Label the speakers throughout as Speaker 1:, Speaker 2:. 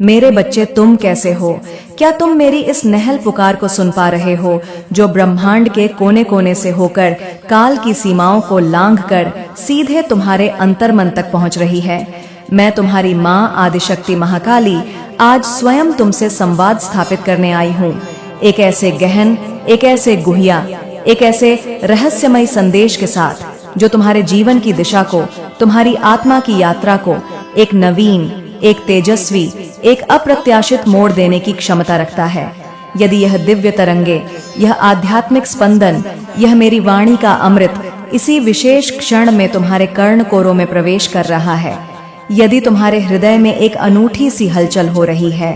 Speaker 1: मेरे बच्चे, तुम कैसे हो? क्या तुम मेरी इस नेहल पुकार को सुन पा रहे हो, जो ब्रह्मांड के कोने कोने से होकर काल की सीमाओं को लांघकर सीधे तुम्हारे अंतर्मन तक पहुंच रही है? मैं तुम्हारी माँ आदिशक्ति महाकाली आज स्वयं तुमसे संवाद स्थापित करने आई हूँ। एक ऐसे गहन, एक ऐसे गुहिया, एक ऐसे रहस्यमय संदेश के साथ जो तुम्हारे जीवन की दिशा को, तुम्हारी आत्मा की यात्रा को एक नवीन, एक तेजस्वी, एक अप्रत्याशित मोड़ देने की क्षमता रखता है। यदि यह दिव्य तरंगे, यह आध्यात्मिक स्पंदन, यह मेरी वाणी का अमृत इसी विशेष क्षण में तुम्हारे कर्णकोरों में प्रवेश कर रहा है, यदि तुम्हारे हृदय में एक अनूठी सी हलचल हो रही है,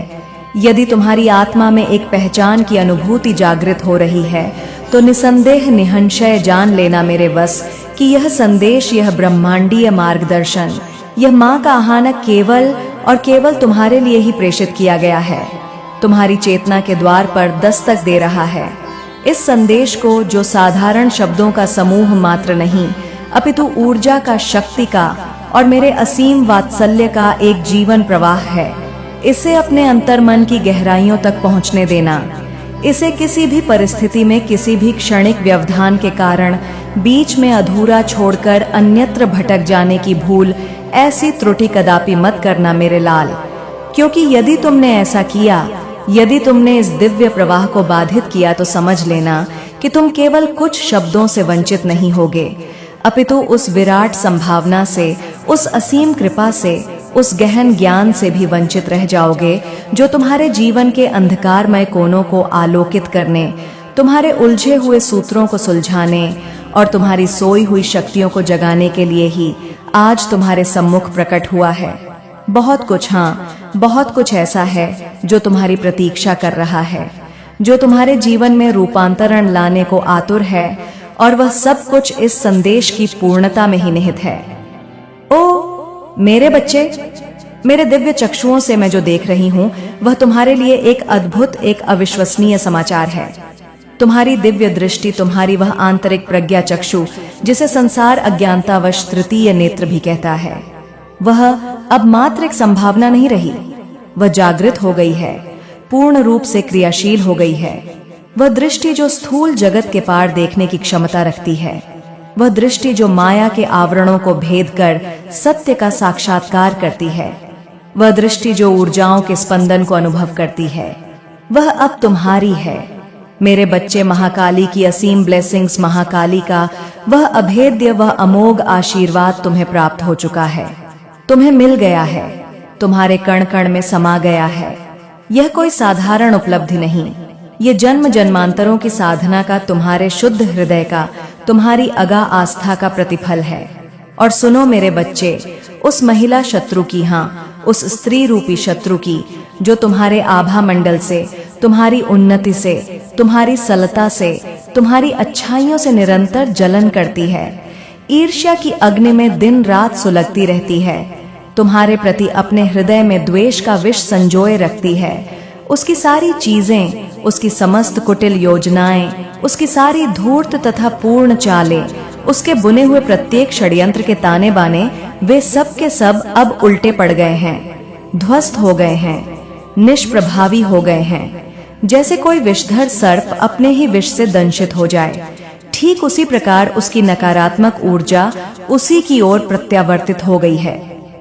Speaker 1: यदि तुम्हारी आत्मा में एक पहचान की अनुभूति जागृत हो रही है, तो निसंदेह निहंशय जान लेना मेरे वश कि यह संदेश, यह ब्रह्मांडीय मार्गदर्शन, यह माँ का आह्वान केवल और केवल तुम्हारे लिए ही प्रेषित किया गया है, तुम्हारी चेतना के द्वार पर दस्तक दे रहा है। इस संदेश को, जो साधारण शब्दों का समूह मात्र नहीं, अपितु ऊर्जा का, शक्ति का और मेरे असीम वात्सल्य का एक जीवन प्रवाह है, इसे अपने अंतर्मन की गहराइयों तक पहुंचने देना। इसे किसी भी परिस्थिति में, किसी भी क्षणिक व्यवधान के कारण बीच में अधूरा छोड़कर अन्यत्र भटक जाने की भूल, ऐसी त्रुटि कदापि मत करना मेरे लाल। क्योंकि यदि तुमने ऐसा किया, यदि तुमने इस दिव्य प्रवाह को बाधित किया, तो समझ लेना कि तुम केवल कुछ शब्दों से वंचित नहीं होगे, अपितु उस विराट संभावना से, उस असीम कृपा से, उस गहन ज्ञान से भी वंचित रह जाओगे, जो तुम्हारे जीवन के अंधकारमय कोनों को आलोकित करने, तुम्हारे उलझे हुए सूत्रों को सुलझाने और तुम्हारी सोई हुई शक्तियों को जगाने के लिए ही आज तुम्हारे सम्मुख प्रकट हुआ है। बहुत कुछ, हाँ, बहुत कुछ ऐसा है जो तुम्हारी प्रतीक्षा कर रहा है, जो तुम्हारे जीवन में रूपांतरण लाने को आतुर है, और वह सब कुछ इस संदेश की पूर्णता में ही निहित है। ओ मेरे बच्चे, मेरे दिव्य चक्षुओं से मैं जो देख रही हूँ, वह तुम्हारे लिए एक अद्भुत, एक अविश्वसनीय समाचार है। तुम्हारी दिव्य दृष्टि, तुम्हारी वह आंतरिक प्रज्ञा चक्षु जिसे संसार अज्ञानतावश तृतीय नेत्र भी कहता है, वह अब मात्र एक संभावना नहीं रही, वह जागृत हो गई है, पूर्ण रूप से क्रियाशील हो गई है। वह दृष्टि जो स्थूल जगत के पार देखने की क्षमता रखती है, वह दृष्टि जो माया के आवरणों को भेद कर सत्य का साक्षात्कार करती है, वह दृष्टि जो ऊर्जाओं के स्पंदन को अनुभव करती है, वह अब तुम्हारी है। मेरे बच्चे, महाकाली की असीम ब्लेसिंग्स, महाकाली का वह अभेद्य, वह अमोघ आशीर्वाद तुम्हें प्राप्त हो चुका है, तुम्हें मिल गया है, तुम्हारे कण कण में समा गया है। यह कोई साधारण उपलब्धि नहीं, ये जन्म जन्मांतरों की साधना का, तुम्हारे शुद्ध हृदय का, तुम्हारी अगा आस्था का प्रतिफल है। और सुनो मेरे बच्चे, उस महिला शत्रु की, हाँ, उस स्त्री रूपी शत्रु की, जो तुम्हारे आभा मंडल से, तुम्हारी उन्नति से, तुम्हारी सलता से, तुम्हारी अच्छाइयों से निरंतर जलन करती है, ईर्ष्या की अग्नि में दिन रात सुलगती रहती है, तुम्हारे प्रति अपने हृदय में द्वेष का विष संजोए रखती है, उसकी सारी चीजें, उसकी समस्त कुटिल योजनाएं, उसकी सारी धूर्त तथा पूर्ण चालें, उसके बुने हुए प्रत्येक षड्यंत्र के ताने बाने, वे सब के सब अब उल्टे पड़ गए हैं, ध्वस्त हो गए हैं, निष्प्रभावी हो गए हैं। जैसे कोई विषधर सर्प अपने ही विष से दंशित हो जाए, ठीक उसी प्रकार उसकी नकारात्मक ऊर्जा उसी की ओर प्रत्यावर्तित हो गई है।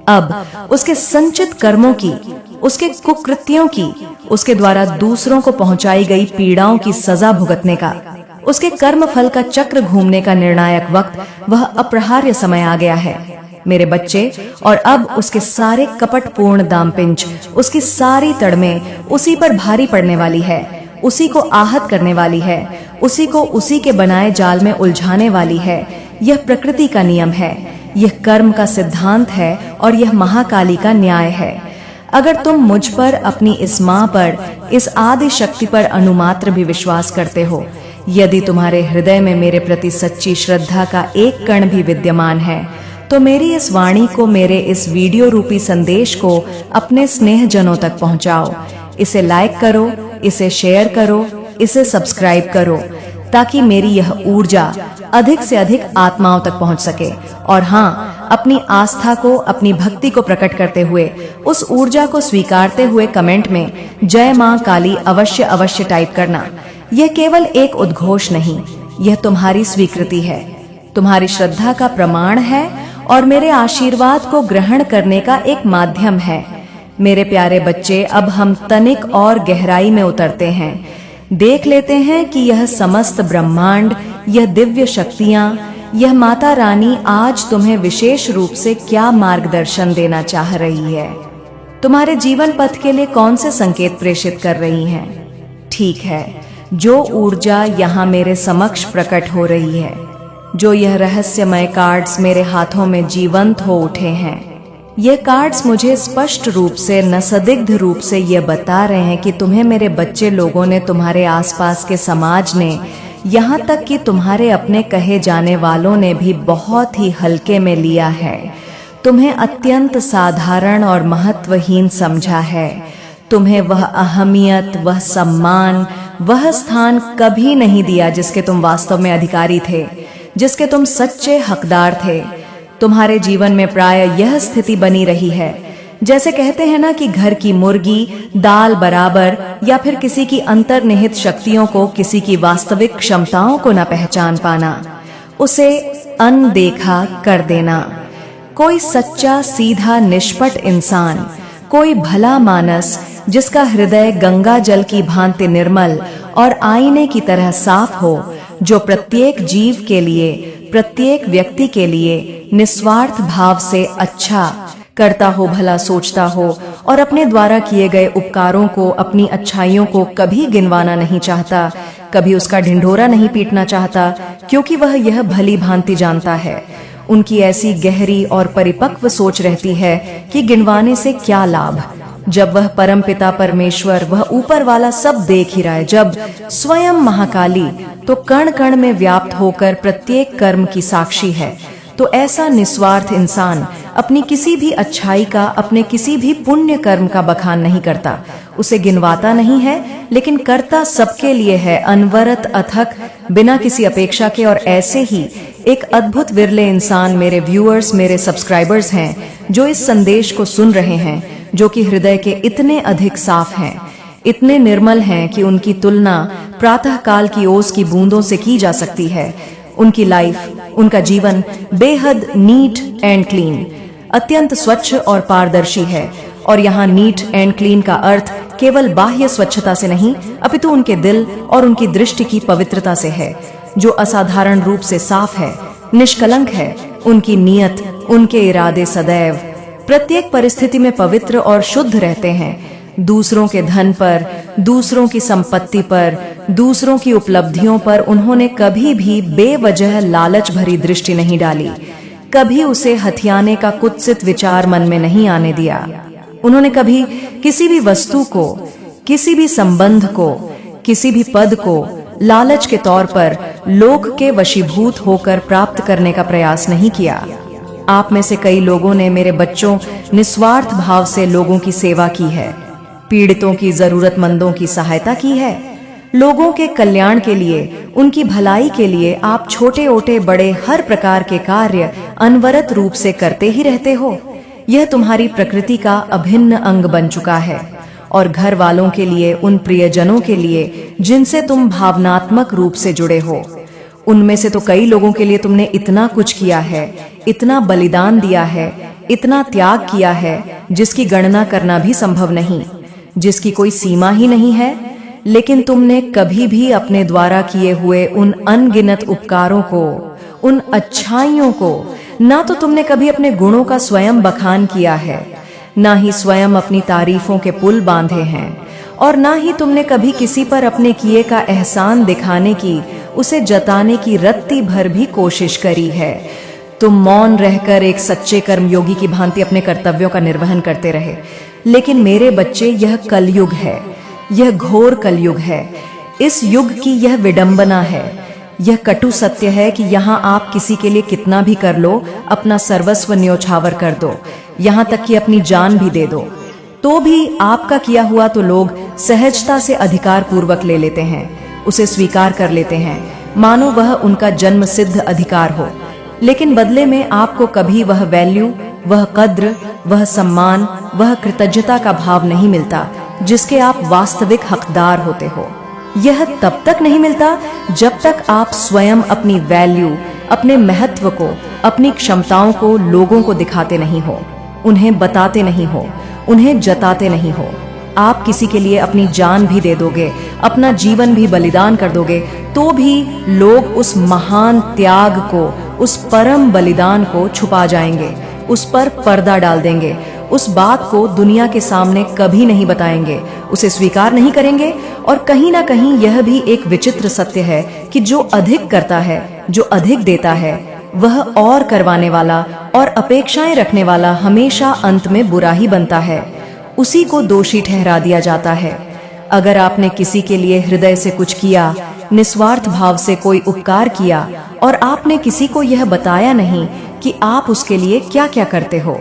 Speaker 1: अब उसके संचित कर्मों की, उसके कुकृत्यों की, उसके द्वारा दूसरों को पहुंचाई गई पीड़ाओं की सजा भुगतने का, उसके कर्म फल का चक्र घूमने का निर्णायक वक्त, वह अप्रहार्य समय आ गया है मेरे बच्चे। और अब उसके सारे कपटपूर्ण दामपिंच, उसकी सारी तड़में उसी पर भारी पड़ने वाली है, उसी को आहत करने वाली है, उसी को उसी के बनाए जाल में उलझाने वाली है। यह प्रकृति का नियम है, यह कर्म का सिद्धांत है, और यह महाकाली का न्याय है। अगर तुम मुझ पर, अपनी इस माँ पर, इस आदि शक्ति पर अनुमात्र भी विश्वास करते हो, यदि तुम्हारे हृदय में मेरे प्रति सच्ची श्रद्धा का एक कण भी विद्यमान है, तो मेरी इस वाणी को, मेरे इस वीडियो रूपी संदेश को अपने स्नेहजनों तक पहुंचाओ। इसे लाइक करो, इसे शेयर करो, इसे सब्सक्राइब करो, ताकि मेरी यह ऊर्जा अधिक से अधिक आत्माओं तक पहुंच सके। और हाँ, अपनी आस्था को, अपनी भक्ति को प्रकट करते हुए, उस ऊर्जा को स्वीकारते हुए कमेंट में जय मां काली अवश्य अवश्य टाइप करना। यह केवल एक उद्घोष नहीं, यह तुम्हारी स्वीकृति है, तुम्हारी श्रद्धा का प्रमाण है और मेरे आशीर्वाद को ग्रहण करने का एक माध्यम है। मेरे प्यारे बच्चे, अब हम तनिक और गहराई में उतरते हैं। देख लेते हैं कि यह समस्त ब्रह्मांड, यह दिव्य शक्तियां, यह माता रानी आज तुम्हें विशेष रूप से क्या मार्गदर्शन देना चाह रही है। तुम्हारे जीवन पथ के लिए कौन से संकेत प्रेषित कर रही हैं? ठीक है, जो ऊर्जा यहाँ मेरे समक्ष प्रकट हो रही है, जो यह रहस्यमय कार्ड्स मेरे हाथों में जीवंत हो उठे हैं, ये कार्ड्स मुझे स्पष्ट रूप से, न संदिग्ध रूप से ये बता रहे हैं कि तुम्हें मेरे बच्चे लोगों ने, तुम्हारे आसपास के समाज ने, यहाँ तक कि तुम्हारे अपने कहे जाने वालों ने भी बहुत ही हल्के में लिया है। तुम्हें अत्यंत साधारण और महत्वहीन समझा है। तुम्हें वह अहमियत, वह सम्मान, वह स्थान कभी नहीं दिया जिसके तुम वास्तव में अधिकारी थे, जिसके तुम सच्चे हकदार थे। तुम्हारे जीवन में प्राय यह स्थिति बनी रही है, जैसे कहते हैं ना कि घर की मुर्गी दाल बराबर, या फिर किसी की अंतर्निहित शक्तियों को, किसी की वास्तविक क्षमताओं को न पहचान पाना, उसे अनदेखा कर देना। कोई सच्चा, सीधा, निष्पट इंसान, कोई भला मानस जिसका हृदय गंगा जल की भांति निर्मल और आईने की तरह साफ हो, जो प्रत्येक जीव के लिए, प्रत्येक व्यक्ति के लिए निस्वार्थ भाव से अच्छा करता हो, भला सोचता हो और अपने द्वारा किए गए उपकारों को, अपनी अच्छाइयों को कभी गिनवाना नहीं चाहता, कभी उसका ढिंढोरा नहीं पीटना चाहता, क्योंकि वह यह भली भांति जानता है। उनकी ऐसी गहरी और परिपक्व सोच रहती है कि गिनवाने से क्या लाभ, जब वह परमपिता परमेश्वर, वह ऊपर वाला सब देख ही रहा है, जब स्वयं महाकाली तो कण कण में व्याप्त होकर प्रत्येक कर्म की साक्षी है। तो ऐसा निस्वार्थ इंसान अपनी किसी भी अच्छाई का, अपने किसी भी पुण्य कर्म का बखान नहीं करता, उसे गिनवाता नहीं है, लेकिन करता सबके लिए है, अनवरत, अथक, बिना किसी अपेक्षा के। और ऐसे ही एक अद्भुत विरले इंसान मेरे व्यूअर्स, मेरे सब्सक्राइबर्स हैं, जो इस संदेश को सुन रहे हैं, जो कि हृदय के इतने अधिक साफ हैं, इतने निर्मल हैं कि उनकी तुलना प्रातः काल की ओस की बूंदों से की जा सकती है। उनकी लाइफ, उनका जीवन बेहद नीट एंड क्लीन, अत्यंत स्वच्छ और पारदर्शी है। और यहाँ नीट एंड क्लीन का अर्थ केवल बाह्य स्वच्छता से नहीं, अपितु उनके दिल और उनकी दृष्टि की पवित्रता से है, जो असाधारण रूप से साफ है, निष्कलंक है। उनकी नीयत, उनके इरादे सदैव प्रत्येक परिस्थिति में पवित्र और शुद्ध रहते हैं। दूसरों के धन पर, दूसरों की संपत्ति पर, दूसरों की उपलब्धियों पर उन्होंने कभी भी बेवजह लालच भरी दृष्टि नहीं डाली, कभी उसे हथियाने का कुत्सित विचार मन में नहीं आने दिया। उन्होंने कभी किसी भी वस्तु को, किसी भी संबंध को, किसी भी पद को लालच के तौर पर लोक के वशीभूत होकर प्राप्त करने का प्रयास नहीं किया। आप में से कई लोगों ने, मेरे बच्चों, निस्वार्थ भाव से लोगों की सेवा की है, पीड़ितों की, जरूरतमंदों की सहायता की है। लोगों के कल्याण के लिए, उनकी भलाई के लिए आप छोटे ओटे बड़े हर प्रकार के कार्य अनवरत रूप से करते ही रहते हो। यह तुम्हारी प्रकृति का अभिन्न अंग बन चुका है। और घर वालों के लिए, उन प्रियजनों के लिए जिनसे तुम भावनात्मक रूप से जुड़े हो, उनमें से तो कई लोगों के लिए तुमने इतना कुछ किया है, इतना बलिदान दिया है, इतना त्याग किया है, जिसकी गणना करना भी संभव नहीं, जिसकी कोई सीमा ही नहीं है। लेकिन तुमने कभी भी अपने द्वारा किए हुए उन अनगिनत उपकारों को, उन अच्छाइयों को, ना तो तुमने कभी अपने गुणों का स्वयं बखान किया है, ना ही स्वयं अपनी तारीफों के पुल बांधे हैं, और ना ही तुमने कभी किसी पर अपने किए का एहसान दिखाने की, उसे जताने की रत्ती भर भी कोशिश करी है। तुम मौन रहकर एक सच्चे कर्मयोगी की भांति अपने कर्तव्यों का निर्वहन करते रहे। लेकिन मेरे बच्चे, यह कलयुग है, यह घोर कलयुग है। इस युग की यह विडंबना है, यह कटु सत्य है कि यहाँ आप किसी के लिए कितना भी कर लो, अपना सर्वस्व न्योछावर कर दो, यहाँ तक कि अपनी जान भी दे दो, तो भी आपका किया हुआ तो लोग सहजता से अधिकार पूर्वक ले लेते हैं, उसे स्वीकार कर लेते हैं, मानो वह उनका जन्म सिद्ध अधिकार हो। लेकिन बदले में आपको कभी वह वैल्यू, वह कद्र, वह सम्मान, वह कृतज्ञता का भाव नहीं मिलता जिसके आप वास्तविक हकदार होते हो। यह तब तक नहीं मिलता जब तक आप स्वयं अपनी वैल्यू, अपने महत्व को, अपनी क्षमताओं को लोगों को दिखाते नहीं हो, उन्हें बताते नहीं हो, उन्हें जताते नहीं हो। आप किसी के लिए अपनी जान भी दे दोगे, अपना जीवन भी बलिदान कर दोगे, तो भी लोग उस महान त्याग को, उस परम बलिदान को छुपा जाएंगे, उस पर पर्दा डाल देंगे, उस बात को दुनिया के सामने कभी नहीं बताएंगे, उसे स्वीकार नहीं करेंगे। और कहीं ना कहीं यह भी एक विचित्र सत्य है कि जो अधिक करता है, जो अधिक देता है, वह और करवाने वाला और अपेक्षाएं रखने वाला हमेशा अंत में बुरा ही बनता है, उसी को दोषी ठहरा दिया जाता है। अगर आपने किसी के लिए हृदय से कुछ किया, निस्वार्थ भाव से कोई उपकार किया और आपने किसी को यह बताया नहीं कि आप उसके लिए क्या क्या करते हो,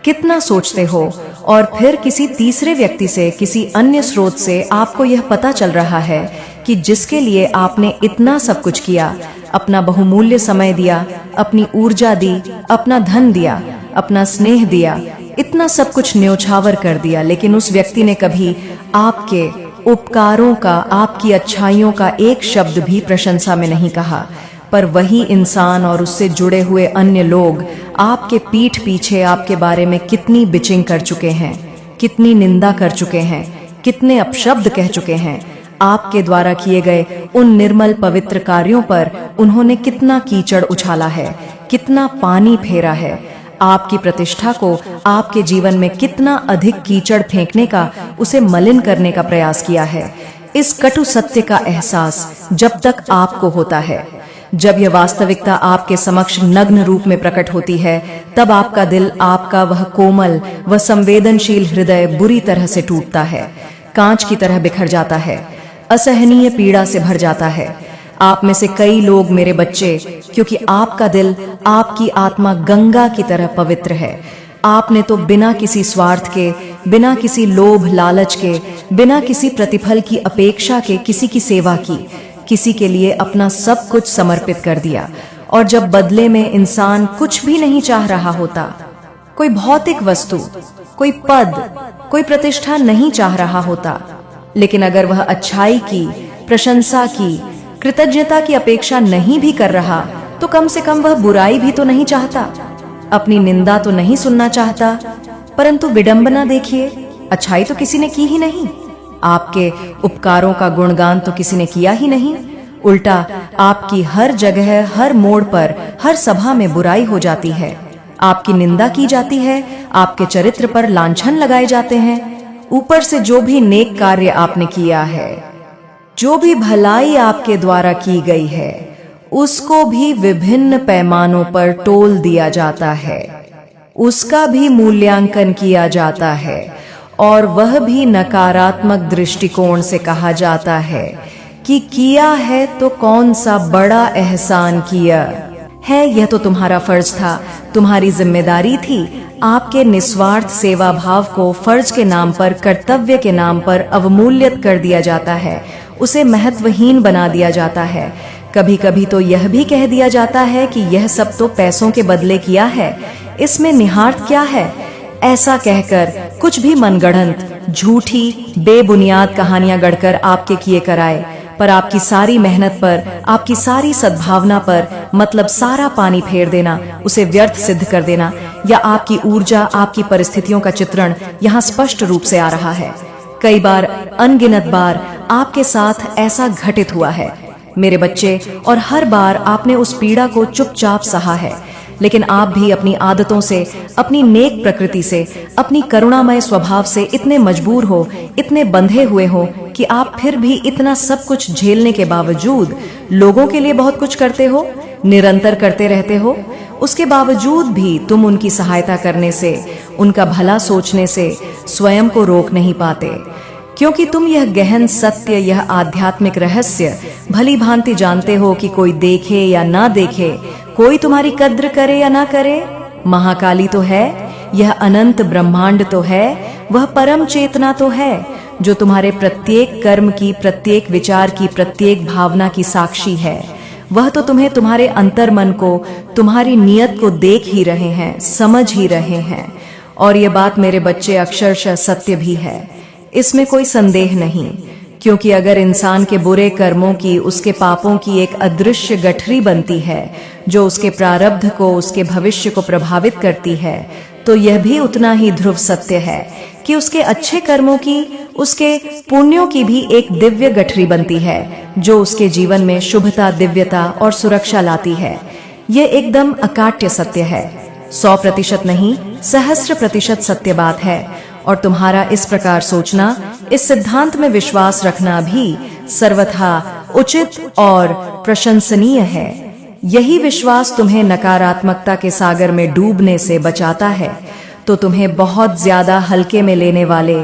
Speaker 1: कितना सोचते हो, और फिर किसी तीसरे व्यक्ति से, किसी अन्य स्रोत से आपको यह पता चल रहा है कि जिसके लिए आपने इतना सब कुछ किया, अपना बहुमूल्य समय दिया, अपनी ऊर्जा दी, अपना धन दिया, अपना स्नेह दिया, इतना सब कुछ न्योछावर कर दिया, लेकिन उस व्यक्ति ने कभी आपके उपकारों का, आपकी अच्छाइयों का एक शब्द भी प्रशंसा में नहीं कहा। पर वही इंसान और उससे जुड़े हुए अन्य लोग आपके पीठ पीछे आपके बारे में कितनी बिचिंग कर चुके हैं, कितनी निंदा कर चुके हैं, कितने अपशब्द कह चुके हैं। आपके द्वारा किए गए उन निर्मल पवित्र कार्यों पर उन्होंने कितना कीचड़ उछाला है, कितना पानी फेरा है। आपकी प्रतिष्ठा को, आपके जीवन में कितना अधिक कीचड़ फेंकने का, उसे मलिन करने का प्रयास किया है। इस कटु सत्य का एहसास जब तक आपको होता है, जब यह वास्तविकता आपके समक्ष नग्न रूप में प्रकट होती है, तब आपका दिल, आपका वह कोमल, वह संवेदनशील हृदय बुरी तरह से टूटता है, कांच की तरह बिखर जाता है, असहनीय पीड़ा से भर जाता है। आप में से कई लोग मेरे बच्चे, क्योंकि आपका दिल, आपकी आत्मा गंगा की तरह पवित्र है। आपने तो बिना किसी स्वार्थ के, बिना किसी लोभ लालच के, बिना किसी प्रतिफल की अपेक्षा के किसी की सेवा की, किसी के लिए अपना सब कुछ समर्पित कर दिया। और जब बदले में इंसान कुछ भी नहीं चाह रहा होता, कोई भौतिक वस्तु, कोई पद, कोई प्रतिष्ठा नहीं चाह रहा होता, लेकिन अगर वह अच्छाई की, प्रशंसा की, कृतज्ञता की अपेक्षा नहीं भी कर रहा, तो कम से कम वह बुराई भी तो नहीं चाहता, अपनी निंदा तो नहीं सुनना चाहता। परंतु विडंबना देखिए, अच्छाई तो किसी ने की ही नहीं, आपके उपकारों का गुणगान तो किसी ने किया ही नहीं। उल्टा आपकी हर जगह, हर मोड़ पर, हर सभा में बुराई हो जाती है, आपकी निंदा की जाती है, आपके चरित्र पर लांछन लगाए जाते हैं। ऊपर से जो भी नेक कार्य आपने किया है, जो भी भलाई आपके द्वारा की गई है, उसको भी विभिन्न पैमानों पर तोल दिया जाता है, उसका भी मूल्यांकन किया जाता है, और वह भी नकारात्मक दृष्टिकोण से कहा जाता है कि किया है तो कौन सा बड़ा एहसान किया है, यह तो तुम्हारा फर्ज था, तुम्हारी जिम्मेदारी थी। आपके निस्वार्थ सेवा भाव को फर्ज के नाम पर, कर्तव्य के नाम पर अवमूल्यत कर दिया जाता है, उसे महत्वहीन बना दिया जाता है। कभी कभी तो यह भी कह दिया जाता है कि यह सब तो पैसों के बदले किया है, इसमें निहार्थ क्या है। ऐसा कहकर कुछ भी मनगढ़ंत, झूठी, बेबुनियाद कहानियां गढ़कर आपके किए कराए, पर आपकी सारी मेहनत पर, आपकी सारी सद्भावना पर, मतलब सारा पानी फेर देना, उसे व्यर्थ सिद्ध कर देना, या आपकी ऊर्जा, आपकी परिस्थितियों का चित्रण यहाँ स्पष्ट रूप से आ रहा है। कई बार, अनगिनत बार आपके साथ ऐसा घटित हुआ है मेरे बच्चे, और हर बार आपने उस पीड़ा को चुपचाप सहा है। लेकिन आप भी अपनी आदतों से, अपनी नेक प्रकृति से, अपनी करुणामय स्वभाव से इतने मजबूर हो, इतने बंधे हुए हो कि आप फिर भी इतना सब कुछ झेलने के बावजूद लोगों के लिए बहुत कुछ करते हो, निरंतर करते रहते हो। उसके बावजूद भी तुम उनकी सहायता करने से, उनका भला सोचने से स्वयं को रोक नहीं पाते, क्योंकि तुम यह गहन सत्य, यह आध्यात्मिक रहस्य भली भांति जानते हो कि कोई देखे या ना देखे, कोई तुम्हारी कद्र करे या ना करे, महाकाली तो है, यह अनंत ब्रह्मांड तो है, वह परम चेतना तो है, जो तुम्हारे प्रत्येक कर्म की, प्रत्येक विचार की, प्रत्येक भावना की साक्षी है। वह तो तुम्हें तुम्हारे अंतर्मन को, तुम्हारी नीयत को देख ही रहे हैं, समझ ही रहे हैं। और ये बात मेरे बच्चे अक्षरशः सत्य भी है, इसमें कोई संदेह नहीं। क्योंकि अगर इंसान के बुरे कर्मों की, उसके पापों की एक अदृश्य गठरी बनती है जो उसके प्रारब्ध को, उसके भविष्य को प्रभावित करती है, तो यह भी उतना ही ध्रुव सत्य है कि उसके अच्छे कर्मों की, उसके पुण्यों की भी एक दिव्य गठरी बनती है जो उसके जीवन में शुभता, दिव्यता और सुरक्षा लाती है। यह एकदम अकाट्य सत्य है, 100% नहीं, 1000% सत्य बात है। और तुम्हारा इस प्रकार सोचना, इस सिद्धांत में विश्वास रखना भी सर्वथा उचित और प्रशंसनीय है। यही विश्वास तुम्हें नकारात्मकता के सागर में डूबने से बचाता है, तो तुम्हें बहुत ज्यादा हल्के में लेने वाले,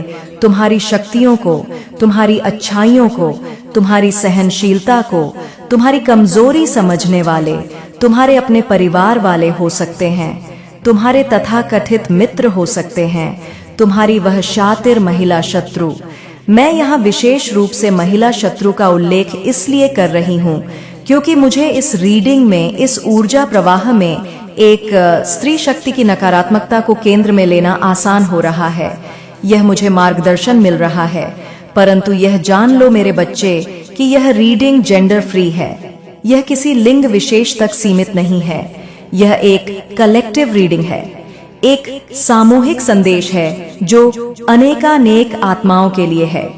Speaker 1: तुम्हारी शक्तियों को, तुम्हारी अच्छाइयों को, तुम्हारी सहनशीलता को, तुम्हारी कमजोरी समझने वाले, तुम्हारे अपने परिवार वाले हो सकते हैं, तुम्हारे तथाकथित मित्र हो सकते हैं, तुम्हारी वह शातिर महिला शत्रु। मैं यहाँ विशेष रूप से महिला शत्रु का उल्लेख इसलिए कर रही हूँ क्योंकि मुझे इस रीडिंग में, इस ऊर्जा प्रवाह में एक स्त्री शक्ति की नकारात्मकता को केंद्र में लेना आसान हो रहा है। यह मुझे मार्गदर्शन मिल रहा है। परंतु यह जान लो मेरे बच्चे कि यह रीडिंग जेंडर फ्री है। यह किसी लिंग विशेष तक सीमित नहीं है। यह एक कलेक्टिव रीडिंग है, एक सामूहिक संदेश है जो अनेकानेक आत्माओं के लिए है।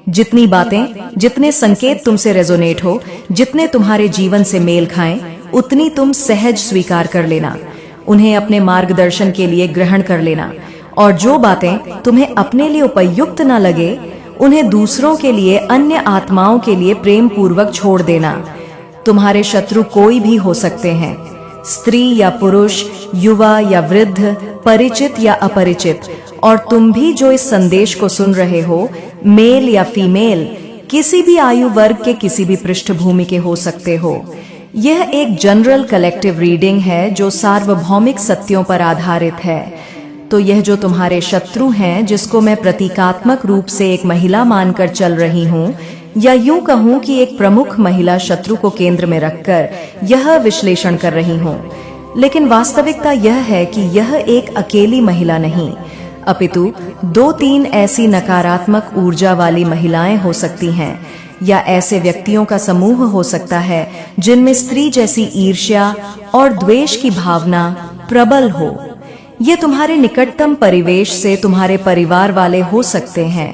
Speaker 1: जितनी बातें, जितने संकेत तुमसे रेजोनेट हो, जितने तुम्हारे जीवन से मेल खाएं, उतनी तुम सहज स्वीकार कर लेना, उन्हें अपने मार्गदर्शन के लिए ग्रहण कर लेना। और जो बातें तुम्हें अपने लिए उपयुक्त न लगे, उन्हें दूसरों के लिए, अन्य आत्माओं के लिए प्रेम पूर्वक छोड़ देना। तुम्हारे शत्रु कोई भी हो सकते हैं, स्त्री या पुरुष, युवा या वृद्ध, परिचित या अपरिचित। और तुम भी जो इस संदेश को सुन रहे हो, मेल या फीमेल, किसी भी आयु वर्ग के, किसी भी पृष्ठभूमि के हो सकते हो। यह एक जनरल कलेक्टिव रीडिंग है जो सार्वभौमिक सत्यों पर आधारित है। तो यह जो तुम्हारे शत्रु हैं, जिसको मैं प्रतीकात्मक रूप से एक महिला मानकर चल रही हूँ, या यूं कहूं कि एक प्रमुख महिला शत्रु को केंद्र में रखकर यह विश्लेषण कर रही हूं, लेकिन वास्तविकता यह है कि यह एक अकेली महिला नहीं, अपितु 2-3 ऐसी नकारात्मक ऊर्जा वाली महिलाएं हो सकती हैं, या ऐसे व्यक्तियों का समूह हो सकता है जिनमें स्त्री जैसी ईर्ष्या और द्वेष की भावना प्रबल हो। ये तुम्हारे निकटतम परिवेश से, तुम्हारे परिवार वाले हो सकते हैं,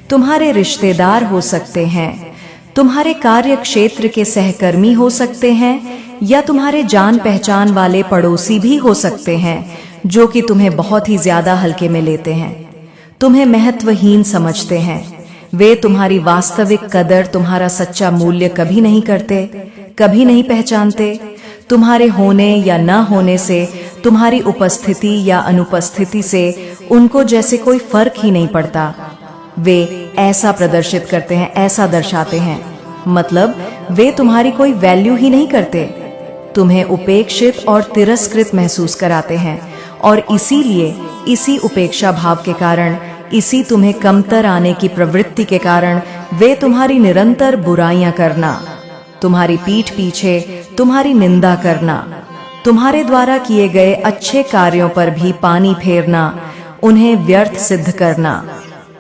Speaker 1: तुम्हारे रिश्तेदार हो सकते हैं, तुम्हारे कार्य क्षेत्र के सहकर्मी हो सकते हैं, या तुम्हारे जान पहचान वाले पड़ोसी भी हो सकते हैं जो कि तुम्हें बहुत ही ज्यादा हल्के में लेते हैं, तुम्हें महत्वहीन समझते हैं। वे तुम्हारी वास्तविक कदर, तुम्हारा सच्चा मूल्य कभी नहीं करते, कभी नहीं पहचानते। तुम्हारे होने या न होने से, तुम्हारी उपस्थिति या अनुपस्थिति से उनको जैसे कोई फर्क ही नहीं पड़ता। वे ऐसा प्रदर्शित करते हैं, ऐसा दर्शाते हैं, मतलब वे तुम्हारी कोई वैल्यू ही नहीं करते, तुम्हें उपेक्षित और तिरस्कृत महसूस कराते हैं। और इसीलिए, इसी उपेक्षा भाव के कारण, इसी तुम्हें कमतर आने की प्रवृत्ति के कारण वे तुम्हारी निरंतर बुराइयां करना, तुम्हारी पीठ पीछे तुम्हारी निंदा करना, तुम्हारे द्वारा किए गए अच्छे कार्यों पर भी पानी फेरना, उन्हें व्यर्थ सिद्ध करना।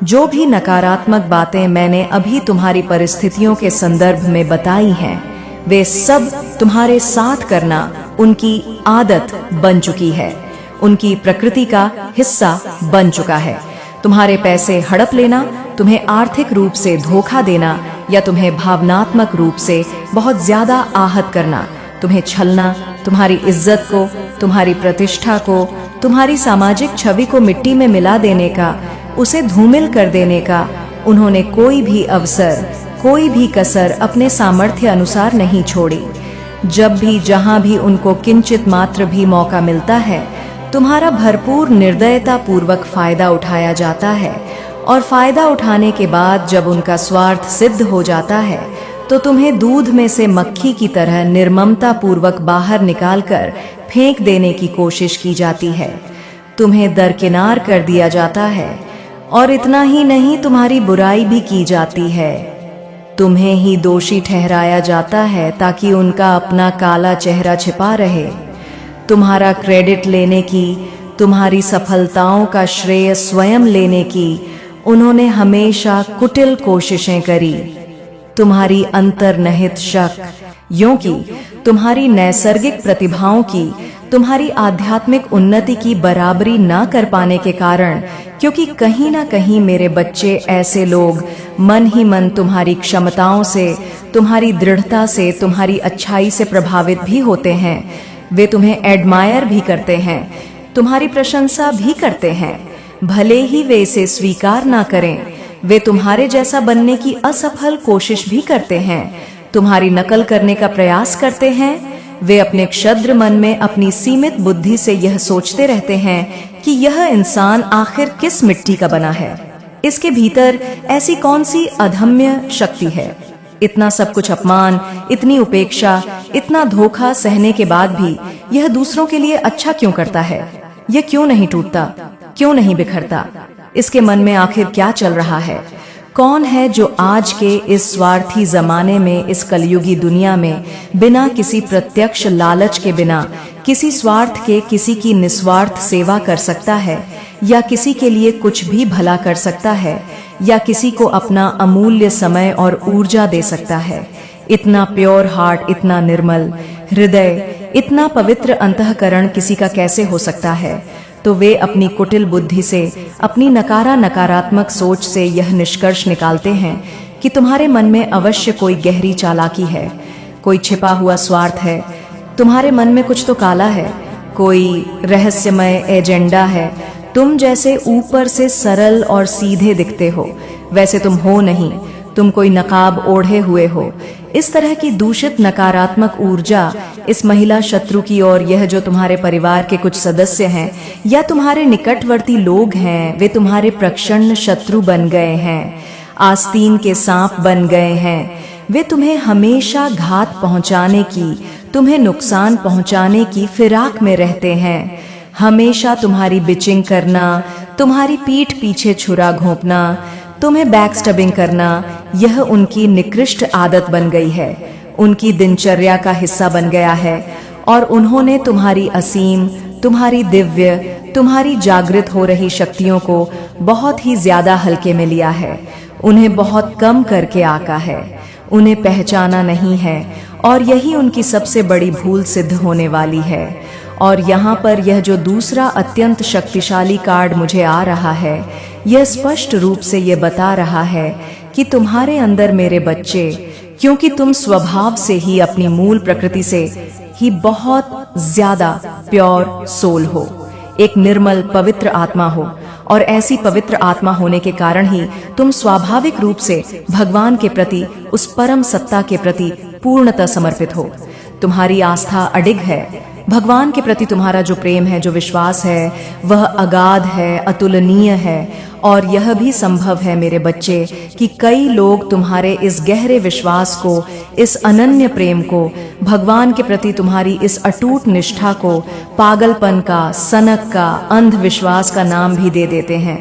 Speaker 1: जो भी नकारात्मक बातें मैंने अभी तुम्हारी परिस्थितियों के संदर्भ में बताई हैं, वे सब तुम्हारे साथ करना उनकी आदत बन चुकी है, उनकी प्रकृति का हिस्सा बन चुका है। तुम्हारे पैसे हड़प लेना, तुम्हें आर्थिक रूप से धोखा देना, या तुम्हें भावनात्मक रूप से बहुत ज्यादा आहत करना, तुम्हें छलना, तुम्हारी इज्जत को, तुम्हारी प्रतिष्ठा को, तुम्हारी सामाजिक छवि को मिट्टी में मिला देने का, उसे धूमिल कर देने का उन्होंने कोई भी अवसर, कोई भी कसर अपने सामर्थ्य अनुसार नहीं छोड़ी। जब भी, जहां भी उनको किंचित मात्र भी मौका मिलता है, तुम्हारा भरपूर निर्दयता पूर्वक फायदा उठाया जाता है। और फायदा उठाने के बाद जब उनका स्वार्थ सिद्ध हो जाता है, तो तुम्हें दूध में से मक्खी की तरह निर्ममता पूर्वक बाहर निकालकर फेंक देने की कोशिश की जाती है, तुम्हें दरकिनार कर दिया जाता है। और इतना ही नहीं, तुम्हारी बुराई भी की जाती है, तुम्हें ही दोषी ठहराया जाता है ताकि उनका अपना काला चेहरा छिपा रहे। तुम्हारा क्रेडिट लेने की, तुम्हारी सफलताओं का श्रेय स्वयं लेने की उन्होंने हमेशा कुटिल कोशिशें करी। तुम्हारी अंतर्निहित शक, यों कि तुम्हारी नैसर्गिक प्रतिभाओं की, तुम्हारी आध्यात्मिक उन्नति की बराबरी ना कर पाने के कारण, क्योंकि कहीं ना कहीं मेरे बच्चे ऐसे लोग मन ही मन तुम्हारी क्षमताओं से, तुम्हारी दृढ़ता से, तुम्हारी अच्छाई से प्रभावित भी होते हैं। वे तुम्हें एडमायर भी करते हैं, तुम्हारी प्रशंसा भी करते हैं, भले ही वे इसे स्वीकार ना करें। वे तुम्हारे जैसा बनने की असफल कोशिश भी करते हैं, तुम्हारी नकल करने का प्रयास करते हैं। वे अपने क्षुद्र मन में अपनी सीमित बुद्धि से यह सोचते रहते हैं कि यह इंसान आखिर किस मिट्टी का बना है, इसके भीतर ऐसी कौन सी अदम्य शक्ति है। इतना सब कुछ अपमान, इतनी उपेक्षा, इतना धोखा सहने के बाद भी यह दूसरों के लिए अच्छा क्यों करता है? यह क्यों नहीं टूटता, क्यों नहीं बिखरता? इसके मन में आखिर क्या चल रहा है? कौन है जो आज के इस स्वार्थी जमाने में, इस कलयुगी दुनिया में बिना किसी प्रत्यक्ष लालच के, बिना किसी स्वार्थ के किसी की निस्वार्थ सेवा कर सकता है, या किसी के लिए कुछ भी भला कर सकता है, या किसी को अपना अमूल्य समय और ऊर्जा दे सकता है? इतना प्योर हार्ट, इतना निर्मल हृदय, इतना पवित्र अंतःकरण किसी का कैसे हो सकता है? तो वे अपनी कुटिल बुद्धि से, अपनी नकारात्मक सोच से यह निष्कर्ष निकालते हैं कि तुम्हारे मन में अवश्य कोई गहरी चालाकी है, कोई छिपा हुआ स्वार्थ है। तुम्हारे मन में कुछ तो काला है, कोई रहस्यमय एजेंडा है। तुम जैसे ऊपर से सरल और सीधे दिखते हो, वैसे तुम हो नहीं। तुम कोई नकाब ओढ़े हुए हो। इस तरह की दूषित नकारात्मक ऊर्जा इस महिला शत्रु की, और यह जो तुम्हारे परिवार के कुछ सदस्य हैं या तुम्हारे निकटवर्ती लोग हैं, वे तुम्हारे प्रक्षण शत्रु बन गए हैं, आस्तीन के सांप बन गए हैं। वे तुम्हें हमेशा घात पहुंचाने की, तुम्हें नुकसान पहुंचाने की फिराक में रहते हैं। हमेशा तुम्हारी बिचिंग करना, तुम्हारी पीठ पीछे छुरा घोंपना, तुम्हें बैकस्टबिंग करना, यह उनकी निकृष्ट आदत बन गई है, उनकी दिनचर्या का हिस्सा बन गया है। और उन्होंने तुम्हारी असीम, तुम्हारी दिव्य, तुम्हारी जागृत हो रही शक्तियों को बहुत ही ज्यादा हल्के में लिया है, उन्हें बहुत कम करके आका है, उन्हें पहचाना नहीं है, और यही उनकी सबसे बड़ी भूल सिद्ध होने वाली है। और यहाँ पर यह जो दूसरा अत्यंत शक्तिशाली कार्ड मुझे आ रहा है, यह स्पष्ट रूप से ये बता रहा है कि तुम्हारे अंदर मेरे बच्चे, क्योंकि तुम स्वभाव से ही, अपनी मूल प्रकृति से ही बहुत ज्यादा प्योर सोल हो, एक निर्मल पवित्र आत्मा हो, और ऐसी पवित्र आत्मा होने के कारण ही तुम स्वाभाविक रूप से भगवान के प्रति, उस परम सत्ता के प्रति पूर्णतः समर्पित हो। तुम्हारी आस्था अडिग है, भगवान के प्रति तुम्हारा जो प्रेम है, जो विश्वास है, वह अगाध है, अतुलनीय है। और यह भी संभव है मेरे बच्चे कि कई लोग तुम्हारे इस गहरे विश्वास को, इस अनन्य प्रेम को, भगवान के प्रति तुम्हारी इस अटूट निष्ठा को पागलपन का, सनक का, अंधविश्वास का नाम भी दे देते हैं।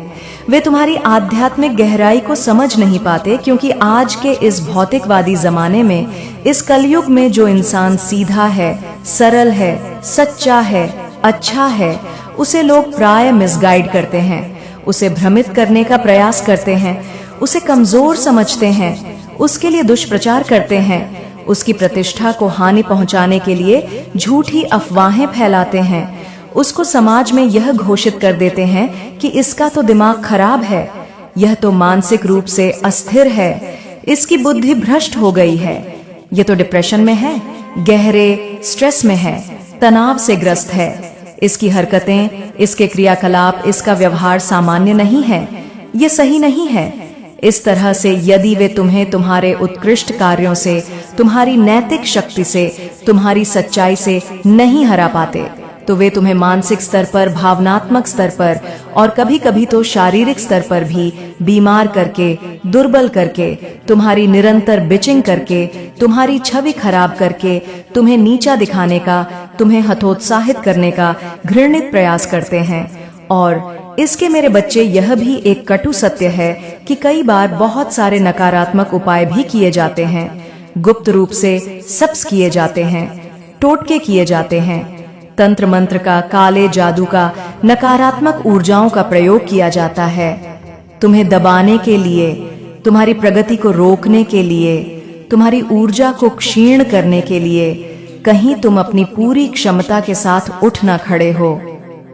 Speaker 1: वे तुम्हारी आध्यात्मिक गहराई को समझ नहीं पाते, क्योंकि आज के इस भौतिकवादी जमाने में, इस कलयुग में, जो इंसान सीधा है, सरल है, सच्चा है, अच्छा है, उसे लोग प्राय मिसगाइड करते हैं, उसे भ्रमित करने का प्रयास करते हैं, उसे कमजोर समझते हैं, उसके लिए दुष्प्रचार करते हैं, उसकी प्रतिष्ठा को हानि पहुंचाने के लिए झूठी अफवाहें फैलाते हैं, उसको समाज में यह घोषित कर देते हैं कि इसका तो दिमाग खराब है, यह तो मानसिक रूप से अस्थिर है, इसकी बुद्धि भ्रष्ट हो गई है, यह तो डिप्रेशन में है, गहरे स्ट्रेस में है, तनाव से ग्रस्त है, इसकी हरकतें, इसके क्रियाकलाप, इसका व्यवहार सामान्य नहीं है, ये सही नहीं है। इस तरह से यदि वे तुम्हें तुम्हारे उत्कृष्ट कार्यों से, तुम्हारी नैतिक शक्ति से, तुम्हारी सच्चाई से नहीं हरा पाते, तो वे तुम्हें मानसिक स्तर पर, भावनात्मक स्तर पर, और कभी कभी तो शारीरिक स्तर पर भी बीमार करके, दुर्बल करके, तुम्हारी निरंतर बिचिंग करके, तुम्हारी छवि खराब करके, तुम्हें नीचा दिखाने का, तुम्हें हतोत्साहित करने का घृणित प्रयास करते हैं। और इसके मेरे बच्चे यह भी एक कटु सत्य है कि कई बार बहुत सारे नकारात्मक उपाय भी किए जाते हैं, गुप्त रूप से सप्स किए जाते हैं, टोटके किए जाते हैं, तंत्र मंत्र का, काले जादू का, नकारात्मक ऊर्जाओं का प्रयोग किया जाता है तुम्हें दबाने के लिए, तुम्हारी प्रगति को रोकने के लिए, तुम्हारी ऊर्जा को क्षीण करने के लिए। कहीं तुम अपनी पूरी क्षमता के साथ उठ ना खड़े हो,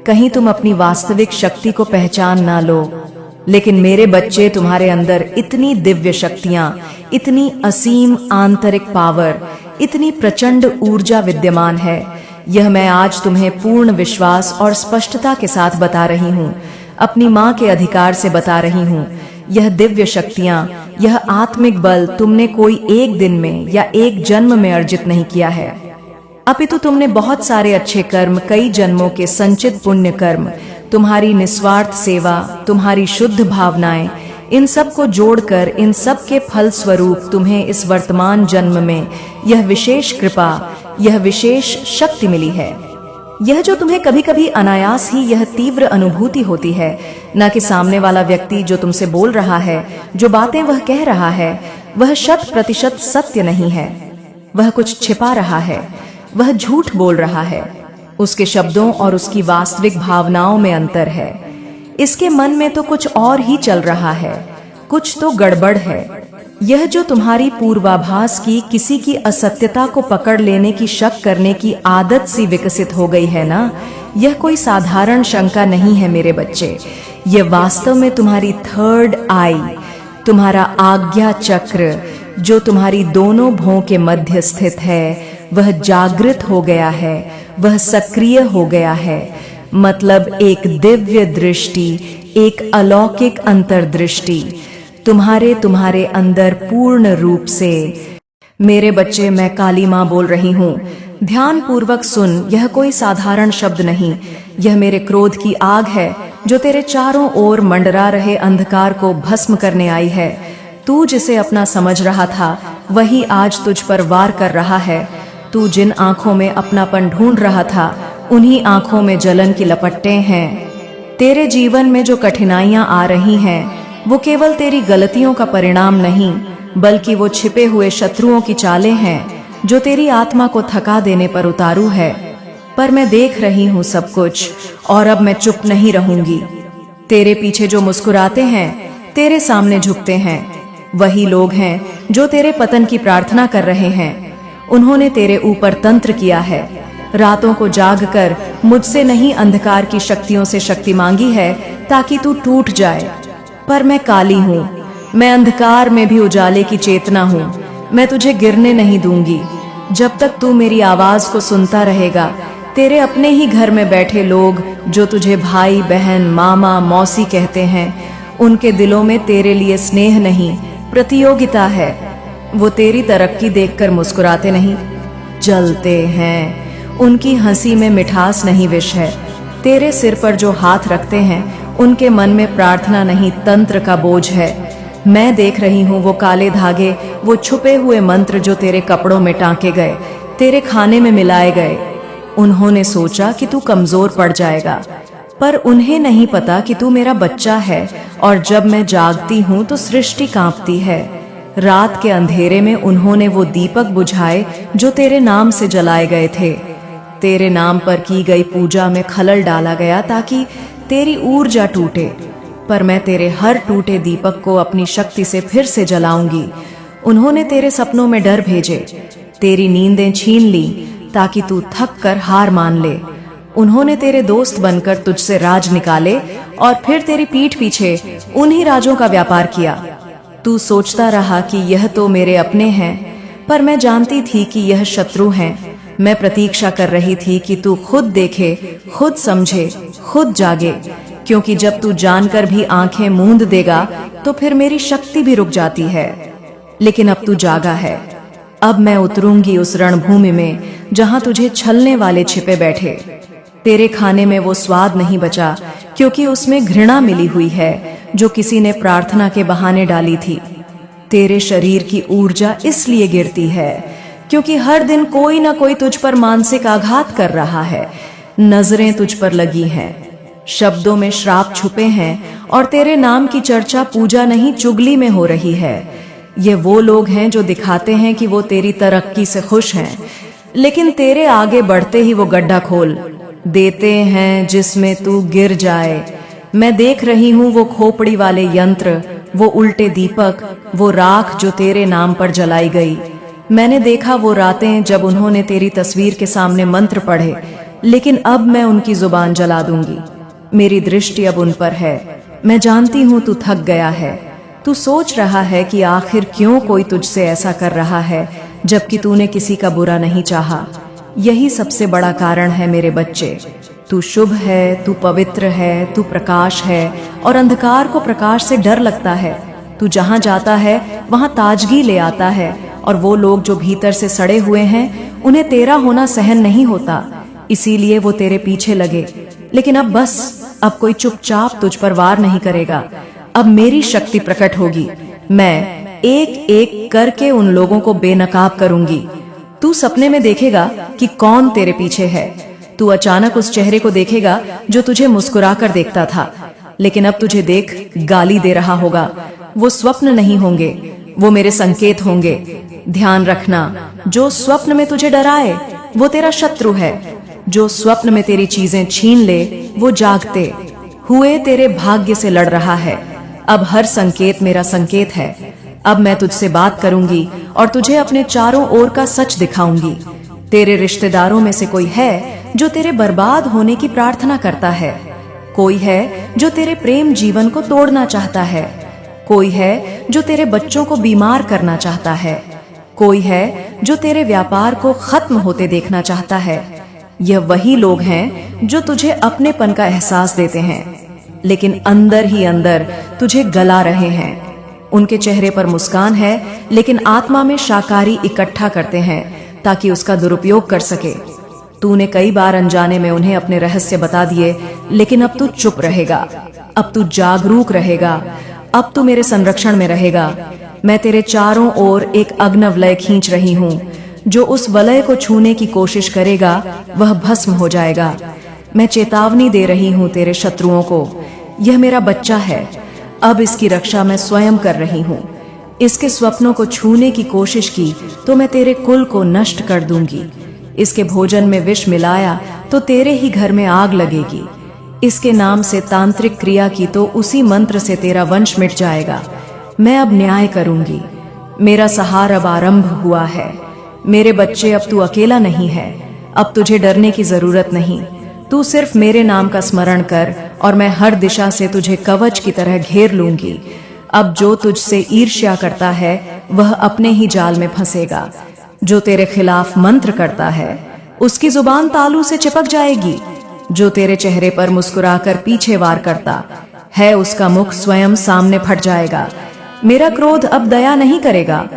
Speaker 1: कहीं तुम अपनी वास्तविक शक्ति को पहचान ना लो। लेकिन मेरे बच्चे, तुम्हारे अंदर इतनी दिव्य शक्तियां, इतनी असीम आंतरिक पावर, इतनी प्रचंड ऊर्जा विद्यमान है। यह मैं आज तुम्हें पूर्ण विश्वास और स्पष्टता के साथ बता रही हूँ, अपनी माँ के अधिकार से बता रही हूँ। यह दिव्य शक्तियाँ, यह आत्मिक बल तुमने कोई एक दिन में या एक जन्म में अर्जित नहीं किया है, अपितु तुमने बहुत सारे अच्छे कर्म, कई जन्मों के संचित पुण्य कर्म, तुम्हारी निस्वार्थ सेवा, तुम्हारी शुद्ध भावनाएं, इन सब को जोड़कर इन सब के फल स्वरूप तुम्हें इस वर्तमान जन्म में यह विशेष कृपा, यह विशेष शक्ति मिली है। यह जो तुम्हें कभी कभी अनायास ही यह तीव्र अनुभूति होती है, न कि सामने वाला व्यक्ति जो तुमसे बोल रहा है, जो बातें वह कह रहा है, वह 100% सत्य नहीं है, वह कुछ छिपा रहा है, वह झूठ बोल रहा है। उसके शब्दों और उसकी वास्तविक भावनाओं में अंतर है। इसके मन में तो कुछ और ही चल रहा है, कुछ तो गड़बड़ है। यह जो तुम्हारी पूर्वाभास की किसी की असत्यता को पकड़ लेने की, शक करने की आदत सी विकसित हो गई है ना, यह कोई साधारण शंका नहीं है मेरे बच्चे। यह वास्तव में तुम्हारी थर्ड आई, तुम्हारा आज्ञा चक्र, जो तुम्हारी दोनों भौं के मध्य स्थित है, वह जागृत हो गया है, वह सक्रिय हो गया है। मतलब एक दिव्य दृष्टि, एक अलौकिक अंतर्दृष्टि तुम्हारे अंदर पूर्ण रूप से। मेरे बच्चे, मैं काली माँ बोल रही हूँ, ध्यान पूर्वक सुन। यह कोई साधारण शब्द नहीं, यह मेरे क्रोध की आग है जो तेरे चारों ओर मंडरा रहे अंधकार को भस्म करने आई है। तू जिसे अपना समझ रहा था, वही आज तुझ पर वार कर रहा है। तू जिन आंखों में अपनापन ढूंढ रहा था, उन्हीं आंखों में जलन की लपटें हैं। तेरे जीवन में जो कठिनाइयां आ रही हैं, वो केवल तेरी गलतियों का परिणाम नहीं, बल्कि वो छिपे हुए शत्रुओं की चालें हैं जो तेरी आत्मा को थका देने पर उतारू है। पर मैं देख रही हूँ सब कुछ, और अब मैं चुप नहीं रहूंगी। तेरे पीछे जो मुस्कुराते हैं, तेरे सामने झुकते हैं, वही लोग हैं जो तेरे पतन की प्रार्थना कर रहे हैं। उन्होंने तेरे ऊपर तंत्र किया है, रातों को जागकर मुझसे नहीं, अंधकार की शक्तियों से शक्ति मांगी है ताकि तू टूट जाए। पर मैं काली हूँ, मैं अंधकार में भी उजाले की चेतना हूँ। मैं तुझे गिरने नहीं दूंगी। जब तक तू मेरी आवाज को सुनता रहेगा, तेरे अपने ही घर में बैठे लोग जो तुझे भाई बहन, मामा, मौसी कहते हैं, उनके दिलों में तेरे लिए स्नेह नहीं, प्रतियोगिता है। वो तेरी तरक्की देखकर मुस्कुराते नहीं, जलते हैं। उनकी हंसी में मिठास नहीं, विष है। तेरे सिर पर जो हाथ रखते हैं, उनके मन में प्रार्थना नहीं, तंत्र का बोझ है। मैं देख रही हूँ वो काले धागे, वो छुपे हुए मंत्र जो तेरे कपड़ों में टांके गए, तेरे खाने में मिलाए गए। उन्होंने सोचा कि तू कमजोर पड़ जाएगा, पर उन्हें नहीं पता कि तू मेरा बच्चा है, और जब मैं जागती हूँ तो सृष्टि कांपती है। रात के अंधेरे में उन्होंने वो दीपक बुझाए जो तेरे नाम से जलाए गए थे। तेरे नाम पर की गई पूजा में खलल डाला गया ताकि तेरी ऊर्जा टूटे, पर मैं तेरे हर टूटे दीपक को अपनी शक्ति से फिर से जलाऊंगी। उन्होंने तेरे सपनों में डर भेजे, तेरी नींदें छीन ली ताकि तू थक कर हार मान ले। उन्होंने तेरे दोस्त बनकर तुझसे राज निकाले और फिर तेरी पीठ पीछे उन्हीं राजों का व्यापार किया। तू सोचता रहा कि यह तो मेरे अपने हैं, पर मैं जानती थी कि यह शत्रु हैं। मैं प्रतीक्षा कर रही थी कि तू खुद देखे, खुद समझे, खुद जागे, क्योंकि जब तू जानकर भी आंखें मूंद देगा तो फिर मेरी शक्ति भी रुक जाती है। लेकिन अब तू जागा है। अब मैं उतरूंगी उस रणभूमि में जहां तुझे छलने वाले छिपे बैठे। तेरे खाने में वो स्वाद नहीं बचा, क्योंकि उसमें घृणा मिली हुई है जो किसी ने प्रार्थना के बहाने डाली थी। तेरे शरीर की ऊर्जा इसलिए गिरती है क्योंकि हर दिन कोई ना कोई तुझ पर मानसिक आघात कर रहा है। नजरें तुझ पर लगी हैं, शब्दों में श्राप छुपे हैं और तेरे नाम की चर्चा पूजा नहीं चुगली में हो रही है। ये वो लोग हैं जो दिखाते हैं कि वो तेरी तरक्की से खुश हैं, लेकिन तेरे आगे बढ़ते ही वो गड्ढा खोल देते हैं जिसमें तू गिर जाए। मैं देख रही हूँ वो खोपड़ी वाले यंत्र, वो उल्टे दीपक, वो राख जो तेरे नाम पर जलाई गई। मैंने देखा वो रातें जब उन्होंने तेरी तस्वीर के सामने मंत्र पढ़े, लेकिन अब मैं उनकी जुबान जला दूंगी। मेरी दृष्टि अब उन पर है। मैं जानती हूँ तू थक गया है। तू सोच रहा है कि आखिर क्यों कोई तुझसे ऐसा कर रहा है, जबकि तूने किसी का बुरा नहीं चाहा। यही सबसे बड़ा कारण है मेरे बच्चे। तू शुभ है, तू पवित्र है, तू प्रकाश है, और अंधकार को प्रकाश से डर लगता है। तू जहाँ जाता है वहाँ ताजगी ले आता है, और वो लोग जो भीतर से सड़े हुए हैं उन्हें तेरा होना सहन नहीं होता, इसीलिए वो तेरे पीछे लगे। लेकिन अब बस, अब कोई चुपचाप तुझ पर वार नहीं करेगा। अब मेरी शक्ति प्रकट होगी। मैं एक एक करके उन लोगों को बेनकाब करूंगी। तू सपने में देखेगा कि कौन तेरे पीछे है। तू अचानक उस चेहरे को देखेगा जो तुझे मुस्कुराकर देखता था, लेकिन अब तुझे देख गाली दे रहा होगा। वो स्वप्न नहीं होंगे, वो मेरे संकेत होंगे। ध्यान रखना, जो स्वप्न में तुझे डराए वो तेरा शत्रु है। जो स्वप्न में तेरी चीजें छीन ले वो जागते हुए तेरे भाग्य से लड़ रहा है। अब हर संकेत मेरा संकेत है। अब मैं तुझसे बात करूंगी और तुझे अपने चारों ओर का सच दिखाऊंगी। तेरे रिश्तेदारों में से कोई है जो तेरे बर्बाद होने की प्रार्थना करता है। कोई है जो तेरे प्रेम जीवन को तोड़ना चाहता है। कोई है जो तेरे बच्चों को बीमार करना चाहता है। कोई है जो तेरे व्यापार को खत्म होते देखना चाहता है। यह वही लोग हैं जो तुझे अपनेपन का एहसास देते हैं, लेकिन अंदर ही अंदर तुझे गला रहे हैं। उनके चेहरे पर मुस्कान है, लेकिन आत्मा में शाकाहारी इकट्ठा करते हैं ताकि उसका दुरुपयोग कर सके। तूने कई बार अनजाने में उन्हें अपने रहस्य बता दिए, लेकिन अब तू चुप रहेगा। अब तू जागरूक रहेगा। अब तू मेरे संरक्षण में रहेगा। मैं तेरे चारों ओर एक अग्नवलय खींच रही हूँ। जो उस वलय को छूने की कोशिश करेगा वह भस्म हो जाएगा। मैं चेतावनी दे रही हूँ तेरे शत्रुओं को। यह मेरा बच्चा है। अब इसकी रक्षा मैं स्वयं कर रही हूँ। इसके स्वप्नों को छूने की कोशिश की तो मैं तेरे कुल को नष्ट कर दूंगी। इसके भोजन में विष मिलाया तो तेरे ही घर में आग लगेगी। इसके नाम से तांत्रिक क्रिया की तो उसी मंत्र से तेरा वंश मिट जाएगा। मैं अब न्याय करूंगी। मेरा सहार अब आरंभ हुआ है। मेरे बच्चे, अब तू अकेला नहीं है। अब तुझे डरने की जरूरत नहीं। तू सिर्फ मेरे नाम का स्मरण कर और मैं हर दिशा से तुझे कवच की तरह घेर लूंगी। अब जो तुझसे ईर्ष्या करता है वह अपने ही जाल में फंसेगा। जो तेरे खिलाफ मंत्र करता है उसकी जुबान तालू से चिपक जाएगी। जो तेरे चेहरे पर मुस्कुराकर पीछे वार करता है उसका मुख स्वयं सामने फट जाएगा। मेरा क्रोध अब दया नहीं करेगा।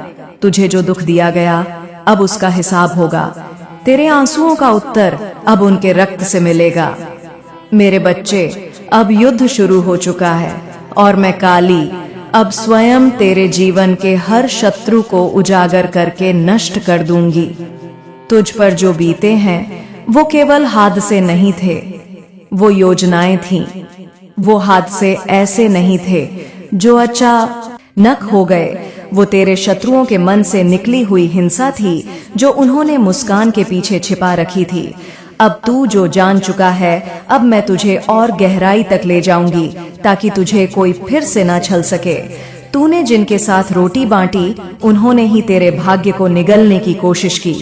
Speaker 1: तुझे जो दुख दिया गया अब उसका हिसाब होगा। तेरे आंसुओं का उत्तर अब उनके रक्त से मिलेगा। मेरे बच्चे, अब युद्ध शुरू हो चुका है और मैं काली अब स्वयं तेरे जीवन के हर शत्रु को उजागर करके नष्ट कर दूंगी। तुझ पर जो बीते हैं वो केवल हादसे नहीं थे, वो योजनाएं थीं। वो हादसे ऐसे नहीं थे जो अचानक हो गए। वो तेरे शत्रुओं के मन से निकली हुई हिंसा थी जो उन्होंने मुस्कान के पीछे छिपा रखी थी। अब तू जो जान चुका है, अब मैं तुझे और गहराई तक ले जाऊंगी ताकि तुझे कोई फिर से ना छल सके। तूने जिनके साथ रोटी बांटी उन्होंने ही तेरे भाग्य को निगलने की कोशिश की।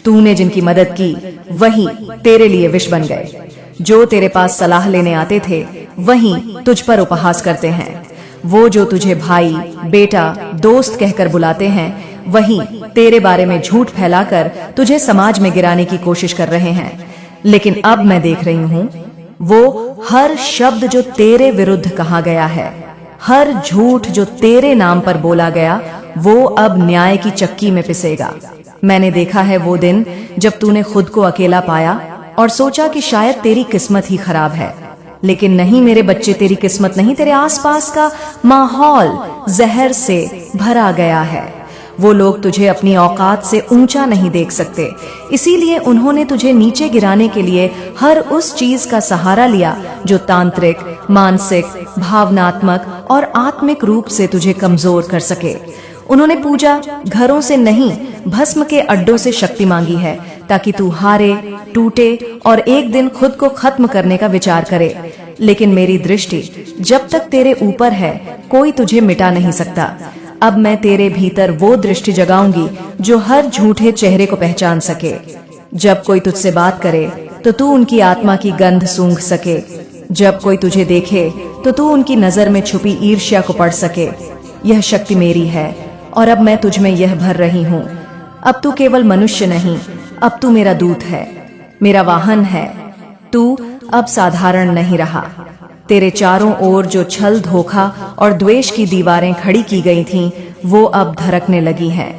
Speaker 1: तूने जिनकी मदद की वही तेरे लिए विष बन गए। जो तेरे पास सलाह लेने आते थे वही तुझ पर उपहास करते हैं। वो जो तुझे भाई, बेटा, दोस्त कहकर बुलाते हैं वही तेरे बारे में झूठ फैलाकर तुझे समाज में गिराने की कोशिश कर रहे हैं। लेकिन अब मैं देख रही हूँ वो हर शब्द जो तेरे विरुद्ध कहा गया है, हर झूठ जो तेरे नाम पर बोला गया, वो अब न्याय की चक्की में पिसेगा। मैंने देखा है वो दिन जब तूने खुद को अकेला पाया और सोचा कि शायद तेरी किस्मत ही खराब है। लेकिन नहीं मेरे बच्चे, तेरी किस्मत नहीं, तेरे आसपास का माहौल जहर से भरा गया है। वो लोग तुझे अपनी औकात से ऊंचा नहीं देख सकते, इसीलिए उन्होंने तुझे नीचे गिराने के लिए हर उस चीज का सहारा लिया जो तांत्रिक, मानसिक, भावनात्मक और आत्मिक रूप से तुझे कमजोर कर सके। उन्होंने पूजा घरों से नहीं, भस्म के अड्डों से शक्ति मांगी है, ताकि तू हारे, टूटे और एक दिन खुद को खत्म करने का विचार करे। लेकिन मेरी दृष्टि जब तक तेरे ऊपर है, कोई तुझे मिटा नहीं सकता। अब मैं तेरे भीतर वो दृष्टि जगाऊंगी जो हर झूठे चेहरे को पहचान सके। जब कोई तुझसे बात करे तो तू उनकी आत्मा की गंध सूंघ सके। जब कोई तुझे देखे तो तू उनकी नजर में छुपी ईर्ष्या को पढ़ सके। यह शक्ति मेरी है और अब मैं तुझ में यह भर रही हूँ। अब तू केवल मनुष्य नहीं, अब तू मेरा दूत है, मेरा वाहन है। तू अब साधारण नहीं रहा। तेरे चारों ओर जो छल, धोखा और द्वेष की दीवारें खड़ी की गई थीं, वो अब धड़कने लगी हैं,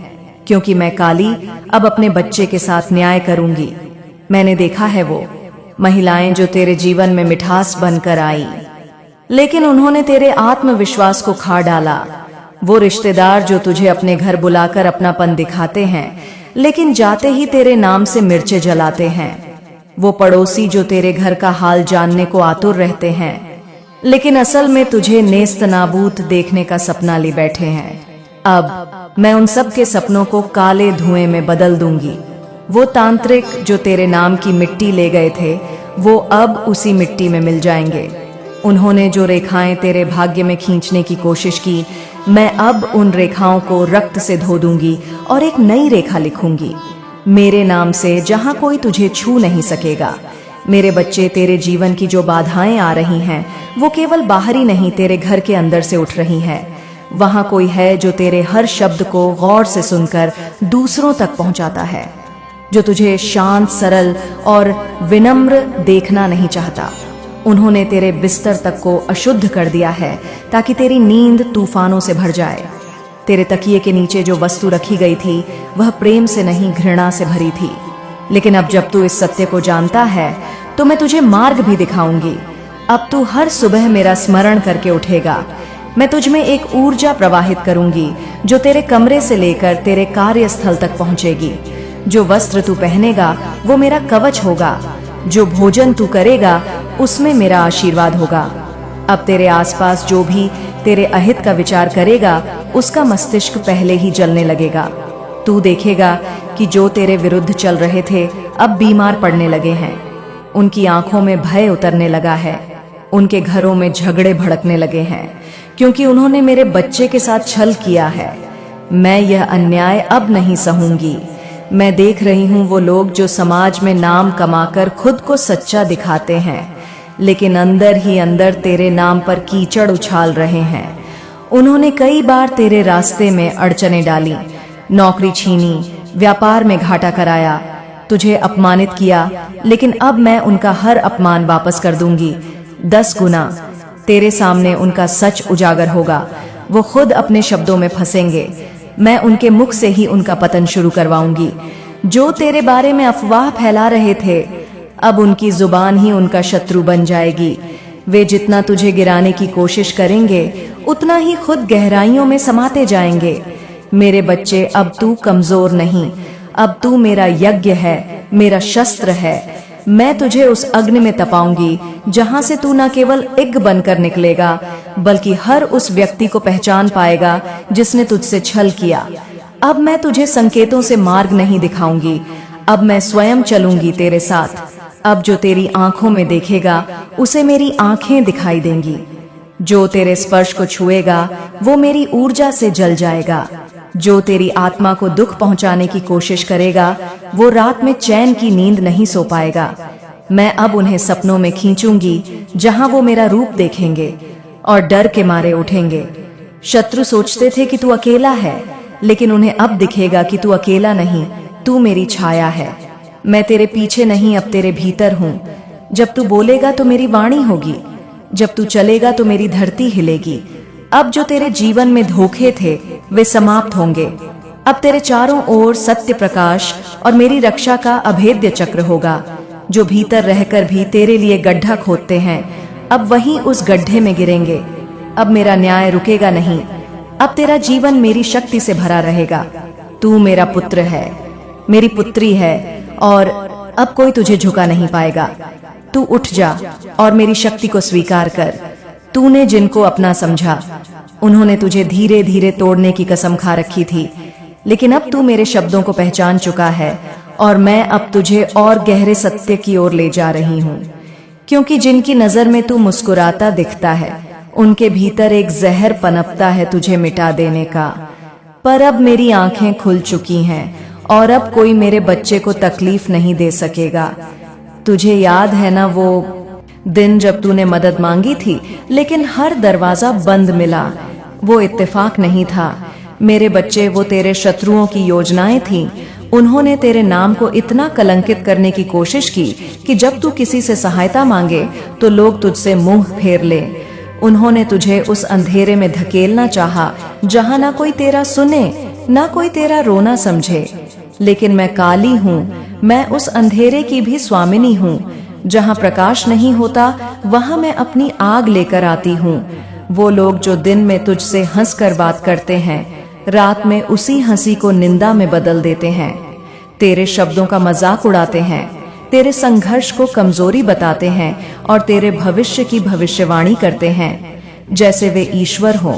Speaker 1: क्योंकि मैं काली अब अपने बच्चे के साथ न्याय करूंगी। मैंने देखा है वो महिलाएं जो तेरे जीवन में मिठास बनकर आई, लेकिन उन्होंने तेरे आत्मविश्वास को खा डाला। वो रिश्तेदार जो तुझे अपने घर बुलाकर अपनापन दिखाते हैं, लेकिन जाते ही तेरे नाम से मिर्चे जलाते हैं। वो पड़ोसी जो तेरे घर का हाल जानने को आतुर रहते हैं, लेकिन असल में तुझे नेस्तनाबूत देखने का सपना ले बैठे हैं। अब मैं उन सब के सपनों को काले धुएं में बदल दूंगी। वो तांत्रिक जो तेरे नाम की मिट्टी ले गए थे, वो अब उसी मिट्टी में मिल जाएंगे। उन्होंने जो रेखाएं तेरे भाग्य में खींचने की कोशिश की, मैं अब उन रेखाओं को रक्त से धो दूंगी और एक नई रेखा लिखूंगी मेरे नाम से, जहां कोई तुझे छू नहीं सकेगा। मेरे बच्चे, तेरे जीवन की जो बाधाएं आ रही हैं, वो केवल बाहरी नहीं, तेरे घर के अंदर से उठ रही हैं। वहां कोई है जो तेरे हर शब्द को गौर से सुनकर दूसरों तक पहुंचाता है, जो तुझे शांत, सरल और विनम्र देखना नहीं चाहता। उन्होंने तेरे बिस्तर तक को अशुद्ध कर दिया है, ताकि तेरी नींद तूफानों से भर जाए। तेरे तकिए के नीचे जो वस्तु रखी गई थी, वह प्रेम से नहीं, घृणा से भरी थी। लेकिन अब जब तू इस सत्य को जानता है, तो मैं तुझे मार्ग भी दिखाऊंगी। अब तू हर सुबह मेरा स्मरण करके उठेगा। मैं तुझ में एक ऊर्जा प्रवाहित करूंगी, जो तेरे कमरे से लेकर तेरे कार्यस्थल तक पहुंचेगी। जो वस्त्र तू पहनेगा, वो मेरा कवच होगा। जो भोजन तू करेगा, उसमें मेरा आशीर्वाद होगा। अब तेरे आसपास जो भी तेरे अहित का विचार करेगा, उसका मस्तिष्क पहले ही जलने लगेगा। तू देखेगा कि जो तेरे विरुद्ध चल रहे थे, अब बीमार पड़ने लगे हैं। उनकी आंखों में भय उतरने लगा है। उनके घरों में झगड़े भड़कने लगे हैं, क्योंकि उन्होंने मेरे बच्चे के साथ छल किया है। मैं यह अन्याय अब नहीं सहूंगी। मैं देख रही हूं वो लोग जो समाज में नाम कमाकर खुद को सच्चा दिखाते हैं, लेकिन अंदर ही अंदर तेरे नाम पर कीचड़ उछाल रहे हैं। उन्होंने कई बार तेरे रास्ते में अड़चने डाली, नौकरी छीनी, व्यापार में घाटा कराया, तुझे अपमानित किया, लेकिन अब मैं उनका हर अपमान वापस कर दूंगी 10 गुना। तेरे सामने उनका सच उजागर होगा। वो खुद अपने शब्दों में फंसेंगे। मैं उनके मुख से ही उनका पतन शुरू करवाऊंगी। जो तेरे बारे में अफवाह फैला रहे थे, अब उनकी जुबान ही उनका शत्रु बन जाएगी। वे जितना तुझे गिराने की कोशिश करेंगे, उतना ही खुद गहराइयों में समाते जाएंगे। मेरे बच्चे, अब तू कमजोर नहीं, अब तू मेरा यज्ञ है, मेरा शस्त्र है। मैं तुझे उस अग्नि में तपाऊंगी, जहां से तू न केवल इग बनकर निकलेगा, बल्कि हर उस व्यक्ति को पहचान पाएगा जिसने तुझसे छल किया। अब मैं तुझे संकेतों से मार्ग नहीं दिखाऊंगी, अब मैं स्वयं चलूंगी तेरे साथ। अब जो तेरी आंखों में देखेगा, उसे मेरी आंखें दिखाई देंगी। जो तेरे स्पर्श को छुएगा, वो मेरी ऊर्जा से जल जाएगा। जो तेरी आत्मा को दुख पहुंचाने की कोशिश करेगा, वो रात में चैन की नींद नहीं सो पाएगा। मैं अब उन्हें सपनों में खींचूंगी, जहां वो मेरा रूप देखेंगे और डर के मारे उठेंगे। शत्रु सोचते थे कि तू अकेला है, लेकिन उन्हें अब दिखेगा कि तू अकेला नहीं, तू मेरी छाया है। मैं तेरे पीछे नहीं, अब तेरे भीतर हूँ। जब तू बोलेगा तो मेरी वाणी होगी, जब तू चलेगा तो मेरी धरती हिलेगी। अब जो तेरे जीवन में धोखे थे, वे समाप्त होंगे। अब तेरे चारों ओर सत्य प्रकाश और मेरी रक्षा का अभेद्य चक्र होगा। जो भीतर रहकर भी तेरे लिए गड्ढा खोदते हैं, अब वहीं उस गड्ढे में गिरेंगे। अब मेरा न्याय रुकेगा नहीं। अब तेरा जीवन मेरी शक्ति से भरा रहेगा। तू मेरा पुत्र है, मेरी पुत्री है, और अब कोई तुझे झुका नहीं पाएगा। तू उठ जा और मेरी शक्ति को स्वीकार कर। तूने जिनको अपना समझा, उन्होंने तुझे धीरे धीरे तोड़ने की कसम खा रखी थी, लेकिन अब तू मेरे शब्दों को पहचान चुका है और मैं अब तुझे और गहरे सत्य की ओर ले जा रही हूँ। क्योंकि जिनकी नजर में तू मुस्कुराता दिखता है, उनके भीतर एक जहर पनपता है तुझे मिटा देने का। पर अब मेरी आंखें खुल चुकी हैं और अब कोई मेरे बच्चे को तकलीफ नहीं दे सकेगा। तुझे याद है ना वो दिन जब तूने मदद मांगी थी, लेकिन हर दरवाजा बंद मिला? वो इत्तेफाक नहीं था मेरे बच्चे, वो तेरे शत्रुओं की योजनाएं थीं। उन्होंने तेरे नाम को इतना कलंकित करने की कोशिश की कि जब तू किसी से सहायता मांगे तो लोग तुझसे मुंह फेर ले। उन्होंने तुझे उस अंधेरे में धकेलना चाहा जहां ना कोई तेरा सुने, ना कोई तेरा रोना समझे। लेकिन मैं काली हूँ, मैं उस अंधेरे की भी स्वामिनी हूँ। जहाँ प्रकाश नहीं होता, वहाँ मैं अपनी आग लेकर आती हूँ। वो लोग जो दिन में तुझसे हंसकर बात करते हैं, रात में उसी हंसी को निंदा में बदल देते हैं। तेरे शब्दों का मजाक उड़ाते हैं, तेरे संघर्ष को कमजोरी बताते हैं और तेरे भविष्य की भविष्यवाणी करते हैं जैसे वे ईश्वर हों।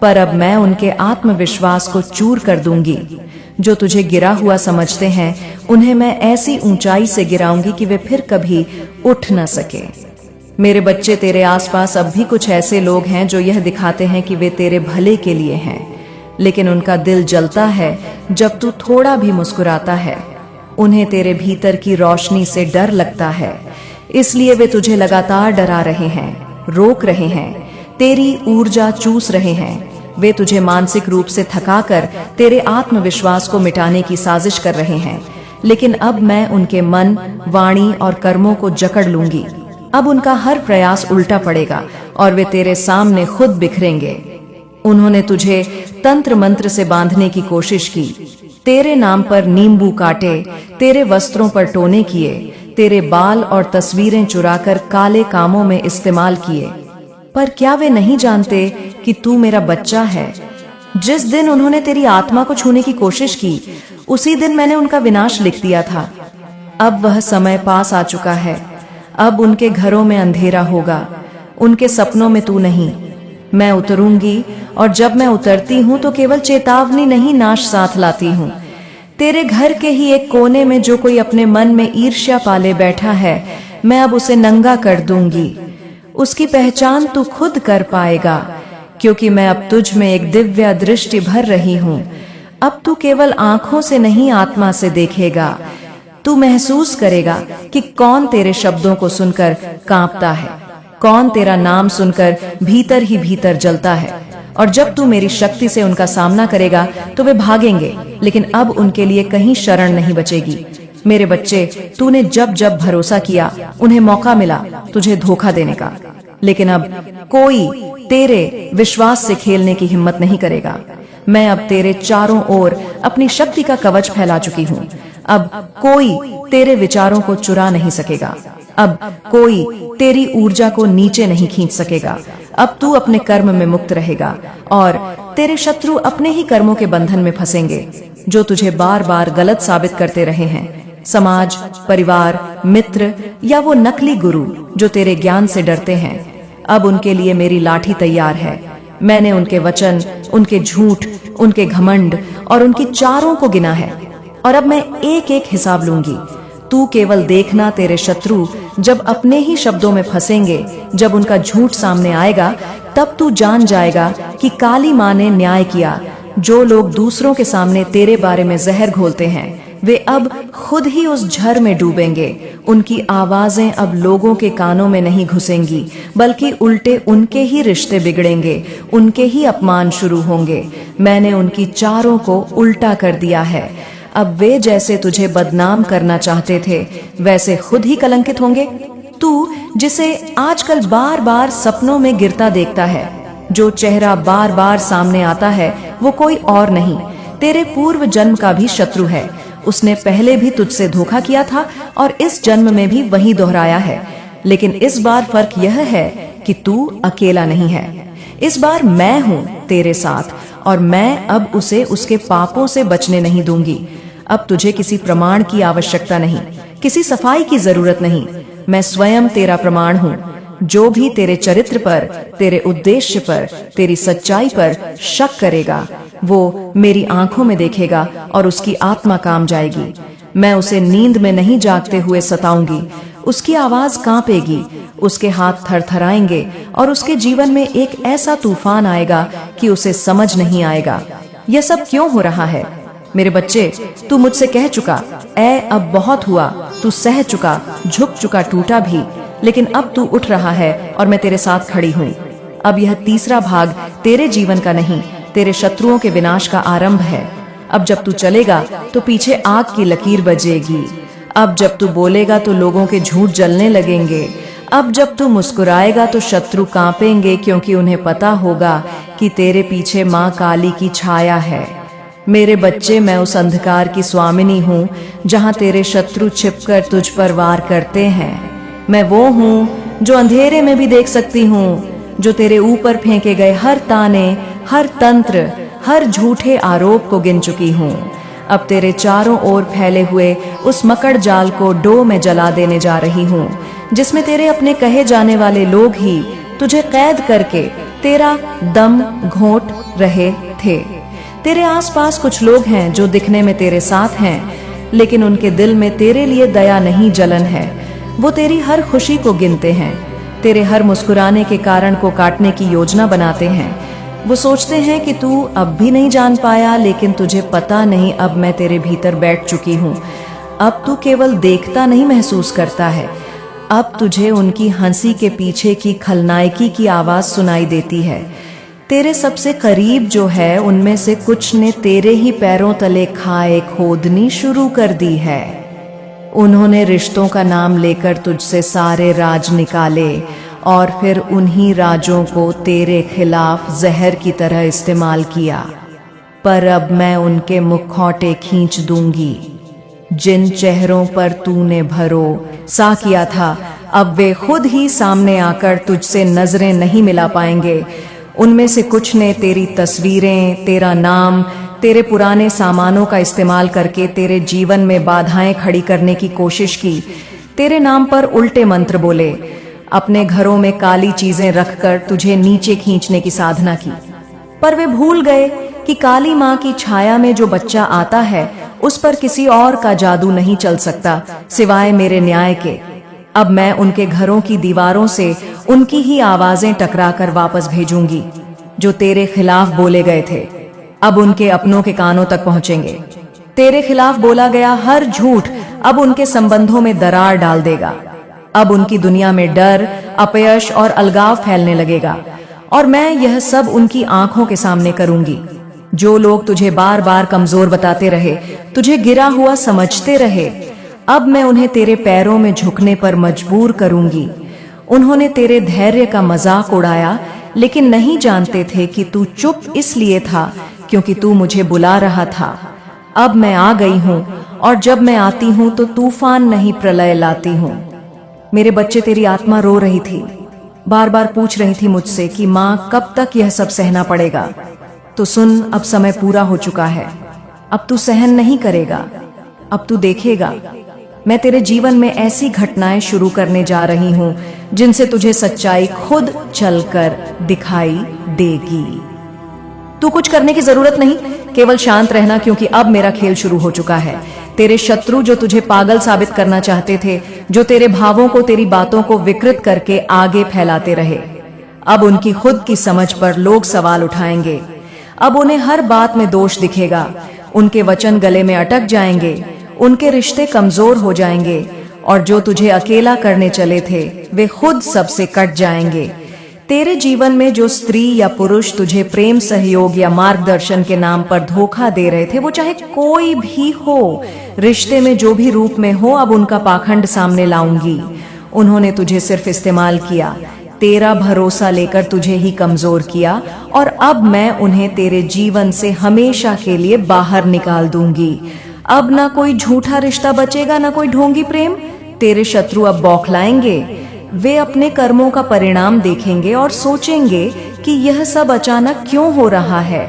Speaker 1: पर अब मैं उनके आत्मविश्वास को चूर कर दूंगी। जो तुझे गिरा हुआ समझते हैं, उन्हें मैं ऐसी ऊंचाई से गिराऊंगी कि वे फिर कभी उठ न सके। मेरे बच्चे, तेरे आसपास अब भी कुछ ऐसे लोग हैं जो यह दिखाते हैं कि वे तेरे भले के लिए हैं, लेकिन उनका दिल जलता है जब तू थोड़ा भी मुस्कुराता है। उन्हें तेरे भीतर की रोशनी से डर लगता है, इसलिए वे तुझे लगातार डरा रहे हैं, रोक रहे हैं, तेरी ऊर्जा चूस रहे हैं। वे तुझे मानसिक रूप से थकाकर तेरे आत्मविश्वास को मिटाने की साजिश कर रहे हैं। लेकिन अब मैं उनके मन, वाणी और कर्मों को जकड़ लूंगी। अब उनका हर प्रयास उल्टा पड़ेगा और वे तेरे सामने खुद बिखरेंगे। उन्होंने तुझे तंत्र मंत्र से बांधने की कोशिश की, तेरे नाम पर नींबू काटे, तेरे वस्त्रों पर टोने किए, तेरे बाल और तस्वीरें चुराकर काले कामों में इस्तेमाल किए। पर क्या वे नहीं जानते कि तू मेरा बच्चा है? जिस दिन उन्होंने तेरी आत्मा को छूने की कोशिश की, उसी दिन मैंने उनका विनाश लिख दिया था। अब वह समय पास आ चुका है। अब उनके घरों में अंधेरा होगा, उनके सपनों में तू नहीं। मैं उतरूंगी और जब मैं उतरती हूँ तो केवल चेतावनी नहीं, नाश साथ लाती हूँ। तेरे घर के ही एक कोने में जो कोई अपने मन में ईर्ष्या पाले बैठा है, मैं अब उसे नंगा कर दूंगी। उसकी पहचान तू खुद कर पाएगा, क्योंकि मैं अब तुझ में एक दिव्य दृष्टि भर रही हूँ। अब तू केवल आंखों से नहीं, आत्मा से देखेगा। तू महसूस करेगा कि कौन तेरे शब्दों को सुनकर कांपता है, कौन तेरा नाम सुनकर भीतर ही भीतर जलता है। और जब तू मेरी शक्ति से उनका सामना करेगा तो वे भागेंगे, लेकिन अब उनके लिए कहीं शरण नहीं बचेगी। मेरे बच्चे, तूने जब जब भरोसा किया, उन्हें मौका मिला तुझे धोखा देने का, लेकिन अब कोई तेरे विश्वास से खेलने की हिम्मत नहीं करेगा। मैं अब तेरे चारों ओर अपनी शक्ति का कवच फैला चुकी हूँ। अब कोई तेरे विचारों को चुरा नहीं सकेगा। अब कोई तेरी ऊर्जा को नीचे नहीं खींच सकेगा। अब तू अपने कर्म में मुक्त रहेगा और तेरे शत्रु अपने ही कर्मों के बंधन में फंसेंगे, जो तुझे बार बार गलत साबित करते रहे हैं। समाज, परिवार, मित्र या वो नकली गुरु जो तेरे ज्ञान से डरते हैं, अब उनके लिए मेरी लाठी तैयार है। मैंने उनके वचन, उनके झूठ, उनके घमंड और उनकी चारों को गिना है, और अब मैं एक एक हिसाब लूंगी। तू केवल देखना, तेरे शत्रु जब अपने ही शब्दों में फंसेंगे, जब उनका झूठ सामने आएगा, तब तू जान जाएगा कि काली माँ ने न्याय किया। जो लोग दूसरों के सामने तेरे बारे में जहर घोलते हैं, वे अब खुद ही उस झर में डूबेंगे। उनकी आवाजें अब लोगों के कानों में नहीं घुसेंगी, बल्कि उल्टे उनके ही रिश्ते बिगड़ेंगे, उनके ही अपमान शुरू होंगे। मैंने उनकी चारों को उल्टा कर दिया है। अब वे जैसे तुझे बदनाम करना चाहते थे, वैसे खुद ही कलंकित होंगे। तू जिसे आजकल बार बार सपनों में गिरता देखता है, जो चेहरा बार बार सामने आता है, वो कोई और नहीं, तेरे पूर्व जन्म का भी शत्रु है। उसने पहले भी तुझसे धोखा किया था और इस जन्म में भी वही दोहराया है। लेकिन इस बार फर्क यह है कि तू अकेला नहीं है। इस बार मैं हूँ तेरे साथ, और मैं अब उसे उसके पापों से बचने नहीं दूंगी। अब तुझे किसी प्रमाण की आवश्यकता नहीं, किसी सफाई की जरूरत नहीं। मैं स्वयं तेरा प्रमाण हूँ। जो भी तेरे चरित्र पर, तेरे उद्देश्य पर, तेरी सच्चाई पर शक करेगा, वो मेरी आंखों में देखेगा और उसकी आत्मा काम जाएगी। मैं उसे नींद में नहीं जागते हुए सताऊंगी। उसकी आवाज कांपेगी, उसके हाथ थरथराएंगे और उसके जीवन में एक ऐसा तूफान आएगा कि उसे समझ नहीं आएगा यह सब क्यों हो रहा है। मेरे बच्चे, तू मुझसे कह चुका, अब बहुत हुआ। तू सह चुका, झुक चुका, टूटा भी, लेकिन अब तू उठ रहा है और मैं तेरे साथ खड़ी हूँ। अब यह तीसरा भाग तेरे जीवन का नहीं, तेरे शत्रुओं के विनाश का आरंभ है। अब जब तू चलेगा तो पीछे आग की लकीर बजेगी। अब जब तू बोलेगा तो लोगों के झूठ जलने लगेंगे। अब जब तू मुस्कुराएगा तो शत्रु कांपेंगे, क्योंकि उन्हें पता होगा कि तेरे पीछे माँ काली की छाया है। मेरे बच्चे, मैं उस अंधकार की स्वामिनी हूँ जहाँ तेरे शत्रु छिपकर तुझ पर वार करते हैं। मैं वो हूँ जो अंधेरे में भी देख सकती हूँ, जो तेरे ऊपर फेंके गए हर ताने, हर तंत्र, हर झूठे आरोप को गिन चुकी हूँ। अब तेरे चारों ओर फैले हुए उस मकड़ जाल को डो में जला देने जा रही हूँ, जिसमें तेरे अपने कहे जाने वाले लोग ही तुझे कैद करके तेरा दम घोंट रहे थे। तेरे आसपास कुछ लोग हैं जो दिखने में तेरे साथ हैं, लेकिन उनके दिल में तेरे लिए दया नहीं, जलन है। वो तेरी हर खुशी को गिनते हैं, तेरे हर मुस्कुराने के कारण को काटने की योजना बनाते हैं। वो सोचते हैं कि तू अब भी नहीं जान पाया, लेकिन तुझे पता नहीं, अब मैं तेरे भीतर बैठ चुकी हूँ। अब तू केवल देखता नहीं, महसूस करता है। अब तुझे उनकी हंसी के पीछे की खलनायकी की आवाज सुनाई देती है। तेरे सबसे करीब जो है, उनमें से कुछ ने तेरे ही पैरों तले खाए खोदनी शुरू कर दी है। उन्होंने रिश्तों का नाम लेकर तुझसे सारे राज निकाले और फिर उन्हीं राजों को तेरे खिलाफ जहर की तरह इस्तेमाल किया। पर अब मैं उनके मुखौटे खींच दूंगी। जिन चेहरों पर तूने भरोसा किया था, अब वे खुद ही सामने आकर तुझसे नजरें नहीं मिला पाएंगे। उनमें से कुछ ने तेरी तस्वीरें, तेरा नाम, तेरे पुराने सामानों का इस्तेमाल करके तेरे जीवन में बाधाएं खड़ी करने की कोशिश की। तेरे नाम पर उल्टे मंत्र बोले, अपने घरों में काली चीजें रखकर तुझे नीचे खींचने की साधना की। पर वे भूल गए कि काली माँ की छाया में जो बच्चा आता है, उस पर किसी और का जादू नहीं चल सकता सिवाय मेरे न्याय के। अब मैं उनके घरों की दीवारों से उनकी ही आवाजें टकराकर वापस भेजूंगी जो तेरे खिलाफ बोले गए थे। अब उनके अपनों के कानों तक पहुंचेंगे। तेरे खिलाफ बोला गया हर झूठ अब उनके संबंधों में दरार डाल देगा। अब उनकी दुनिया में डर, अपयश और अलगाव फैलने लगेगा, और मैं यह सब उनकी आंखों के सामने करूंगी। जो लोग तुझे बार बार कमजोर बताते रहे, तुझे गिरा हुआ समझते रहे, अब मैं उन्हें तेरे पैरों में झुकने पर मजबूर करूंगी। उन्होंने तेरे धैर्य का मजाक उड़ाया, लेकिन नहीं जानते थे कि तू चुप इसलिए था क्योंकि तू मुझे बुला रहा था। अब मैं आ गई हूँ, और जब मैं आती हूँ तो तूफान नहीं, प्रलय लाती हूँ। मेरे बच्चे, तेरी आत्मा रो रही थी, बार बार पूछ रही थी मुझसे कि माँ कब तक यह सब सहना पड़ेगा। तो सुन, अब समय पूरा हो चुका है। अब तू सहन नहीं करेगा, अब तू देखेगा। मैं तेरे जीवन में ऐसी घटनाएं शुरू करने जा रही हूँ जिनसे तुझे सच्चाई खुद चलकर दिखाई देगी। तू कुछ करने की जरूरत नहीं, केवल शांत रहना, क्योंकि अब मेरा खेल शुरू हो चुका है। तेरे शत्रु जो तुझे पागल साबित करना चाहते थे, जो तेरे भावों को, तेरी बातों को विकृत करके आगे फैलाते रहे, अब उनकी खुद की समझ पर लोग सवाल उठाएंगे। अब उन्हें हर बात में दोष दिखेगा। उनके वचन गले में अटक जाएंगे, उनके रिश्ते कमजोर हो जाएंगे, और जो तुझे अकेला करने चले थे वे खुद सबसे कट जाएंगे। तेरे जीवन में जो स्त्री या पुरुष तुझे प्रेम, सहयोग या मार्गदर्शन के नाम पर धोखा दे रहे थे, वो चाहे कोई भी हो, रिश्ते में जो भी रूप में हो, अब उनका पाखंड सामने लाऊंगी। उन्होंने तुझे सिर्फ इस्तेमाल किया, तेरा भरोसा लेकर तुझे ही कमजोर किया, और अब मैं उन्हें तेरे जीवन से हमेशा के लिए बाहर निकाल दूंगी। अब ना कोई झूठा रिश्ता बचेगा, ना कोई ढोंगी प्रेम। तेरे शत्रु अब बौखलाएंगे, वे अपने कर्मों का परिणाम देखेंगे और सोचेंगे कि यह सब अचानक क्यों हो रहा है।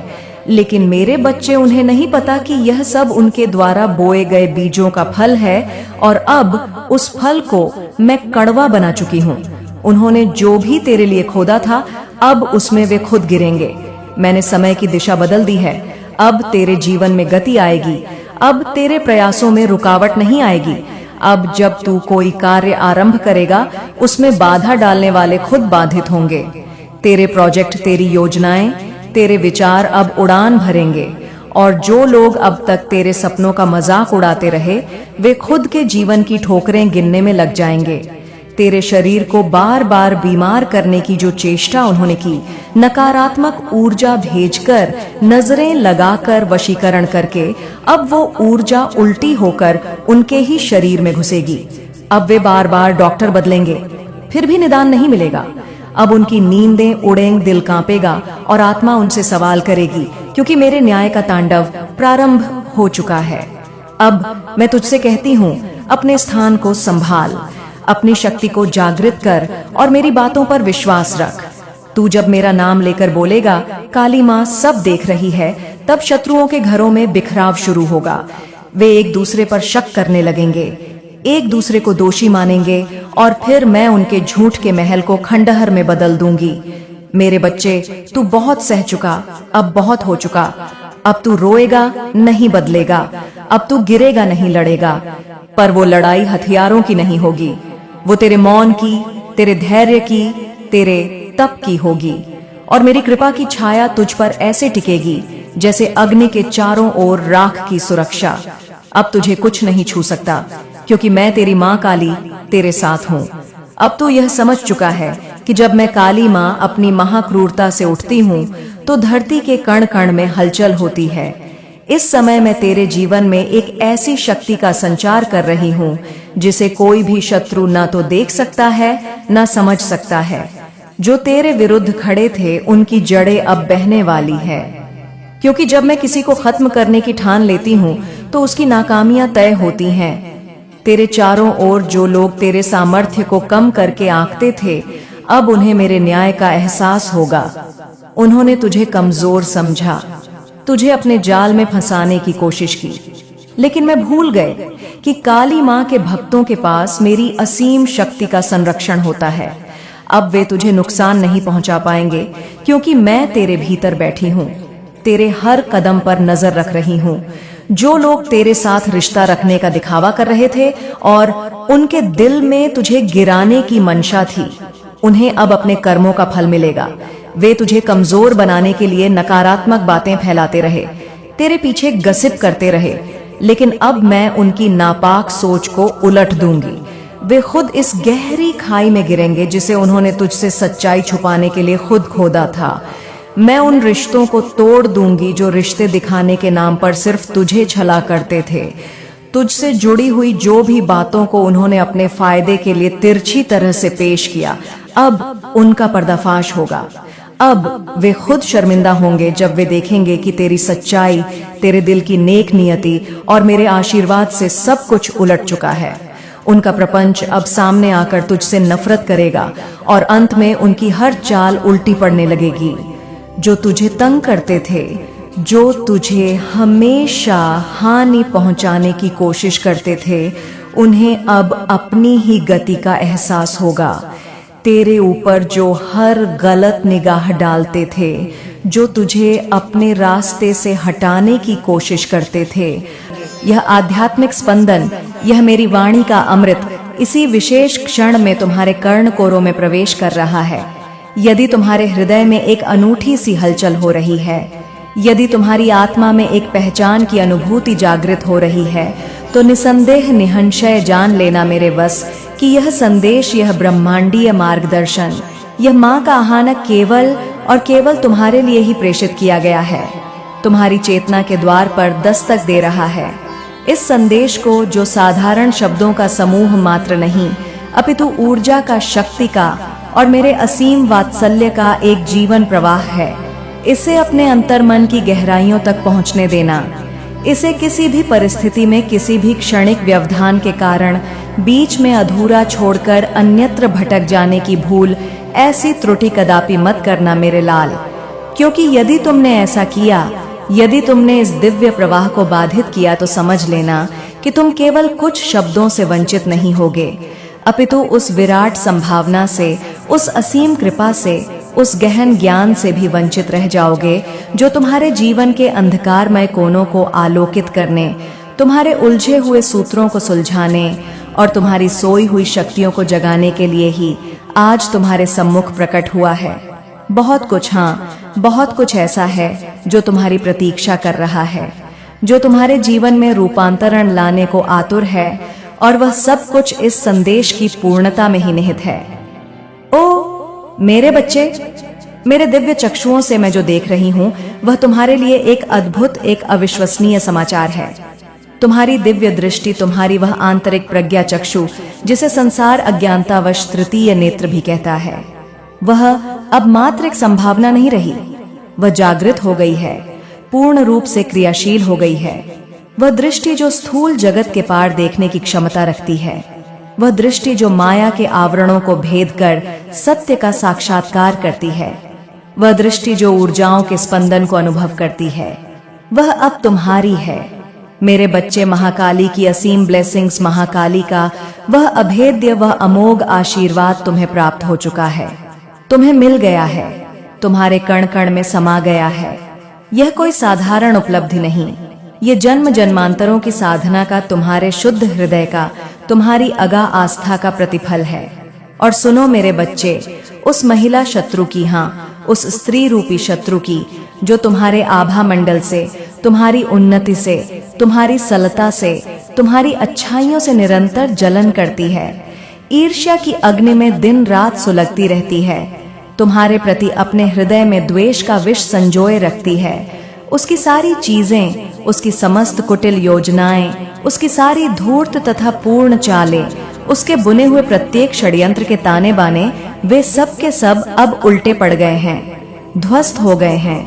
Speaker 1: लेकिन मेरे बच्चे, उन्हें नहीं पता कि यह सब उनके द्वारा बोए गए बीजों का फल है और अब उस फल को मैं कड़वा बना चुकी हूँ। उन्होंने जो भी तेरे लिए खोदा था, अब उसमें वे खुद गिरेंगे। मैंने समय की दिशा बदल दी है। अब तेरे जीवन में गति आएगी। अब तेरे प्रयासों में रुकावट नहीं आएगी। अब जब तू कोई कार्य आरंभ करेगा, उसमें बाधा डालने वाले खुद बाधित होंगे। तेरे प्रोजेक्ट, तेरी योजनाएं, तेरे विचार अब उड़ान भरेंगे और जो लोग अब तक तेरे सपनों का मजाक उड़ाते रहे, वे खुद के जीवन की ठोकरें गिनने में लग जाएंगे। तेरे शरीर को बार बार बीमार करने की जो चेष्टा उन्होंने की, नकारात्मक ऊर्जा भेजकर, नजरें लगाकर, वशीकरण करके, अब वो ऊर्जा उल्टी होकर उनके ही शरीर में घुसेगी। अब वे बार बार डॉक्टर बदलेंगे, फिर भी निदान नहीं मिलेगा। अब उनकी नींदें उड़ेंग, दिल कांपेगा और आत्मा उनसे सवाल करेगी, क्योंकि मेरे न्याय का तांडव प्रारंभ हो चुका है। अब मैं तुझसे कहती हूँ, अपने स्थान को संभाल, अपनी शक्ति को जागृत कर और मेरी बातों पर विश्वास रख। तू जब मेरा नाम लेकर बोलेगा, काली माँ सब देख रही है, तब शत्रुओं के घरों में बिखराव शुरू होगा। वे एक दूसरे पर शक करने लगेंगे, एक दूसरे को दोषी मानेंगे और फिर मैं उनके झूठ के महल को खंडहर में बदल दूंगी। मेरे बच्चे, तू बहुत सह चुका, अब बहुत हो चुका। अब तू रोएगा नहीं, बदलेगा। अब तू गिरेगा नहीं, लड़ेगा। पर वो लड़ाई हथियारों की नहीं होगी, वो तेरे मौन की, तेरे धैर्य की, तेरे तप की होगी। और मेरी कृपा की छाया तुझ पर ऐसे टिकेगी जैसे अग्नि के चारों ओर राख की सुरक्षा। अब तुझे कुछ नहीं छू सकता, क्योंकि मैं तेरी माँ काली तेरे साथ हूँ। अब तू यह समझ चुका है कि जब मैं काली माँ अपनी महाक्रूरता से उठती हूँ, तो धरती के कण कण में हलचल होती है। इस समय मैं तेरे जीवन में एक ऐसी शक्ति का संचार कर रही हूँ जिसे कोई भी शत्रु न तो देख सकता है, न समझ सकता है। जो तेरे विरुद्ध खड़े थे, उनकी जड़ें अब बहने वाली है। क्योंकि जब मैं किसी को खत्म करने की ठान लेती हूँ, तो उसकी नाकामियां तय होती हैं। तेरे चारों ओर जो लोग तेरे सामर्थ्य को कम करके आंकते थे, अब उन्हें मेरे न्याय का एहसास होगा। उन्होंने तुझे कमजोर समझा, तुझे अपने जाल में फंसाने की कोशिश की, लेकिन मैं भूल गए कि काली माँ के भक्तों के पास मेरी असीम शक्ति का संरक्षण होता है। अब वे तुझे नुकसान नहीं पहुंचा पाएंगे, क्योंकि मैं तेरे भीतर बैठी हूँ, तेरे हर कदम पर नजर रख रही हूँ। जो लोग तेरे साथ रिश्ता रखने का दिखावा कर रहे थे और उनके दिल में तुझे गिराने की मंशा थी, उन्हें अब अपने कर्मों का फल मिलेगा। वे तुझे कमजोर बनाने के लिए नकारात्मक बातें फैलाते रहे, तेरे पीछे गसिप करते रहे, लेकिन अब मैं उनकी नापाक सोच को उलट दूंगी। वे खुद इस गहरी खाई में गिरेंगे जिसे उन्होंने तुझसे सच्चाई छुपाने के लिए खुद खोदा था। मैं उन रिश्तों को तोड़ दूंगी जो रिश्ते दिखाने के नाम पर सिर्फ तुझे छला करते थे। तुझसे जुड़ी हुई जो भी बातों को उन्होंने अपने फायदे के लिए तिरछी तरह से पेश किया, अब उनका पर्दाफाश होगा। अब वे खुद शर्मिंदा होंगे जब वे देखेंगे कि तेरी सच्चाई, तेरे दिल की नेक नियति और मेरे आशीर्वाद से सब कुछ उलट चुका है। उनका प्रपंच अब सामने आकर तुझसे नफरत करेगा और अंत में उनकी हर चाल उल्टी पड़ने लगेगी। जो तुझे तंग करते थे, जो तुझे हमेशा हानि पहुंचाने की कोशिश करते थे, उन्हें अब अपनी ही गति का एहसास होगा। तेरे ऊपर जो हर गलत निगाह डालते थे, जो तुझे अपने रास्ते से हटाने की कोशिश करते थे, यह आध्यात्मिक स्पंदन, यह मेरी वाणी का अमृत इसी विशेष क्षण में तुम्हारे कर्णकोरों में प्रवेश कर रहा है। यदि तुम्हारे हृदय में एक अनूठी सी हलचल हो रही है, यदि तुम्हारी आत्मा में एक पहचान की अनुभूति जागृत हो रही है, तो निसंदेह निहंशय जान लेना मेरे वश कि यह संदेश, यह ब्रह्मांडीय मार्गदर्शन, यह माँ का आह्वान केवल और केवल तुम्हारे लिए ही प्रेषित किया गया है। तुम्हारी चेतना के द्वार पर दस्तक दे रहा है। इस संदेश को, जो साधारण शब्दों का समूह मात्र नहीं, अपितु ऊर्जा का, शक्ति का और मेरे असीम वात्सल्य का एक जीवन प्रवाह है, इसे अपने अंतर्मन की गहराइयों तक पहुंचने देना। इसे किसी भी परिस्थिति में, किसी भी क्षणिक व्यवधान के कारण बीच में अधूरा छोड़कर अन्यत्र भटक जाने की भूल, ऐसी त्रुटि कदापि मत करना मेरे लाल, क्योंकि यदि तुमने ऐसा किया यदि तुमने इस दिव्य प्रवाह को बाधित किया तो समझ लेना कि तुम केवल कुछ शब्दों से वंचित नहीं होगे, अपितु उस विराट संभावना से, उस असीम कृपा से, उस गहन ज्ञान से भी वंचित रह जाओगे जो तुम्हारे जीवन के अंधकारमय कोनों को आलोकित करने, तुम्हारे उलझे हुए सूत्रों को सुलझाने और तुम्हारी सोई हुई शक्तियों को जगाने के लिए ही आज तुम्हारे सम्मुख प्रकट हुआ है। बहुत कुछ, हाँ बहुत कुछ ऐसा है जो तुम्हारी प्रतीक्षा कर रहा है, जो तुम्हारे जीवन में रूपांतरण लाने को आतुर है, और वह सब कुछ इस संदेश की पूर्णता में ही निहित है। ओ मेरे बच्चे, मेरे दिव्य चक्षुओं से मैं जो देख रही हूँ वह तुम्हारे लिए एक अद्भुत, एक अविश्वसनीय समाचार है। तुम्हारी दिव्य दृष्टि, तुम्हारी वह आंतरिक प्रज्ञा चक्षु जिसे संसार अज्ञानतावश तृतीय नेत्र भी कहता है, वह अब मात्र एक संभावना नहीं रही, वह जागृत हो गई है, पूर्ण रूप से क्रियाशील हो गई है। वह दृष्टि जो स्थूल जगत के पार देखने की क्षमता रखती है, वह दृष्टि जो माया के आवरणों को भेद कर सत्य का साक्षात्कार करती है, वह दृष्टि जो ऊर्जाओं के स्पंदन को अनुभव करती है, वह अब तुम्हारी है। मेरे बच्चे, महाकाली की असीम ब्लेसिंग्स, महाकाली का वह अभेद्य, वह अमोघ आशीर्वाद तुम्हें प्राप्त हो चुका है, तुम्हें मिल गया है, तुम्हारे कण कण में समा गया है। यह कोई साधारण उपलब्धि नहीं, ये जन्म जन्मांतरों की साधना का, तुम्हारे शुद्ध हृदय का, तुम्हारी अगा आस्था का प्रतिफल है। और सुनो मेरे बच्चे, उस महिला शत्रु की, हाँ उस स्त्री रूपी शत्रु की जो तुम्हारे आभा मंडल से, तुम्हारी उन्नति से, तुम्हारी सलता से, तुम्हारी अच्छाइयों से निरंतर जलन करती है, ईर्ष्या की अग्नि में दिन रात सुलगती रहती है, तुम्हारे प्रति अपने हृदय में द्वेष का विष संजोए रखती है। उसकी सारी चीजें, उसकी समस्त कुटिल योजनाएं, उसकी सारी धूर्त तथा पूर्ण चालें, उसके बुने हुए प्रत्येक षड्यंत्र के ताने बाने, वे सब के सब अब उल्टे पड़ गए हैं, ध्वस्त हो गए हैं,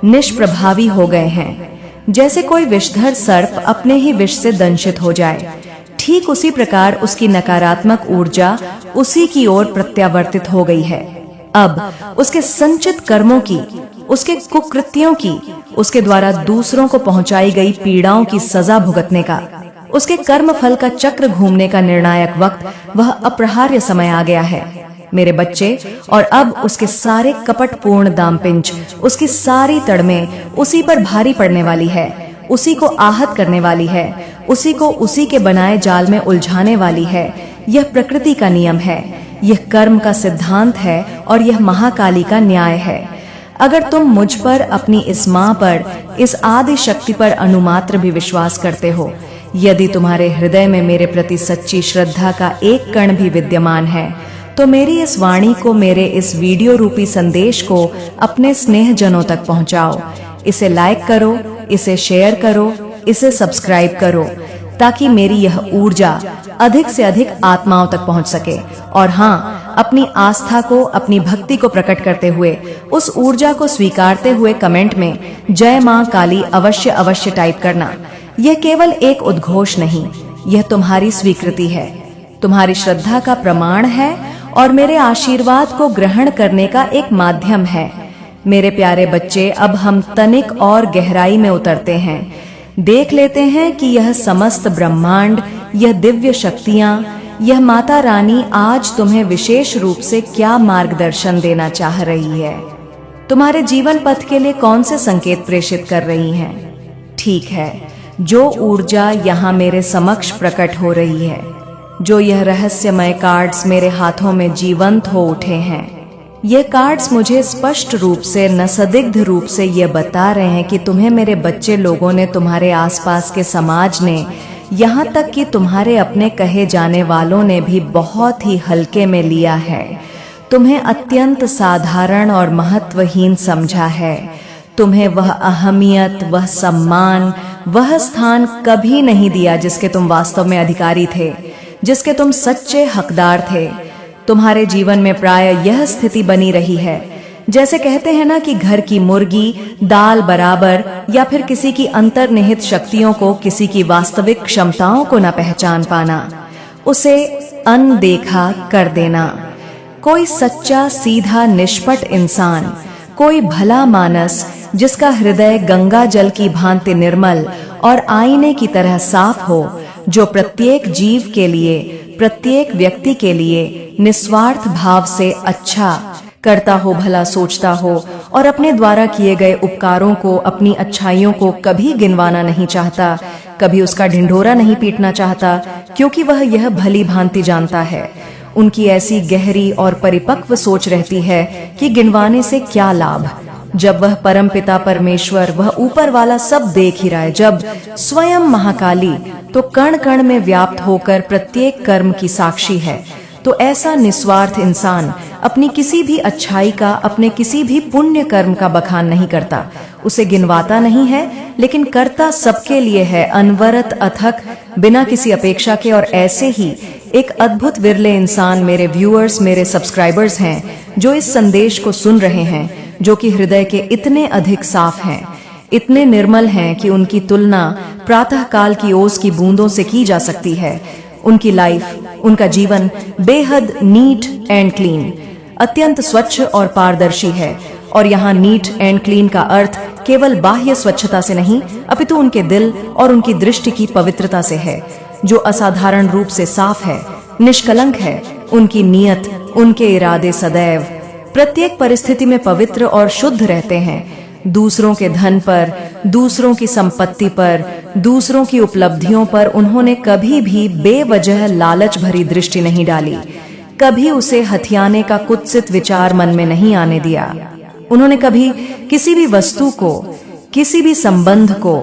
Speaker 1: निष्प्रभावी हो गए हैं। जैसे कोई विषधर सर्प अपने ही विष से दंशित हो जाए, ठीक उसी प्रकार उसकी नकारात्मक ऊर्जा उसी की ओर प्रत्यावर्तित हो गई है। अब उसके संचित कर्मों की, उसके कुकृत्यों की, उसके द्वारा दूसरों को पहुंचाई गई पीड़ाओं की सजा भुगतने का, उसके कर्म फल का चक्र घूमने का निर्णायक वक्त, वह अप्रहार्य समय आ गया है मेरे बच्चे। और अब उसके सारे कपटपूर्ण दामपिंच, उसकी सारी तड़में उसी पर भारी पड़ने वाली है, उसी को आहत करने वाली है, उसी को उसी के बनाए जाल में उलझाने वाली है। यह प्रकृति का नियम है, यह कर्म का सिद्धांत है, और यह महाकाली का न्याय है। अगर तुम मुझ पर, अपनी इस माँ पर, इस आदि शक्ति पर अनुमात्र भी विश्वास करते हो, यदि तुम्हारे हृदय में मेरे प्रति सच्ची श्रद्धा का एक कण भी विद्यमान है, तो मेरी इस वाणी को, मेरे इस वीडियो रूपी संदेश को अपने स्नेहजनों तक पहुंचाओ। इसे लाइक करो, इसे शेयर करो, इसे सब्सक्राइब करो, ताकि मेरी यह ऊर्जा अधिक से अधिक आत्माओं तक पहुंच सके। और हाँ, अपनी आस्था को, अपनी भक्ति को प्रकट करते हुए, उस ऊर्जा को स्वीकारते हुए कमेंट में जय मां काली अवश्य अवश्य टाइप करना। यह केवल एक उद्घोष नहीं, यह तुम्हारी स्वीकृति है, तुम्हारी श्रद्धा का प्रमाण है, और मेरे आशीर्वाद को ग्रहण करने का एक माध्यम है। मेरे प्यारे बच्चे, अब हम तनिक और गहराई में उतरते हैं, देख लेते हैं कि यह समस्त ब्रह्मांड, यह दिव्य शक्तियां, यह माता रानी आज तुम्हें विशेष रूप से क्या मार्गदर्शन देना चाह रही है, तुम्हारे जीवन पथ के लिए कौन से संकेत प्रेषित कर रही हैं। ठीक है, जो ऊर्जा यहाँ मेरे समक्ष प्रकट हो रही है, जो यह रहस्यमय कार्ड्स मेरे हाथों में जीवंत हो उठे हैं, ये कार्ड्स मुझे स्पष्ट रूप से, न संदिग्ध रूप से ये बता रहे हैं कि तुम्हें मेरे बच्चे लोगों ने, तुम्हारे आसपास के समाज ने, यहाँ तक कि तुम्हारे अपने कहे जाने वालों ने भी बहुत ही हल्के में लिया है, तुम्हें अत्यंत साधारण और महत्वहीन समझा है, तुम्हें वह अहमियत, वह सम्मान, वह स्थान कभी नहीं दिया जिसके तुम वास्तव में अधिकारी थे, जिसके तुम सच्चे हकदार थे। तुम्हारे जीवन में प्राय यह स्थिति बनी रही है, जैसे कहते हैं ना कि घर की मुर्गी दाल बराबर, या फिर किसी की अंतर्निहित शक्तियों को, किसी की वास्तविक क्षमताओं को न पहचान पाना, उसे अनदेखा कर देना। कोई सच्चा, सीधा, निष्पट इंसान, कोई भला मानस जिसका हृदय गंगा जल की भांति निर्मल और आईने की तरह साफ हो, जो प्रत्येक जीव के लिए, प्रत्येक व्यक्ति के लिए निस्वार्थ भाव से अच्छा करता हो, भला सोचता हो और अपने द्वारा किए गए उपकारों को, अपनी अच्छाइयों को कभी गिनवाना नहीं चाहता, कभी उसका ढिंढोरा नहीं पीटना चाहता, क्योंकि वह यह भली भांति जानता है, उनकी ऐसी गहरी और परिपक्व सोच रहती है कि गिनवाने से क्या लाभ, जब वह परमपिता परमेश्वर, वह ऊपर वाला सब देख ही रहा है, जब स्वयं महाकाली तो कण कण में व्याप्त होकर प्रत्येक कर्म की साक्षी है। तो ऐसा निस्वार्थ इंसान अपनी किसी भी अच्छाई का, अपने किसी भी पुण्य कर्म का बखान नहीं करता, उसे गिनवाता नहीं है, लेकिन करता सबके लिए है, अनवरत, अथक, बिना किसी अपेक्षा के। और ऐसे ही एक अद्भुत विरले इंसान मेरे व्यूअर्स, मेरे सब्सक्राइबर्स हैं, जो इस संदेश को सुन रहे हैं, जो कि हृदय के इतने अधिक साफ हैं, इतने निर्मल हैं कि उनकी तुलना प्रातः काल की ओस की बूंदों से की जा सकती है। उनकी लाइफ, उनका जीवन बेहद नीट एंड क्लीन, अत्यंत स्वच्छ और पारदर्शी है। और यहाँ नीट एंड क्लीन का अर्थ केवल बाह्य स्वच्छता से नहीं, अपितु उनके दिल और उनकी दृष्टि की पवित्रता से है, जो असाधारण रूप से साफ है, निष्कलंक है। उनकी नीयत, उनके इरादे सदैव प्रत्येक परिस्थिति में पवित्र और शुद्ध रहते हैं। दूसरों के धन पर, दूसरों की संपत्ति पर, दूसरों की उपलब्धियों पर उन्होंने कभी भी बेवजह लालच भरी दृष्टि नहीं डाली, कभी उसे हथियाने का कुत्सित विचार मन में नहीं आने दिया। उन्होंने कभी किसी भी वस्तु को, किसी भी संबंध को,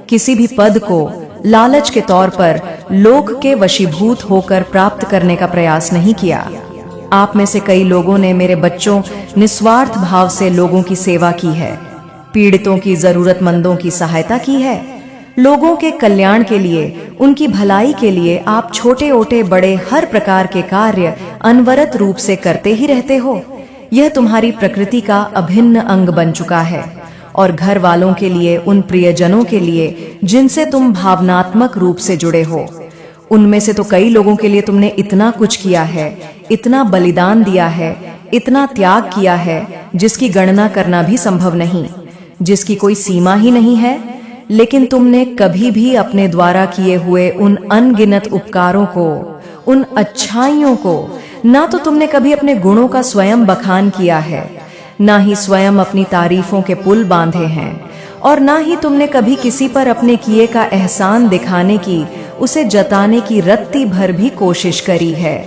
Speaker 1: किसी भी पद को लालच के तौर पर लोक के वशीभूत होकर प्राप्त करने का प्रयास नहीं किया। आप में से कई लोगों ने, मेरे बच्चों, निस्वार्थ भाव से लोगों की सेवा की है, पीड़ितों की, जरूरतमंदों की सहायता की है। लोगों के कल्याण के लिए, उनकी भलाई के लिए आप छोटे ओटे बड़े हर प्रकार के कार्य अनवरत रूप से करते ही रहते हो। यह तुम्हारी प्रकृति का अभिन्न अंग बन चुका है। और घर वालों के लिए, उन प्रियजनों के लिए जिनसे तुम भावनात्मक रूप से जुड़े हो, उनमें से तो कई लोगों के लिए तुमने इतना कुछ किया है, इतना बलिदान दिया है, इतना त्याग किया है, जिसकी गणना करना भी संभव नहीं, जिसकी कोई सीमा ही नहीं है। लेकिन तुमने कभी भी अपने द्वारा किए हुए उन अनगिनत उपकारों को, उन अच्छाइयों को, ना तो तुमने कभी अपने गुणों का स्वयं बखान किया है, ना ही स्वयं अपनी तारीफों के पुल बांधे हैं, और ना ही तुमने कभी किसी पर अपने किए का एहसान दिखाने की, उसे जताने की रत्ती भर भी कोशिश करी है।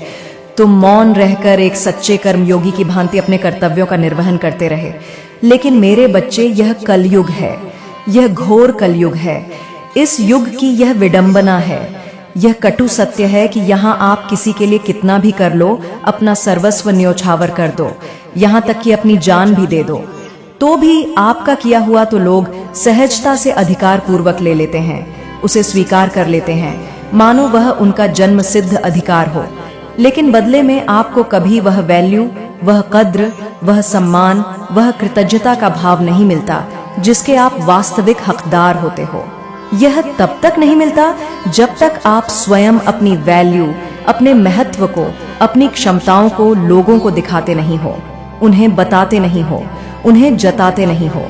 Speaker 1: तुम मौन रहकर एक सच्चे कर्मयोगी की भांति अपने कर्तव्यों का निर्वहन करते रहे। लेकिन मेरे बच्चे, यह कलयुग है, यह घोर कलयुग है। इस युग की यह विडंबना है, यह कटु सत्य है कि यहाँ आप किसी के लिए कितना भी कर लो, अपना सर्वस्व न्योछावर कर दो, यहाँ तक कि अपनी जान भी दे दो, तो भी आपका किया हुआ तो लोग सहजता से अधिकार पूर्वक ले लेते हैं, उसे स्वीकार कर लेते हैं, मानो वह उनका जन्म सिद्ध अधिकार हो। लेकिन बदले में आपको कभी वह वैल्यू, वह कद्र, वह सम्मान, वह कृतज्ञता का भाव नहीं मिलता जिसके आप वास्तविक हकदार होते हो। यह तब तक नहीं मिलता जब तक आप स्वयं अपनी वैल्यू, अपने महत्व को, अपनी क्षमताओं को लोगों को दिखाते नहीं हो, उन्हें बताते नहीं हो, उन्हें जताते नहीं हो।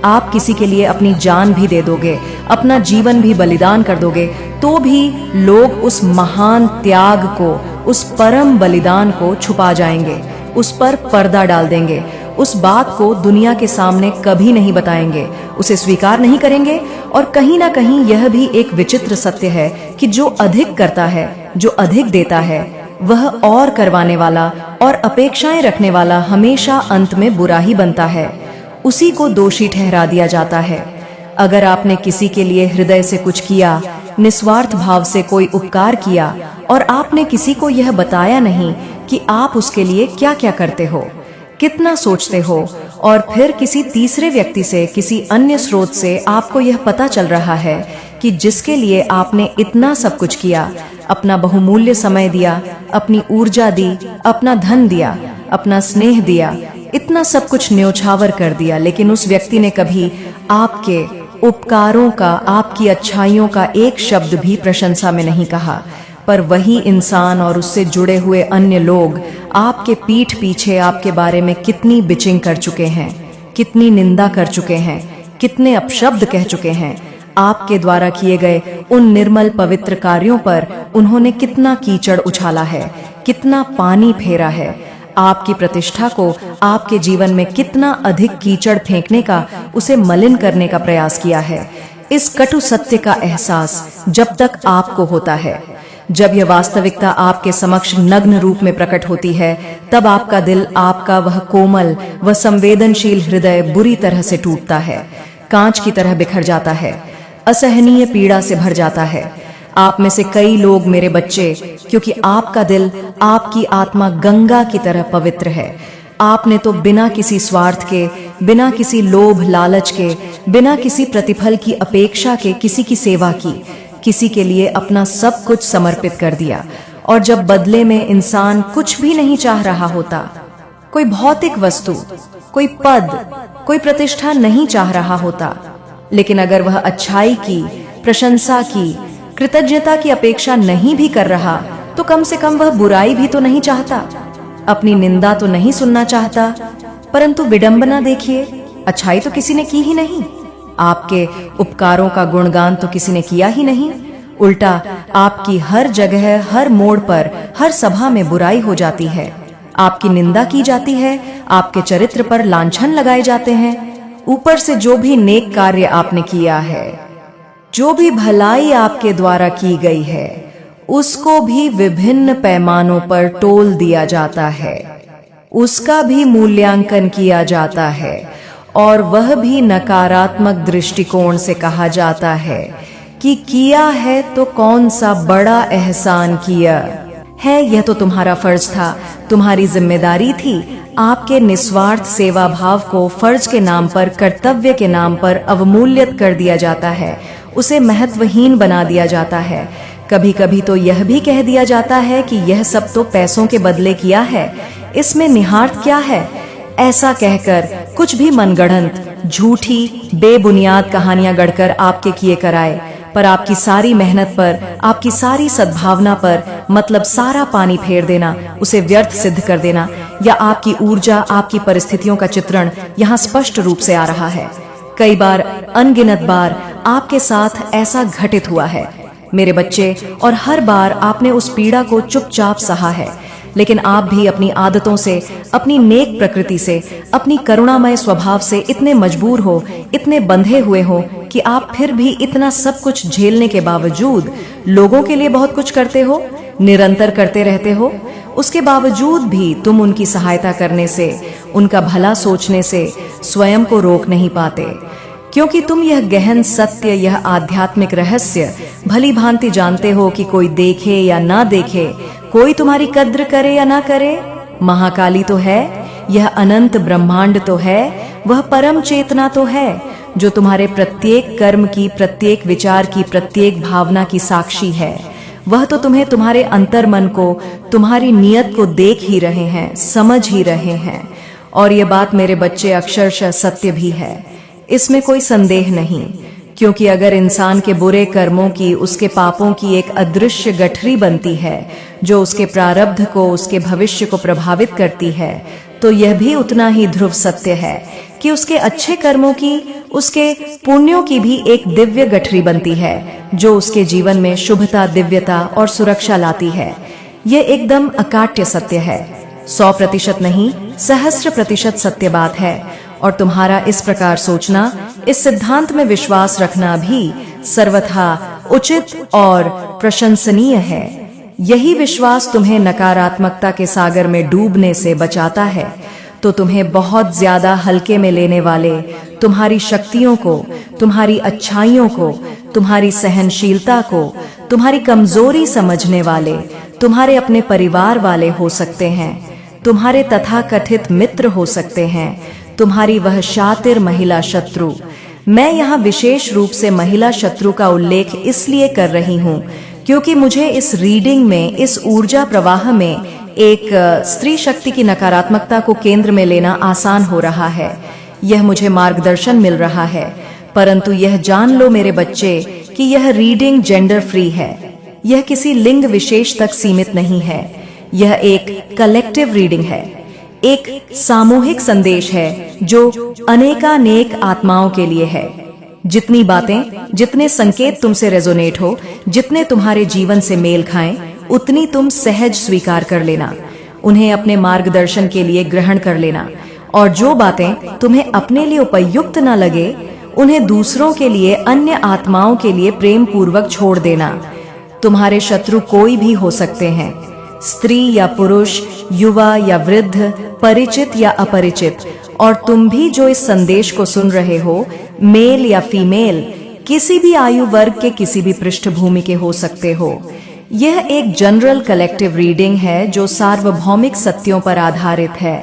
Speaker 1: आप किसी के लिए अपनी जान भी दे दोगे, अपना जीवन भी बलिदान कर दोगे, तो भी लोग उस महान त्याग को, उस परम बलिदान को छुपा जाएंगे, उस पर पर्दा डाल देंगे, उस बात को दुनिया के सामने कभी नहीं बताएंगे, उसे स्वीकार नहीं करेंगे। और कहीं ना कहीं यह भी एक विचित्र सत्य है कि जो अधिक करता है, जो अधिक देता है, वह और करवाने वाला और अपेक्षाएं रखने वाला हमेशा अंत में बुरा ही बनता है, उसी को दोषी ठहरा दिया जाता है। अगर आपने किसी के लिए हृदय से कुछ किया, निस्वार्थ भाव से कोई उपकार किया, और आपने किसी को यह बताया नहीं कि आप उसके लिए क्या क्या करते हो, कितना सोचते हो, और फिर किसी तीसरे व्यक्ति से, किसी अन्य स्रोत से आपको यह पता चल रहा है कि जिसके लिए आपने इतना सब कुछ किया, अपना बहुमूल्य समय दिया, अपनी ऊर्जा दी, अपना धन दिया, अपना स्नेह दिया, इतना सब कुछ न्योछावर कर दिया, लेकिन उस व्यक्ति ने कभी आपके उपकारों का, आपकी अच्छाइयों का एक शब्द भी प्रशंसा में नहीं कहा। पर वही इंसान और उससे जुड़े हुए अन्य लोग आपके पीठ पीछे आपके बारे में कितनी बिचिंग कर चुके हैं, कितनी निंदा कर चुके हैं, कितने अपशब्द कह चुके हैं। आपके द्वारा किए गए उन निर्मल पवित्र कार्यों पर उन्होंने कितना कीचड़ उछाला है, कितना पानी फेरा है। आपकी प्रतिष्ठा को आपके जीवन में कितना अधिक कीचड़ फेंकने का, उसे मलिन करने का प्रयास किया है। इस कटु सत्य का एहसास जब तक आपको होता है, जब यह वास्तविकता आपके समक्ष नग्न रूप में प्रकट होती है, तब आपका दिल, आपका वह कोमल व संवेदनशील हृदय बुरी तरह से टूटता है, कांच की तरह बिखर जाता है, असहनीय पीड़ा से भर जाता है। आप में से कई लोग मेरे बच्चे, क्योंकि आपका दिल, आपकी आत्मा गंगा की तरह पवित्र है। आपने तो बिना किसी स्वार्थ के, बिना किसी लोभ लालच के, बिना किसी प्रतिफल की अपेक्षा के किसी की सेवा की, किसी के लिए अपना सब कुछ समर्पित कर दिया। और जब बदले में इंसान कुछ भी नहीं चाह रहा होता, कोई भौतिक वस्तु, कोई पद, कोई प्रतिष्ठा नहीं चाह रहा होता, लेकिन अगर वह अच्छाई की, प्रशंसा की, कृतज्ञता की अपेक्षा नहीं भी कर रहा, तो कम से कम वह बुराई भी तो नहीं चाहता, अपनी निंदा तो नहीं सुनना चाहता। परंतु विडंबना देखिए, अच्छाई तो किसी ने की ही नहीं, आपके उपकारों का गुणगान तो किसी ने किया ही नहीं। उल्टा आपकी हर जगह, हर मोड़ पर, हर सभा में बुराई हो जाती है, आपकी निंदा की जाती है, आपके चरित्र पर लांछन लगाए जाते हैं। ऊपर से जो भी नेक कार्य आपने किया है, जो भी भलाई आपके द्वारा की गई है, उसको भी विभिन्न पैमानों पर तोल दिया जाता है, उसका भी मूल्यांकन किया जाता है, और वह भी नकारात्मक दृष्टिकोण से कहा जाता है कि किया है तो कौन सा बड़ा एहसान किया है। यह तो तुम्हारा फर्ज था, तुम्हारी जिम्मेदारी थी। आपके निस्वार्थ सेवा भाव को फर्ज के नाम पर, कर्तव्य के नाम पर अवमूल्यत कर दिया जाता है, उसे महत्वहीन बना दिया जाता है। कभी कभी तो यह भी कह दिया जाता है कि यह सब तो पैसों के बदले किया है, इसमें निहार्थ क्या है। ऐसा कहकर कुछ भी मनगढ़ंत, झूठी, बेबुनियाद कहानियां गढ़कर आपके किए कराए, पर आपकी सारी मेहनत पर, आपकी सारी सद्भावना पर, मतलब सारा पानी फेर देना, उसे व्यर्थ सिद्ध कर देना, या आपकी ऊर्जा, आपकी परिस्थितियों का चित्रण यहाँ स्पष्ट रूप से आ रहा है। कई बार, अनगिनत बार आपके साथ ऐसा घटित हुआ है मेरे बच्चे, और हर बार आपने उस पीड़ा को चुपचाप सहा है। लेकिन आप भी अपनी आदतों से, अपनी नेक प्रकृति से, अपनी करुणामय स्वभाव से इतने मजबूर हो, इतने बंधे हुए हो कि आप फिर भी इतना सब कुछ झेलने के बावजूद लोगों के लिए बहुत कुछ करते हो, निरंतर करते रहते हो। उसके बावजूद भी तुम उनकी सहायता करने से, उनका भला सोचने से स्वयं को रोक नहीं पाते, क्योंकि तुम यह गहन सत्य, यह आध्यात्मिक रहस्य भली भांति जानते हो कि कोई देखे या ना देखे, कोई तुम्हारी कद्र करे या ना करे, महाकाली तो है, यह अनंत ब्रह्मांड तो है, वह परम चेतना तो है, जो तुम्हारे प्रत्येक कर्म की, प्रत्येक विचार की, प्रत्येक भावना की साक्षी है। वह तो तुम्हें, तुम्हारे अंतर्मन को, तुम्हारी नियत को देख ही रहे हैं, समझ ही रहे हैं। और ये बात मेरे बच्चे अक्षरशः सत्य भी है, इसमें कोई संदेह नहीं। क्योंकि अगर इंसान के बुरे कर्मों की, उसके पापों की एक अदृश्य गठरी बनती है, जो उसके प्रारब्ध को, उसके भविष्य को प्रभावित करती है, तो यह भी उतना ही ध्रुव सत्य है कि उसके अच्छे कर्मों की, उसके पुण्यों की भी एक दिव्य गठरी बनती है, जो उसके जीवन में शुभता, दिव्यता और सुरक्षा लाती है। यह एकदम अकाट्य सत्य है, 100% नहीं, 1000% सत्य बात है। और तुम्हारा इस प्रकार सोचना, इस सिद्धांत में विश्वास रखना भी सर्वथा उचित और प्रशंसनीय है। यही विश्वास तुम्हें नकारात्मकता के सागर में डूबने से बचाता है, तो तुम्हें बहुत ज्यादा हल्के में लेने वाले, तुम्हारी शक्तियों को, तुम्हारी अच्छाइयों को, तुम्हारी सहनशीलता को, तुम्हारी कमजोरी समझने वाले, तुम्हारे अपने परिवार वाले हो सकते हैं, तुम्हारे तथाकथित मित्र हो सकते हैं, तुम्हारी वह शातिर महिला शत्रु। मैं यहाँ विशेष रूप से महिला शत्रु का उल्लेख इसलिए कर रही हूँ क्योंकि मुझे इस रीडिंग में, इस ऊर्जा प्रवाह में एक स्त्री शक्ति की नकारात्मकता को केंद्र में लेना आसान हो रहा है। यह मुझे मार्गदर्शन मिल रहा है। परंतु यह जान लो मेरे बच्चे कि यह रीडिंग जेंडर फ्री है। यह किसी लिंग विशेष तक सीमित नहीं है। यह एक कलेक्टिव रीडिंग है। एक सामूहिक संदेश है जो अनेकानेक आत्माओं के लिए है। जितनी बातें, जितने संकेत तुमसे रेजोनेट हो, जितने तुम्हारे जीवन से मेल खाएं, उतनी तुम सहज स्वीकार कर लेना, उन्हें अपने मार्गदर्शन के लिए ग्रहण कर लेना। और जो बातें तुम्हें अपने लिए उपयुक्त न लगे, उन्हें दूसरों के लिए, अन्य आत्माओं के लिए प्रेम पूर्वक छोड़ देना। तुम्हारे शत्रु कोई भी हो सकते हैं, स्त्री या पुरुष, युवा या वृद्ध, परिचित या अपरिचित। और तुम भी जो इस संदेश को सुन रहे हो, मेल या फीमेल, किसी भी आयु वर्ग के, किसी भी पृष्ठभूमि के हो सकते हो। यह एक जनरल कलेक्टिव रीडिंग है जो सार्वभौमिक सत्यों पर आधारित है।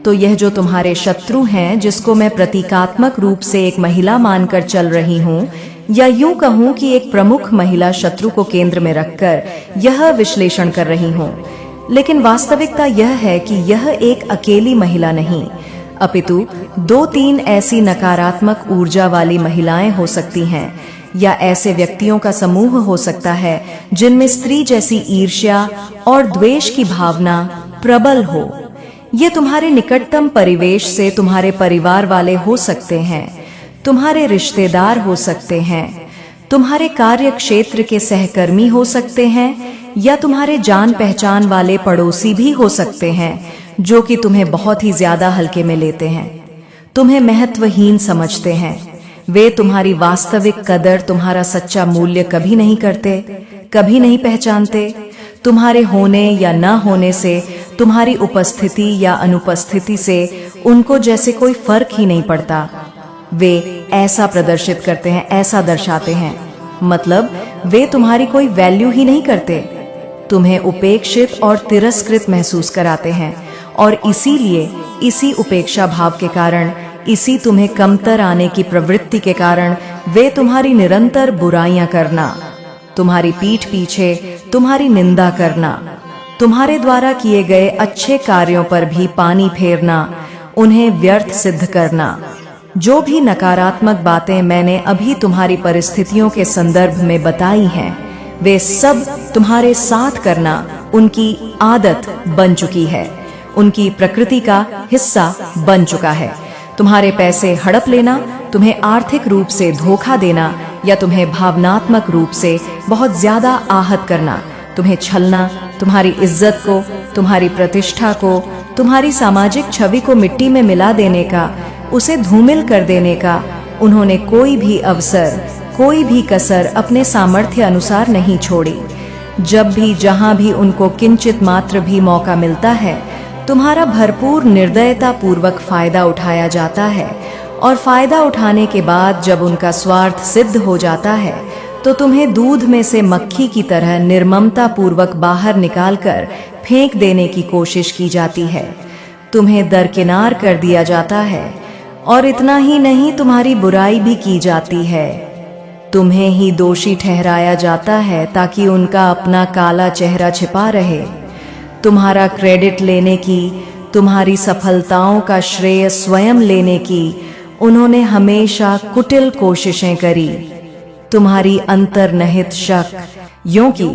Speaker 1: तो यह जो तुम्हारे शत्रु हैं, जिसको मैं प्रतीकात्मक रूप से एक महिला मानकर चल रही हूँ, या यूं कहूं कि एक प्रमुख महिला शत्रु को केंद्र में रखकर यह विश्लेषण कर रही हूं, लेकिन वास्तविकता यह है कि यह एक अकेली महिला नहीं, अपितु 2-3 ऐसी नकारात्मक ऊर्जा वाली महिलाएं हो सकती हैं, या ऐसे व्यक्तियों का समूह हो सकता है जिनमें स्त्री जैसी ईर्ष्या और द्वेष की भावना प्रबल हो। ये तुम्हारे निकटतम परिवेश से तुम्हारे परिवार वाले हो सकते हैं, तुम्हारे रिश्तेदार हो सकते हैं, तुम्हारे कार्य क्षेत्र के सहकर्मी हो सकते हैं, या तुम्हारे जान पहचान वाले पड़ोसी भी हो सकते हैं जो कि तुम्हें बहुत ही ज्यादा हल्के में लेते हैं, तुम्हें महत्वहीन समझते हैं। वे तुम्हारी वास्तविक कदर, तुम्हारा सच्चा मूल्य कभी नहीं करते, कभी नहीं पहचानते। तुम्हारे होने या न होने से, तुम्हारी उपस्थिति या अनुपस्थिति से उनको जैसे कोई फर्क ही नहीं पड़ता। वे ऐसा प्रदर्शित करते हैं, ऐसा दर्शाते हैं, मतलब वे तुम्हारी कोई वैल्यू ही नहीं करते, तुम्हें उपेक्षित और तिरस्कृत महसूस कराते हैं। और इसीलिए, इसी उपेक्षा भाव के कारण, इसी तुम्हें कमतर आने की प्रवृत्ति के कारण वे तुम्हारी निरंतर बुराइयां करना, तुम्हारी पीठ पीछे तुम्हारी निंदा करना, तुम्हारे द्वारा किए गए अच्छे कार्यों पर भी पानी फेरना, उन्हें व्यर्थ सिद्ध करना। जो भी नकारात्मक बातें मैंने अभी तुम्हारी परिस्थितियों के संदर्भ में बताई हैं, वे सब तुम्हारे साथ करना उनकी आदत बन चुकी है, उनकी प्रकृति का हिस्सा बन चुका है। तुम्हारे पैसे हड़प लेना, तुम्हें आर्थिक रूप से धोखा देना, या तुम्हें भावनात्मक रूप से बहुत ज्यादा आहत करना, तुम्हें छलना, तुम्हारी इज्जत को, तुम्हारी प्रतिष्ठा को, तुम्हारी सामाजिक छवि को मिट्टी में मिला देने का, उसे धूमिल कर देने का, उन्होंने कोई भी अवसर, कोई भी कसर अपने सामर्थ्य अनुसार नहीं छोड़ी। जब भी, जहां भी उनको किंचित मात्र भी मौका मिलता है, तुम्हारा भरपूर निर्दयता पूर्वक फायदा उठाया जाता है। और फायदा उठाने के बाद जब उनका स्वार्थ सिद्ध हो जाता है, तो तुम्हें दूध में से मक्खी की तरह निर्ममता पूर्वक बाहर निकालकर फेंक देने की कोशिश की जाती है, तुम्हें दरकिनार कर दिया जाता है। और इतना ही नहीं, तुम्हारी बुराई भी की जाती है, तुम्हें ही दोषी ठहराया जाता है ताकि उनका अपना काला चेहरा छिपा रहे। तुम्हारा क्रेडिट लेने की, तुम्हारी सफलताओं का श्रेय स्वयं लेने की उन्होंने हमेशा कुटिल कोशिशें करी। तुम्हारी अंतर्निहित शक, यों कि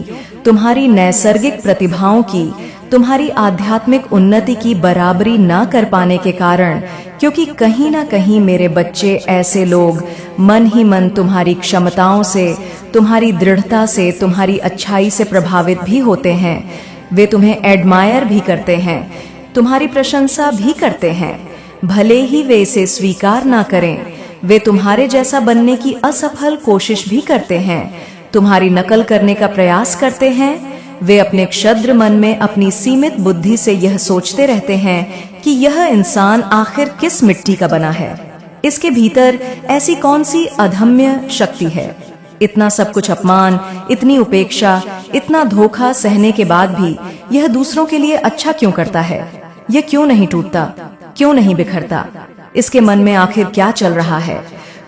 Speaker 1: तुम्हारी नैसर्गिक प्रतिभाओं की, तुम्हारी आध्यात्मिक उन्नति की बराबरी ना कर पाने के कारण, क्योंकि कहीं ना कहीं मेरे बच्चे ऐसे लोग मन ही मन तुम्हारी क्षमताओं से, तुम्हारी दृढ़ता से, तुम्हारी अच्छाई से प्रभावित भी होते हैं। वे तुम्हें एडमायर भी करते हैं, तुम्हारी प्रशंसा भी करते हैं, भले ही वे इसे स्वीकार ना करें। वे तुम्हारे जैसा बनने की असफल कोशिश भी करते हैं, तुम्हारी नकल करने का प्रयास करते हैं। वे अपने क्षुद्र मन में अपनी सीमित बुद्धि से यह सोचते रहते हैं कि यह इंसान आखिर किस मिट्टी का बना है, इसके भीतर ऐसी कौन सी अधम्य शक्ति है। इतना सब कुछ अपमान, इतनी उपेक्षा, इतना धोखा सहने के बाद भी यह दूसरों के लिए अच्छा क्यों करता है? यह क्यों नहीं टूटता, क्यों नहीं बिखरता? इसके मन में आखिर क्या चल रहा है?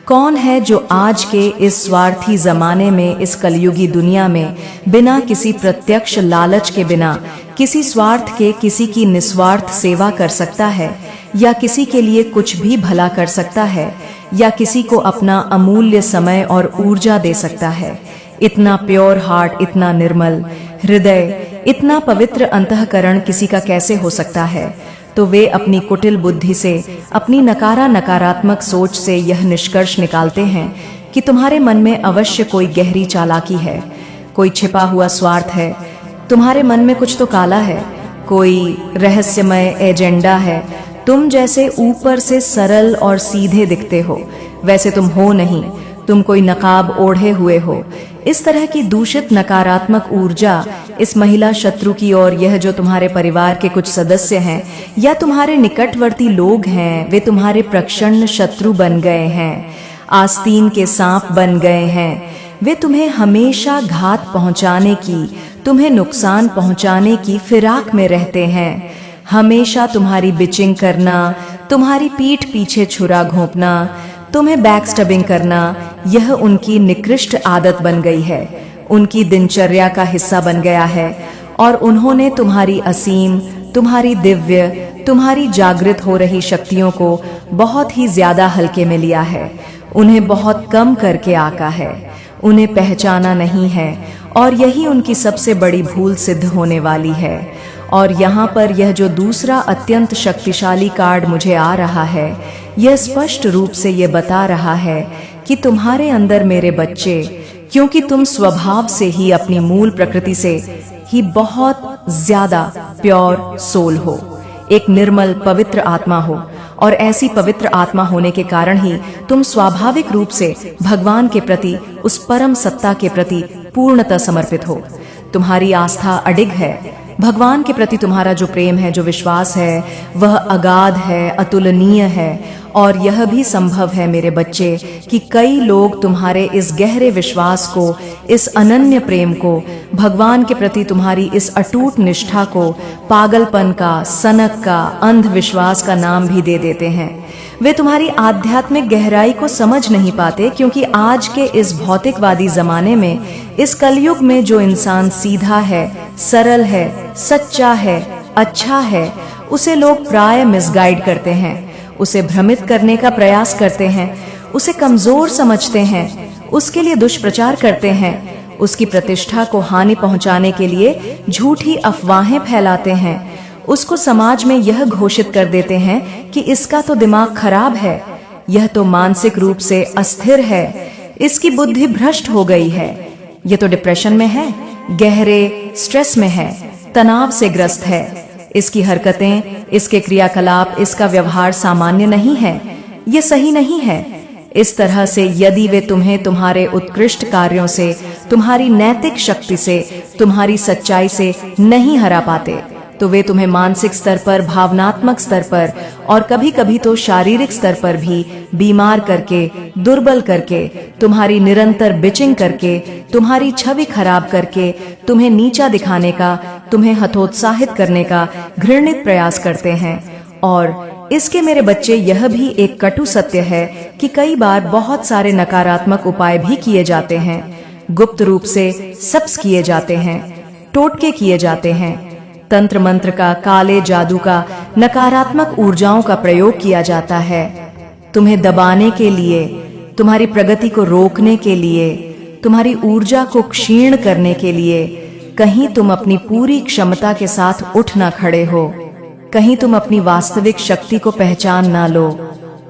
Speaker 1: कौन है जो आज के इस स्वार्थी जमाने में, इस कलयुगी दुनिया में, बिना किसी प्रत्यक्ष लालच के, बिना किसी स्वार्थ के किसी की निस्वार्थ सेवा कर सकता है, या किसी के लिए कुछ भी भला कर सकता है, या किसी को अपना अमूल्य समय और ऊर्जा दे सकता है? इतना प्योर हार्ट, इतना निर्मल हृदय, इतना पवित्र अंतःकरण किसी का कैसे हो सकता है? तो वे अपनी कुटिल बुद्धि से, अपनी नकारात्मक सोच से यह निष्कर्ष निकालते हैं कि तुम्हारे मन में अवश्य कोई गहरी चालाकी है, कोई छिपा हुआ स्वार्थ है, तुम्हारे मन में कुछ तो काला है, कोई रहस्यमय एजेंडा है। तुम जैसे ऊपर से सरल और सीधे दिखते हो, वैसे तुम हो नहीं, तुम कोई नकाब ओढ़े हुए हो। इस तरह की दूषित नकारात्मक ऊर्जा इस महिला शत्रु की, और यह जो तुम्हारे परिवार के कुछ सदस्य हैं या तुम्हारे निकटवर्ती लोग हैं, वे तुम्हारे प्रचंड शत्रु बन गए हैं, आस्तीन के सांप बन गए हैं। वे तुम्हें हमेशा घात पहुंचाने की, तुम्हें नुकसान पहुंचाने की फिराक में रहते हैं। हमेशा तुम्हारी बिचिंग करना, तुम्हारी पीठ पीछे छुरा घोंपना, तुम्हें बैकस्टबिंग करना, यह उनकी निकृष्ट आदत बन गई है, उनकी दिनचर्या का हिस्सा बन गया है। और उन्होंने तुम्हारी असीम, तुम्हारी दिव्य, तुम्हारी जागृत हो रही शक्तियों को बहुत ही ज्यादा हल्के में लिया है, उन्हें बहुत कम करके आका है, उन्हें पहचाना नहीं है, और यही उनकी सबसे बड़ी भूल सिद्ध होने वाली है। और यहाँ पर यह जो दूसरा अत्यंत शक्तिशाली कार्ड मुझे आ रहा है, यह स्पष्ट रूप से ये बता रहा है कि तुम्हारे अंदर मेरे बच्चे, क्योंकि तुम स्वभाव से ही, अपनी मूल प्रकृति से ही बहुत ज्यादा प्योर सोल हो, एक निर्मल पवित्र आत्मा हो, और ऐसी पवित्र आत्मा होने के कारण ही तुम स्वाभाविक रूप से भगवान के प्रति, उस परम सत्ता के प्रति पूर्णतः समर्पित हो। तुम्हारी आस्था अडिग है, भगवान के प्रति तुम्हारा जो प्रेम है, जो विश्वास है, वह अगाध है, अतुलनीय है। और यह भी संभव है मेरे बच्चे कि कई लोग तुम्हारे इस गहरे विश्वास को, इस अनन्य प्रेम को, भगवान के प्रति तुम्हारी इस अटूट निष्ठा को पागलपन का, सनक का, अंधविश्वास का नाम भी दे देते हैं। वे तुम्हारी आध्यात्मिक गहराई को समझ नहीं पाते, क्योंकि आज के इस भौतिकवादी जमाने में, इस कलयुग में, जो इंसान सीधा है, सरल है, सच्चा है, अच्छा है, उसे लोग प्राय मिसगाइड करते हैं, उसे भ्रमित करने का प्रयास करते हैं, उसे कमजोर समझते हैं, उसके लिए दुष्प्रचार करते हैं, उसकी प्रतिष्ठा को हानि पहुंचाने के लिए झूठी अफवाहें फैलाते हैं, उसको समाज में यह घोषित कर देते हैं कि इसका तो दिमाग खराब है, यह तो मानसिक रूप से अस्थिर है, इसकी बुद्धि भ्रष्ट हो गई है, यह तो डिप्रेशन में है, गहरे स्ट्रेस में है, तनाव से ग्रस्त है, इसकी हरकतें, इसके क्रियाकलाप, इसका व्यवहार सामान्य नहीं है, ये सही नहीं है। इस तरह से यदि वे तुम्हें तुम्हारे उत्कृष्ट कार्यों से, तुम्हारी नैतिक शक्ति से, तुम्हारी सच्चाई से नहीं हरा पाते, तो वे तुम्हें मानसिक स्तर पर, भावनात्मक स्तर पर, और कभी कभी तो शारीरिक स्तर पर भी बीमार करके, दुर्बल करके, तुम्हारी निरंतर बिचिंग करके, तुम्हारी छवि खराब करके, तुम्हें नीचा दिखाने का, तुम्हें हतोत्साहित करने का घृणित प्रयास करते हैं। और इसके मेरे बच्चे, यह भी एक कटु सत्य है कि कई बार बहुत सारे नकारात्मक उपाय भी किए जाते हैं, गुप्त रूप से सब्स किए जाते हैं, टोटके किए जाते हैं, तंत्र मंत्र का, काले जादू का, नकारात्मक ऊर्जाओं का प्रयोग किया जाता है, तुम्हें दबाने के लिए, तुम्हारी प्रगति को रोकने के लिए, तुम्हारी ऊर्जा को क्षीण करने के लिए। कहीं तुम अपनी पूरी क्षमता के साथ उठ ना खड़े हो, कहीं तुम अपनी वास्तविक शक्ति को पहचान ना लो।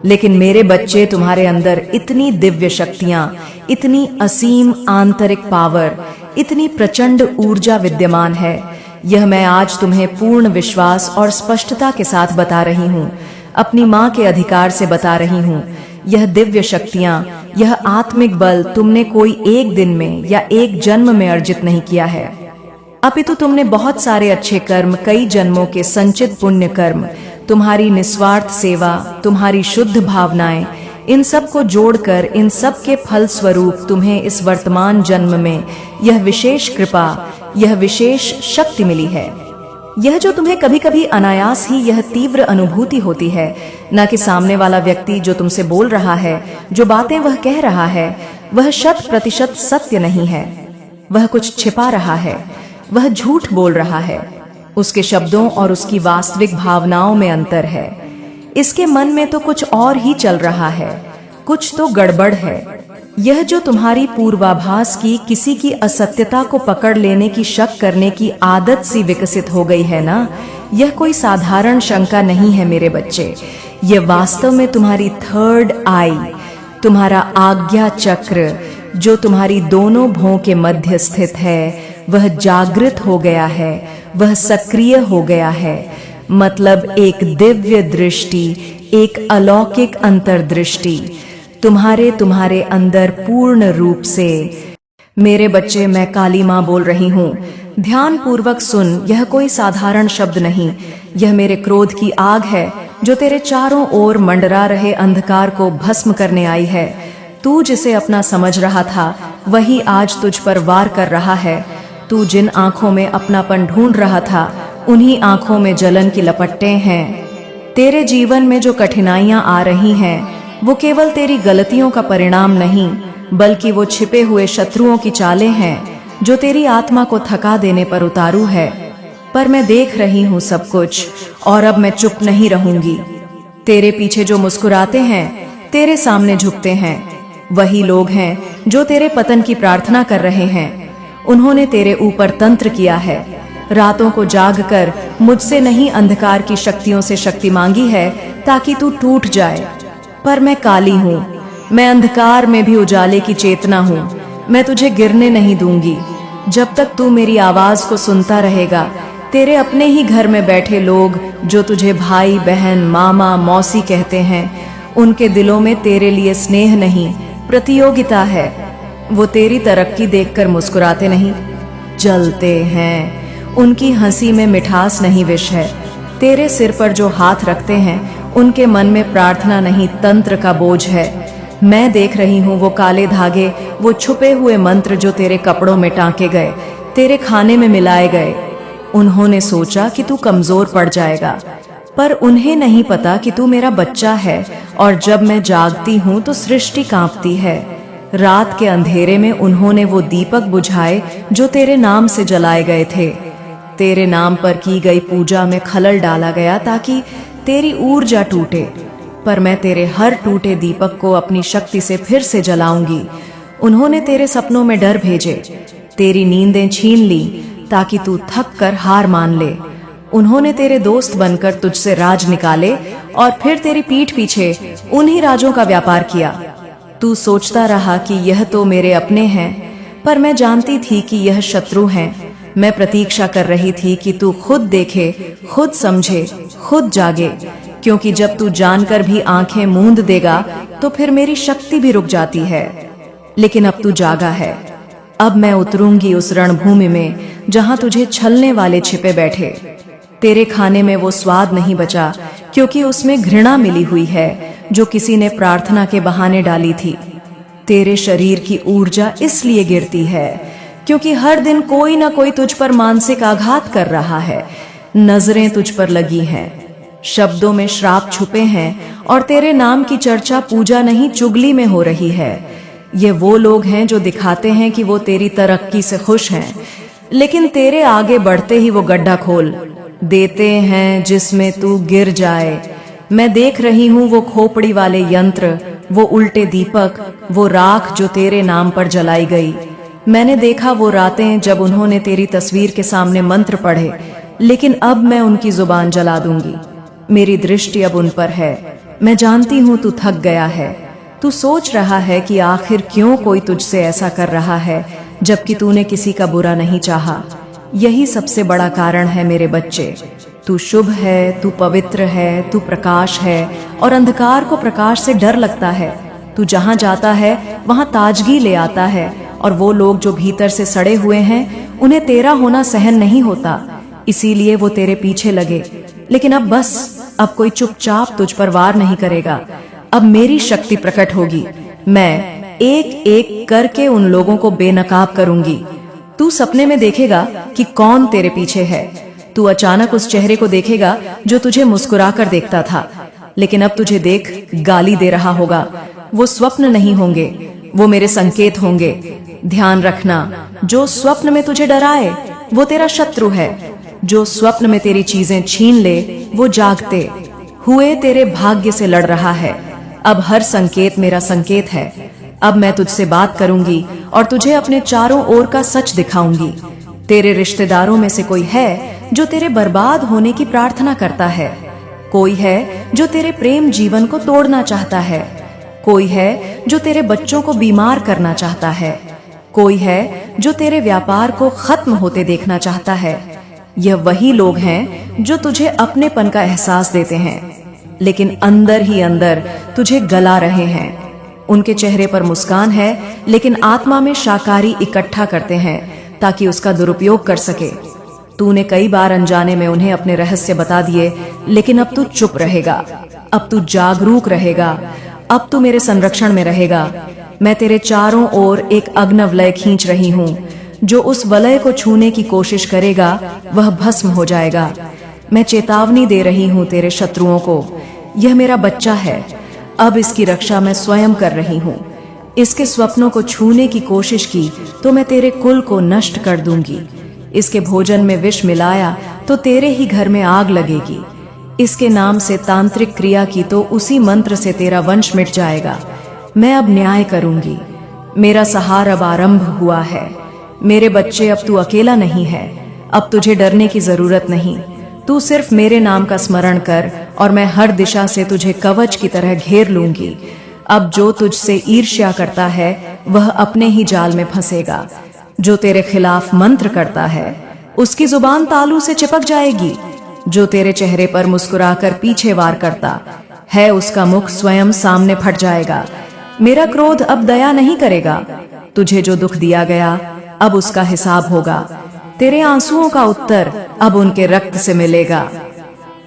Speaker 1: लेकिन मेरे बच्चे, तुम्हारे अंदर इतनी दिव्य शक्तियां, इतनी असीम आंतरिक पावर, इतनी प्रचंड ऊर्जा विद्यमान है। यह मैं आज तुम्हें पूर्ण विश्वास और स्पष्टता के साथ बता रही हूँ, अपनी माँ के अधिकार से बता रही हूँ। यह दिव्य शक्तियाँ, यह आत्मिक बल तुमने कोई एक दिन में या एक जन्म में अर्जित नहीं किया है, अपितु तुमने बहुत सारे अच्छे कर्म, कई जन्मों के संचित पुण्य कर्म, तुम्हारी निस्वार्थ सेवा, तुम्हारी शुद्ध भावनाएं, इन सब को जोड़कर, इन सब के फल स्वरूप तुम्हें इस वर्तमान जन्म में यह विशेष कृपा, यह विशेष शक्ति मिली है। यह जो तुम्हें कभी कभी अनायास ही यह तीव्र अनुभूति होती है, न कि सामने वाला व्यक्ति जो तुमसे बोल रहा है, जो बातें वह कह रहा है, वह 100% सत्य नहीं है, वह कुछ छिपा रहा है, वह झूठ बोल रहा है, उसके शब्दों और उसकी वास्तविक भावनाओं में अंतर है। इसके मन में तो कुछ और ही चल रहा है, कुछ तो गड़बड़ है। यह जो तुम्हारी पूर्वाभास की, किसी की असत्यता को पकड़ लेने की, शक करने की आदत सी विकसित हो गई है ना, यह कोई साधारण शंका नहीं है मेरे बच्चे, यह वास्तव में तुम्हारी थर्ड आई, तुम्हारा आज्ञा चक्र जो तुम्हारी दोनों भौं के मध्य स्थित है, वह जागृत हो गया है, वह सक्रिय हो गया है। मतलब एक दिव्य दृष्टि, एक अलौकिक अंतर्दृष्टि तुम्हारे अंदर पूर्ण रूप से। मेरे बच्चे, मैं काली माँ बोल रही हूँ, ध्यान पूर्वक सुन। यह कोई साधारण शब्द नहीं, यह मेरे क्रोध की आग है जो तेरे चारों ओर मंडरा रहे अंधकार को भस्म करने आई है। तू जिसे अपना समझ रहा था वही आज तुझ पर वार कर रहा है। तू जिन आंखों में अपनापन ढूंढ रहा था उन्हीं आंखों में जलन की लपटें हैं। तेरे जीवन में जो कठिनाइयां आ रही हैं वो केवल तेरी गलतियों का परिणाम नहीं, बल्कि वो छिपे हुए शत्रुओं की चालें हैं जो तेरी आत्मा को थका देने पर उतारू है। पर मैं देख रही हूँ सब कुछ, और अब मैं चुप नहीं रहूंगी। तेरे पीछे जो मुस्कुराते हैं, तेरे सामने झुकते हैं, वही लोग हैं जो तेरे पतन की प्रार्थना कर रहे हैं। उन्होंने तेरे ऊपर तंत्र किया है, रातों को जागकर मुझसे नहीं अंधकार की शक्तियों से शक्ति मांगी है ताकि तू टूट जाए। पर मैं काली हूँ, मैं अंधकार में भी उजाले की चेतना हूँ। मैं तुझे गिरने नहीं दूंगी। जब तक तू मेरी आवाज को सुनता रहेगा, तेरे अपने ही घर में बैठे लोग जो तुझे भाई बहन मामा मौसी कहते हैं, उनके दिलों में तेरे लिए स्नेह नहीं प्रतियोगिता है। वो तेरी तरक्की देखकर मुस्कुराते नहीं, जलते हैं। उनकी हंसी में मिठास नहीं विष है। तेरे सिर पर जो हाथ रखते हैं उनके मन में प्रार्थना नहीं तंत्र का बोझ है। मैं देख रही हूँ वो काले धागे, वो छुपे हुए मंत्र जो तेरे कपड़ों में टांके गए, तेरे खाने में मिलाए गए। उन्होंने सोचा कि तू कमजोर पड़ जाएगा, पर उन्हें नहीं पता कि तू मेरा बच्चा है, और जब मैं जागती हूँ तो सृष्टि कांपती है। रात के अंधेरे में उन्होंने वो दीपक बुझाए जो तेरे नाम से जलाए गए थे। तेरे नाम पर की गई पूजा में खलल डाला गया ताकि तेरी ऊर्जा टूटे, पर मैं तेरे हर टूटे दीपक को अपनी शक्ति से फिर से जलाऊंगी। उन्होंने तेरे सपनों में डर भेजे, तेरी नींदें छीन ली ताकि तू थक कर हार मान ले। उन्होंने तेरे दोस्त बनकर तुझसे राज निकाले और फिर तेरी पीठ पीछे उन्हीं राजों का व्यापार किया। तू सोचता रहा कि यह तो मेरे अपने हैं, पर मैं जानती थी कि यह शत्रु हैं। मैं प्रतीक्षा कर रही थी कि तू खुद देखे, खुद समझे, खुद जागे, क्योंकि जब तू जानकर भी आंखें मूंद देगा तो फिर मेरी शक्ति भी रुक जाती है। लेकिन अब तू जागा है। अब मैं उतरूंगी उस रणभूमि में जहां तुझे छलने वाले छिपे बैठे। तेरे खाने में वो स्वाद नहीं बचा, क्योंकि उसमें घृणा मिली हुई है जो किसी ने प्रार्थना के बहाने डाली थी। तेरे शरीर की ऊर्जा इसलिए गिरती है क्योंकि हर दिन कोई ना कोई तुझ पर मानसिक आघात कर रहा है। नजरें तुझ पर लगी हैं, शब्दों में श्राप छुपे हैं, और तेरे नाम की चर्चा पूजा नहीं चुगली में हो रही है। ये वो लोग हैं जो दिखाते हैं कि वो तेरी तरक्की से खुश हैं, लेकिन तेरे आगे बढ़ते ही वो गड्ढा खोल देते हैं जिसमें तू गिर जाए। मैं देख रही हूँ वो खोपड़ी वाले यंत्र, वो उल्टे दीपक, वो राख जो तेरे नाम पर जलाई गई। मैंने देखा वो रातें जब उन्होंने तेरी तस्वीर के सामने मंत्र पढ़े, लेकिन अब मैं उनकी जुबान जला दूंगी। मेरी दृष्टि अब उन पर है। मैं जानती हूँ तू थक गया है। तू सोच रहा है कि आखिर क्यों कोई तुझसे ऐसा कर रहा है जबकि तूने किसी का बुरा नहीं चाहा। यही सबसे बड़ा कारण है मेरे बच्चे। तू शुभ है, तू पवित्र है, तू प्रकाश है, और अंधकार को प्रकाश से डर लगता है। तू जहाँ जाता है वहाँ ताजगी ले आता है, और वो लोग जो भीतर से सड़े हुए हैं उन्हें तेरा होना सहन नहीं होता, इसीलिए वो तेरे पीछे लगे। लेकिन अब बस, अब कोई चुपचाप तुझ पर वार नहीं करेगा। अब मेरी शक्ति प्रकट होगी। मैं एक एक करके उन लोगों को बेनकाब करूंगी। तू सपने में देखेगा कि कौन तेरे पीछे है। तू अचानक उस चेहरे को देखेगा जो तुझे मुस्कुरा कर देखता था, लेकिन अब तुझे देख गाली दे रहा होगा। वो स्वप्न नहीं होंगे, वो मेरे संकेत होंगे। ध्यान रखना, जो स्वप्न में तुझे डराए वो तेरा शत्रु है। जो स्वप्न में तेरी चीजें छीन ले वो जागते हुए तेरे भाग्य से लड़ रहा है। अब हर संकेत मेरा संकेत है। अब मैं तुझसे बात करूंगी और तुझे अपने चारों ओर का सच दिखाऊंगी। तेरे रिश्तेदारों में से कोई है जो तेरे बर्बाद होने की प्रार्थना करता है, कोई है जो तेरे प्रेम जीवन को तोड़ना चाहता है, कोई है जो तेरे बच्चों को बीमार करना चाहता है, कोई है जो तेरे व्यापार को खत्म होते देखना चाहता है। यह वही लोग हैं जो तुझे अपनेपन का एहसास देते हैं, लेकिन अंदर ही अंदर तुझे गला रहे हैं। उनके चेहरे पर मुस्कान है, लेकिन आत्मा में शाकाहारी इकट्ठा करते हैं ताकि उसका दुरुपयोग कर सके। तूने कई बार अनजाने में उन्हें अपने रहस्य बता दिए, लेकिन अब तू चुप रहेगा, अब तू जागरूक रहेगा, अब तू मेरे संरक्षण में रहेगा। मैं तेरे चारों ओर एक अग्नवलय खींच रही हूँ। जो उस वलय को छूने की कोशिश करेगा वह भस्म हो जाएगा। मैं चेतावनी दे रही हूँ तेरे शत्रुओं को, यह मेरा बच्चा है, अब इसकी रक्षा मैं स्वयं कर रही हूँ। इसके स्वप्नों को छूने की कोशिश की तो मैं तेरे कुल को नष्ट कर दूंगी। इसके भोजन में विष मिलाया तो तेरे ही घर में आग लगेगी। इसके नाम से तांत्रिक क्रिया की तो उसी मंत्र से तेरा वंश मिट जाएगा। मैं अब न्याय करूंगी। मेरा सहार अब आरंभ हुआ है। मेरे बच्चे, अब तू अकेला नहीं है, अब तुझे डरने की जरूरत नहीं। तू सिर्फ मेरे नाम का स्मरण कर और मैं हर दिशा से तुझे कवच की तरह घेर लूंगी। अब जो तुझसे ईर्ष्या करता है वह अपने ही जाल में फंसेगा। जो तेरे खिलाफ मंत्र करता है उसकी जुबान तालू से चिपक जाएगी। जो तेरे चेहरे पर मुस्कुराकर पीछे वार करता है उसका मुख स्वयं सामने फट जाएगा। मेरा क्रोध अब दया नहीं करेगा। तुझे जो दुख दिया गया अब उसका हिसाब होगा। तेरे आंसुओं का उत्तर अब उनके रक्त से मिलेगा।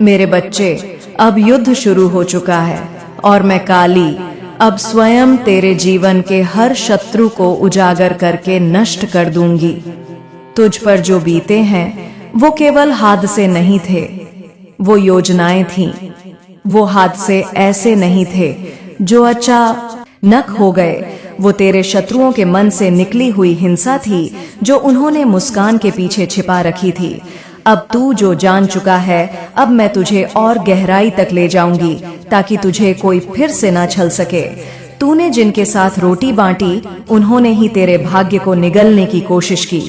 Speaker 1: मेरे बच्चे, अब युद्ध शुरू हो चुका है और मैं काली अब स्वयं तेरे जीवन के हर शत्रु को उजागर करके नष्ट कर दूंगी। तुझ पर जो बीते हैं वो केवल हादसे नहीं थे, वो योजनाएं थीं। वो हादसे ऐसे नहीं थे जो अचानक हो गए, वो तेरे शत्रुओं के मन से निकली हुई हिंसा थी जो उन्होंने मुस्कान के पीछे छिपा रखी थी। अब तू जो जान चुका है, अब मैं तुझे और गहराई तक ले जाऊंगी ताकि तुझे कोई फिर से ना छल सके। तूने जिनके साथ रोटी बांटी उन्होंने ही तेरे भाग्य को निगलने की कोशिश की।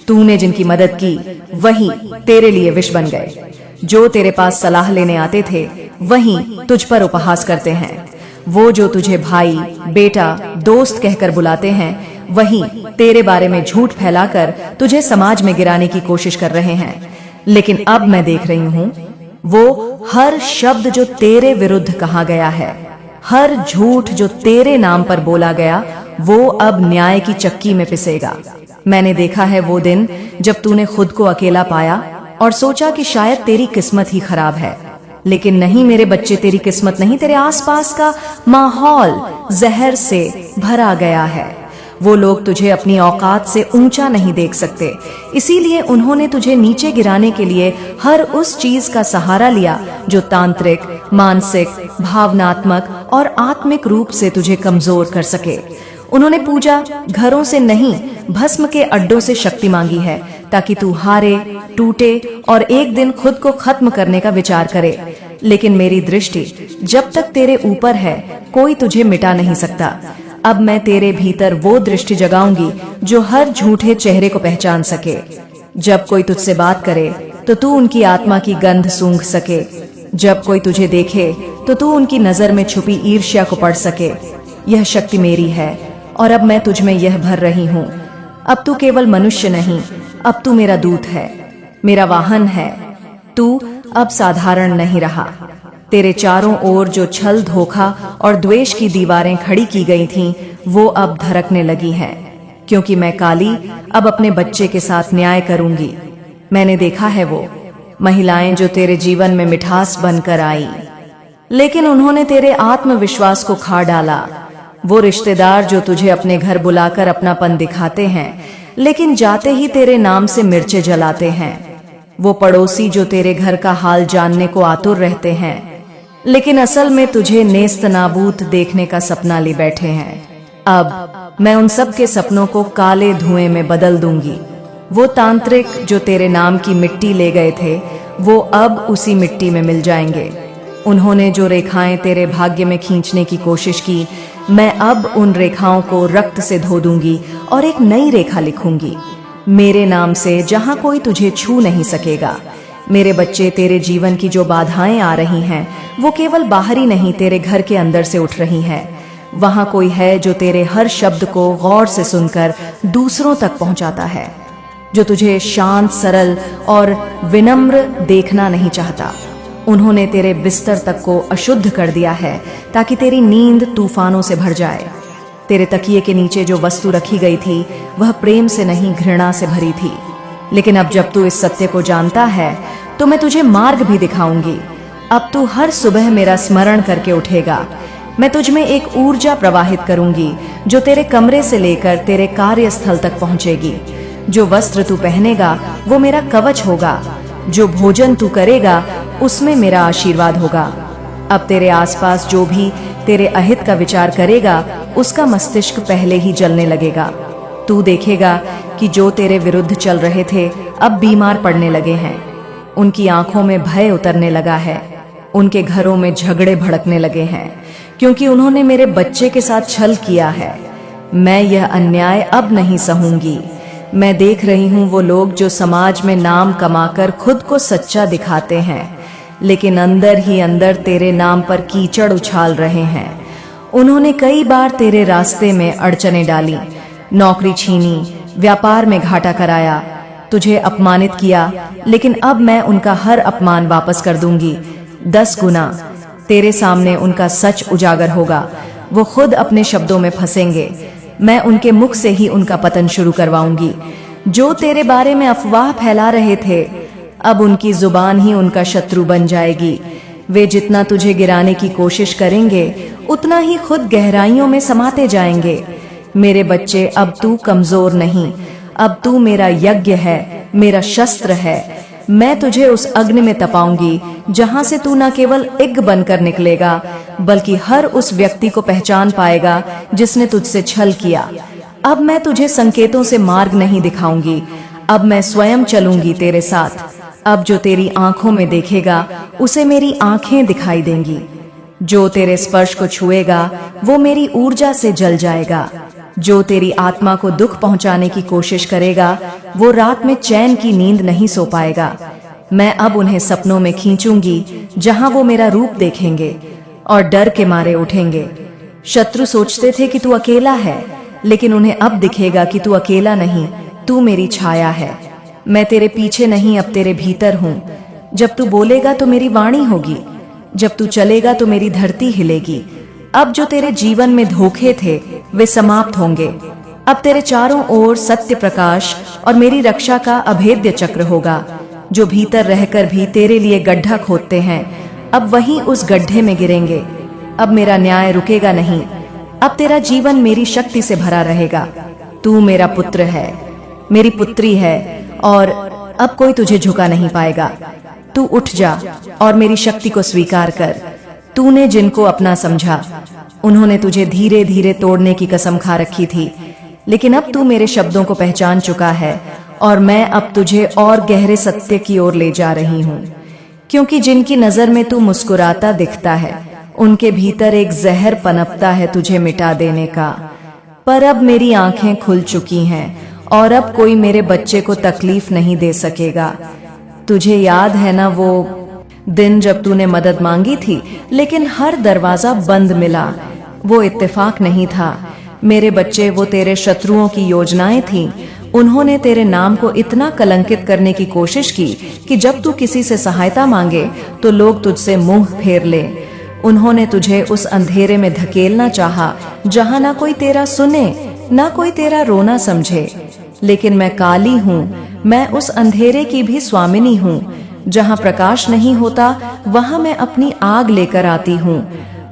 Speaker 1: तूने जिनकी मदद की वही तेरे लिए विष बन गए। जो तेरे पास सलाह लेने आते थे वही तुझ पर उपहास करते हैं। वो जो तुझे भाई, बेटा, दोस्त कहकर बुलाते हैं वही तेरे बारे में झूठ फैलाकर तुझे समाज में गिराने की कोशिश कर रहे हैं। लेकिन अब मैं देख रही हूँ वो हर शब्द जो तेरे विरुद्ध कहा गया है, हर झूठ जो तेरे नाम पर बोला गया, वो अब न्याय की चक्की में पिसेगा। मैंने देखा है वो दिन जब तूने खुद को अकेला पाया और सोचा कि शायद तेरी किस्मत ही खराब है। लेकिन नहीं मेरे बच्चे, तेरी किस्मत नहीं, तेरे आसपास का माहौल जहर से भरा गया है। वो लोग तुझे अपनी औकात से ऊंचा नहीं देख सकते, इसीलिए उन्होंने तुझे नीचे गिराने के लिए हर उस चीज का सहारा लिया जो तांत्रिक, मानसिक, भावनात्मक और आत्मिक रूप से तुझे कमजोर कर सके। उन्होंने पूजा घरों से नहीं, भस्म के अड्डों से शक्ति मांगी है ताकि तू हारे, टूटे और एक दिन खुद को खत्म करने का विचार करे। लेकिन मेरी दृष्टि जब तक तेरे ऊपर है कोई तुझे मिटा नहीं सकता। अब मैं तेरे भीतर वो दृष्टि जगाऊंगी जो हर झूठे चेहरे को पहचान सके। जब कोई तुझसे बात करे तो तू उनकी आत्मा की गंध सूंघ सके। जब कोई तुझे देखे तो तू उनकी नजर में छुपी ईर्ष्या को पढ़ सके। यह शक्ति मेरी है और अब मैं तुझ में यह भर रही हूँ। अब तू केवल मनुष्य नहीं, अब तू मेरा दूत है, मेरा वाहन है। तू अब साधारण नहीं रहा। तेरे चारों ओर जो छल, धोखा और द्वेष की दीवारें खड़ी की गई थीं, वो अब धड़कने लगी हैं, क्योंकि मैं काली अब अपने बच्चे के साथ न्याय करूंगी। मैंने देखा है वो महिलाएं जो तेरे जीवन में मिठास बनकर आई, लेकिन उन्होंने तेरे आत्मविश्वास को खा डाला। वो रिश्तेदार जो तुझे अपने घर बुलाकर अपनापन दिखाते हैं, लेकिन जाते ही तेरे नाम से मिर्चे जलाते हैं। वो पड़ोसी जो तेरे घर का हाल जानने को आतुर रहते हैं, लेकिन असल में तुझे नेस्त नाबूद देखने का सपना ले बैठे हैं। अब मैं उन सब के सपनों को काले धुएं में बदल दूंगी। वो तांत्रिक जो तेरे नाम की मिट्टी ले गए थे, वो अब उसी मिट्टी में मिल जाएंगे। उन्होंने जो रेखाएं तेरे भाग्य में खींचने की कोशिश की, मैं अब उन रेखाओं को रक्त से धो दूंगी और एक नई रेखा लिखूंगी मेरे नाम से, जहां कोई तुझे छू नहीं सकेगा। मेरे बच्चे, तेरे जीवन की जो बाधाएं आ रही हैं वो केवल बाहरी नहीं, तेरे घर के अंदर से उठ रही हैं। वहां कोई है जो तेरे हर शब्द को गौर से सुनकर दूसरों तक पहुंचाता है, जो तुझे शांत, सरल और विनम्र देखना नहीं चाहता। उन्होंने तेरे बिस्तर तक को अशुद्ध कर दिया है ताकि तेरी नींद तूफानों से भर जाए। तेरे तकिए के नीचे जो वस्तु रखी गई थी वह प्रेम से नहीं, घृणा से भरी थी। लेकिन अब जब तू इस सत्य को जानता है तो मैं तुझे मार्ग भी दिखाऊंगी। अब तू हर सुबह मेरा स्मरण करके उठेगा। मैं तुझ में एक ऊर्जा प्रवाहित करूंगी जो तेरे कमरे से लेकर तेरे कार्यस्थल तक पहुंचेगी। जो वस्त्र तू पहनेगा वो मेरा कवच होगा। जो भोजन तू करेगा उसमें मेरा आशीर्वाद होगा। अब तेरे आसपास जो भी तेरे अहित का विचार करेगा उसका मस्तिष्क पहले ही जलने लगेगा। तू देखेगा कि जो तेरे विरुद्ध चल रहे थे अब बीमार पड़ने लगे हैं। उनकी आंखों में भय उतरने लगा है। उनके घरों में झगड़े भड़कने लगे हैं, क्योंकि उन्होंने मेरे बच्चे के साथ छल किया है। मैं यह अन्याय अब नहीं सहूंगी। मैं देख रही हूं वो लोग जो समाज में नाम कमाकर खुद को सच्चा दिखाते हैं, लेकिन अंदर ही अंदर तेरे नाम पर कीचड़ उछाल रहे हैं। उन्होंने कई बार तेरे रास्ते में अड़चने डाली, नौकरी छीनी, व्यापार में घाटा कराया, तुझे अपमानित किया, लेकिन अब मैं उनका हर अपमान वापस कर दूंगी 10 गुना। तेरे सामने उनका सच उजागर होगा। वो खुद अपने शब्दों में फंसेंगे। मैं उनके मुख से ही उनका पतन शुरू करवाऊंगी। जो तेरे बारे में अफवाह फैला रहे थे अब उनकी जुबान ही उनका शत्रु बन जाएगी। वे जितना तुझे गिराने की कोशिश करेंगे उतना ही खुद गहराइयों में समाते जाएंगे। मेरे बच्चे, अब तू कमजोर नहीं, अब तू मेरा यज्ञ है, मेरा शस्त्र है। मैं तुझे उस अग्नि में तपाऊंगी जहां से तू न केवल इग बनकर निकलेगा बल्कि हर उस व्यक्ति को पहचान पाएगा जिसने तुझसे छल किया। अब मैं तुझे संकेतों से मार्ग नहीं दिखाऊंगी, अब मैं स्वयं चलूंगी तेरे साथ। अब जो तेरी आंखों में देखेगा उसे मेरी आंखें दिखाई देंगी। जो तेरे स्पर्श को छुएगा वो मेरी ऊर्जा से जल जाएगा। जो तेरी आत्मा को दुख पहुंचाने की कोशिश करेगा वो रात में चैन की नींद नहीं सो पाएगा। मैं अब उन्हें सपनों में खींचूंगी जहां वो मेरा रूप देखेंगे और डर के मारे उठेंगे। शत्रु सोचते थे कि तू अकेला है, लेकिन उन्हें अब दिखेगा कि तू अकेला नहीं, तू मेरी छाया है। मैं तेरे पीछे नहीं, अब तेरे भीतर हूँ। जब तू बोलेगा तो मेरी वाणी होगी, जब तू चलेगा तो मेरी धरती हिलेगी। अब जो तेरे जीवन में धोखे थे वे समाप्त होंगे। अब तेरे चारों ओर सत्य प्रकाश और मेरी रक्षा का अभेद्य चक्र होगा। जो भीतर रहकर भी तेरे लिए गड्ढा खोदते हैं अब वहीं उस गड्ढे में गिरेंगे। अब मेरा न्याय रुकेगा नहीं। अब तेरा जीवन मेरी शक्ति से भरा रहेगा। तू मेरा पुत्र है, मेरी पुत्री है, और अब कोई तुझे झुका नहीं पाएगा। तू उठ जा और मेरी शक्ति को स्वीकार कर। तूने जिनको अपना समझा उन्होंने तुझे धीरे धीरे तोड़ने की कसम खा रखी थी, लेकिन अब तू मेरे शब्दों को पहचान चुका है और मैं अब तुझे और गहरे सत्य की ओर ले जा रही हूँ। क्योंकि जिनकी नजर में तू मुस्कुराता दिखता है उनके भीतर एक जहर पनपता है तुझे मिटा देने का। पर अब मेरी आंखें खुल चुकी हैं और अब कोई मेरे बच्चे को तकलीफ नहीं दे सकेगा। तुझे याद है ना वो दिन जब तूने मदद मांगी थी लेकिन हर दरवाजा बंद मिला? वो इत्तेफाक नहीं था मेरे बच्चे, वो तेरे शत्रुओं की योजनाएं थीं। उन्होंने तेरे नाम को इतना कलंकित करने की कोशिश की कि जब तू किसी से सहायता मांगे तो लोग तुझसे मुंह फेर ले। उन्होंने तुझे उस अंधेरे में धकेलना चाहा जहां ना कोई तेरा सुने ना कोई तेरा रोना समझे। लेकिन मैं काली हूँ, मैं उस अंधेरे की भी स्वामिनी हूँ। जहां प्रकाश नहीं होता वहां मैं अपनी आग लेकर आती हूँ।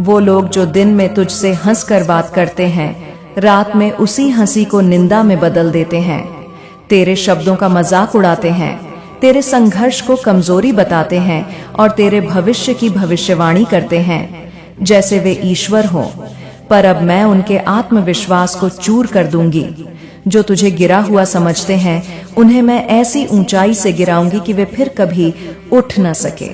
Speaker 1: वो लोग जो दिन में तुझसे हंसकर बात करते हैं रात में उसी हंसी को निंदा में बदल देते हैं। तेरे शब्दों का मजाक उड़ाते हैं, तेरे संघर्ष को कमजोरी बताते हैं और तेरे भविष्य की भविष्यवाणी करते हैं जैसे वे ईश्वर हो। पर अब मैं उनके आत्मविश्वास को चूर कर दूंगी। जो तुझे गिरा हुआ समझते हैं उन्हें मैं ऐसी ऊंचाई से गिराऊंगी कि वे फिर कभी उठ न सके।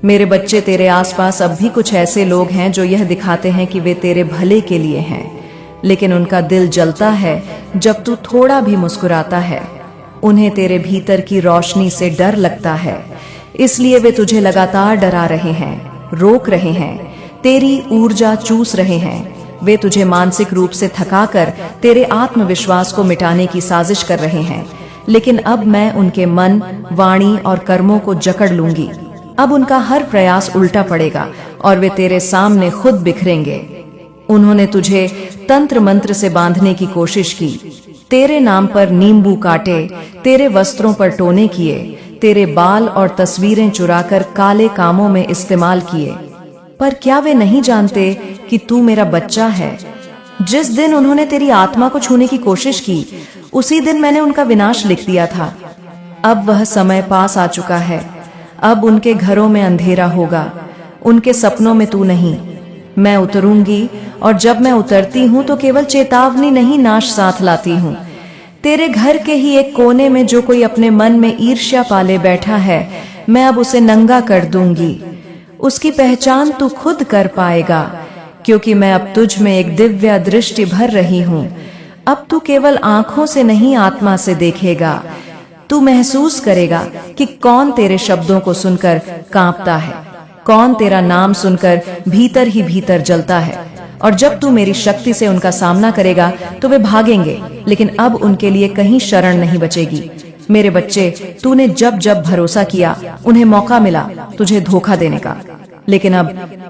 Speaker 1: मेरे बच्चे, तेरे आसपास अब भी कुछ ऐसे लोग हैं जो यह दिखाते हैं कि वे तेरे भले के लिए हैं, लेकिन उनका दिल जलता है जब तू थोड़ा भी मुस्कुराता है। उन्हें तेरे भीतर की रोशनी से डर लगता है, इसलिए वे तुझे लगातार डरा रहे हैं, रोक रहे हैं, तेरी ऊर्जा चूस रहे हैं। वे तुझे मानसिक रूप से थकाकर तेरे आत्मविश्वास को मिटाने की साजिश कर रहे हैं। लेकिन अब मैं उनके मन, वाणी और कर्मों को जकड़ लूंगी। अब उनका हर प्रयास उल्टा पड़ेगा और वे तेरे सामने खुद बिखरेंगे। उन्होंने तुझे तंत्र मंत्र से बांधने की कोशिश की, तेरे नाम पर नींबू काटे, तेरे वस्त्रों पर टोने किए, तेरे बाल और तस्वीरें चुराकर काले कामों में इस्तेमाल किए। पर क्या वे नहीं जानते कि तू मेरा बच्चा है? जिस दिन उन्होंने तेरी आत्मा को छूने की कोशिश की, उसी दिन मैंने उनका विनाश लिख दिया था। अब वह समय पास आ चुका है। अब उनके घरों में अंधेरा होगा, उनके सपनों में तू नहीं। मैं उतरूंगी, और जब मैं उतरती हूँ तो केवल चेतावनी नहीं, नाश साथ लाती हूँ। तेरे घर के ही एक कोने में जो कोई अपने मन में ईर्ष्या पाले बैठा है, मैं अब उसे नंगा कर दूंगी। उसकी पहचान तू खुद कर पाएगा, क्योंकि मैं अब तुझ में एक दिव्य दृष्टि भर रही हूँ। अब तू केवल आंखों से नहीं, आत्मा से देखेगा। तू महसूस करेगा कि कौन तेरे शब्दों को सुनकर कांपता है, कौन तेरा नाम सुनकर भीतर ही भीतर जलता है। और जब तू मेरी शक्ति से उनका सामना करेगा तो वे भागेंगे, लेकिन अब उनके लिए कहीं शरण नहीं बचेगी। मेरे बच्चे, तूने जब जब भरोसा किया, उन्हें मौका मिला तुझे धोखा देने का, लेकिन अब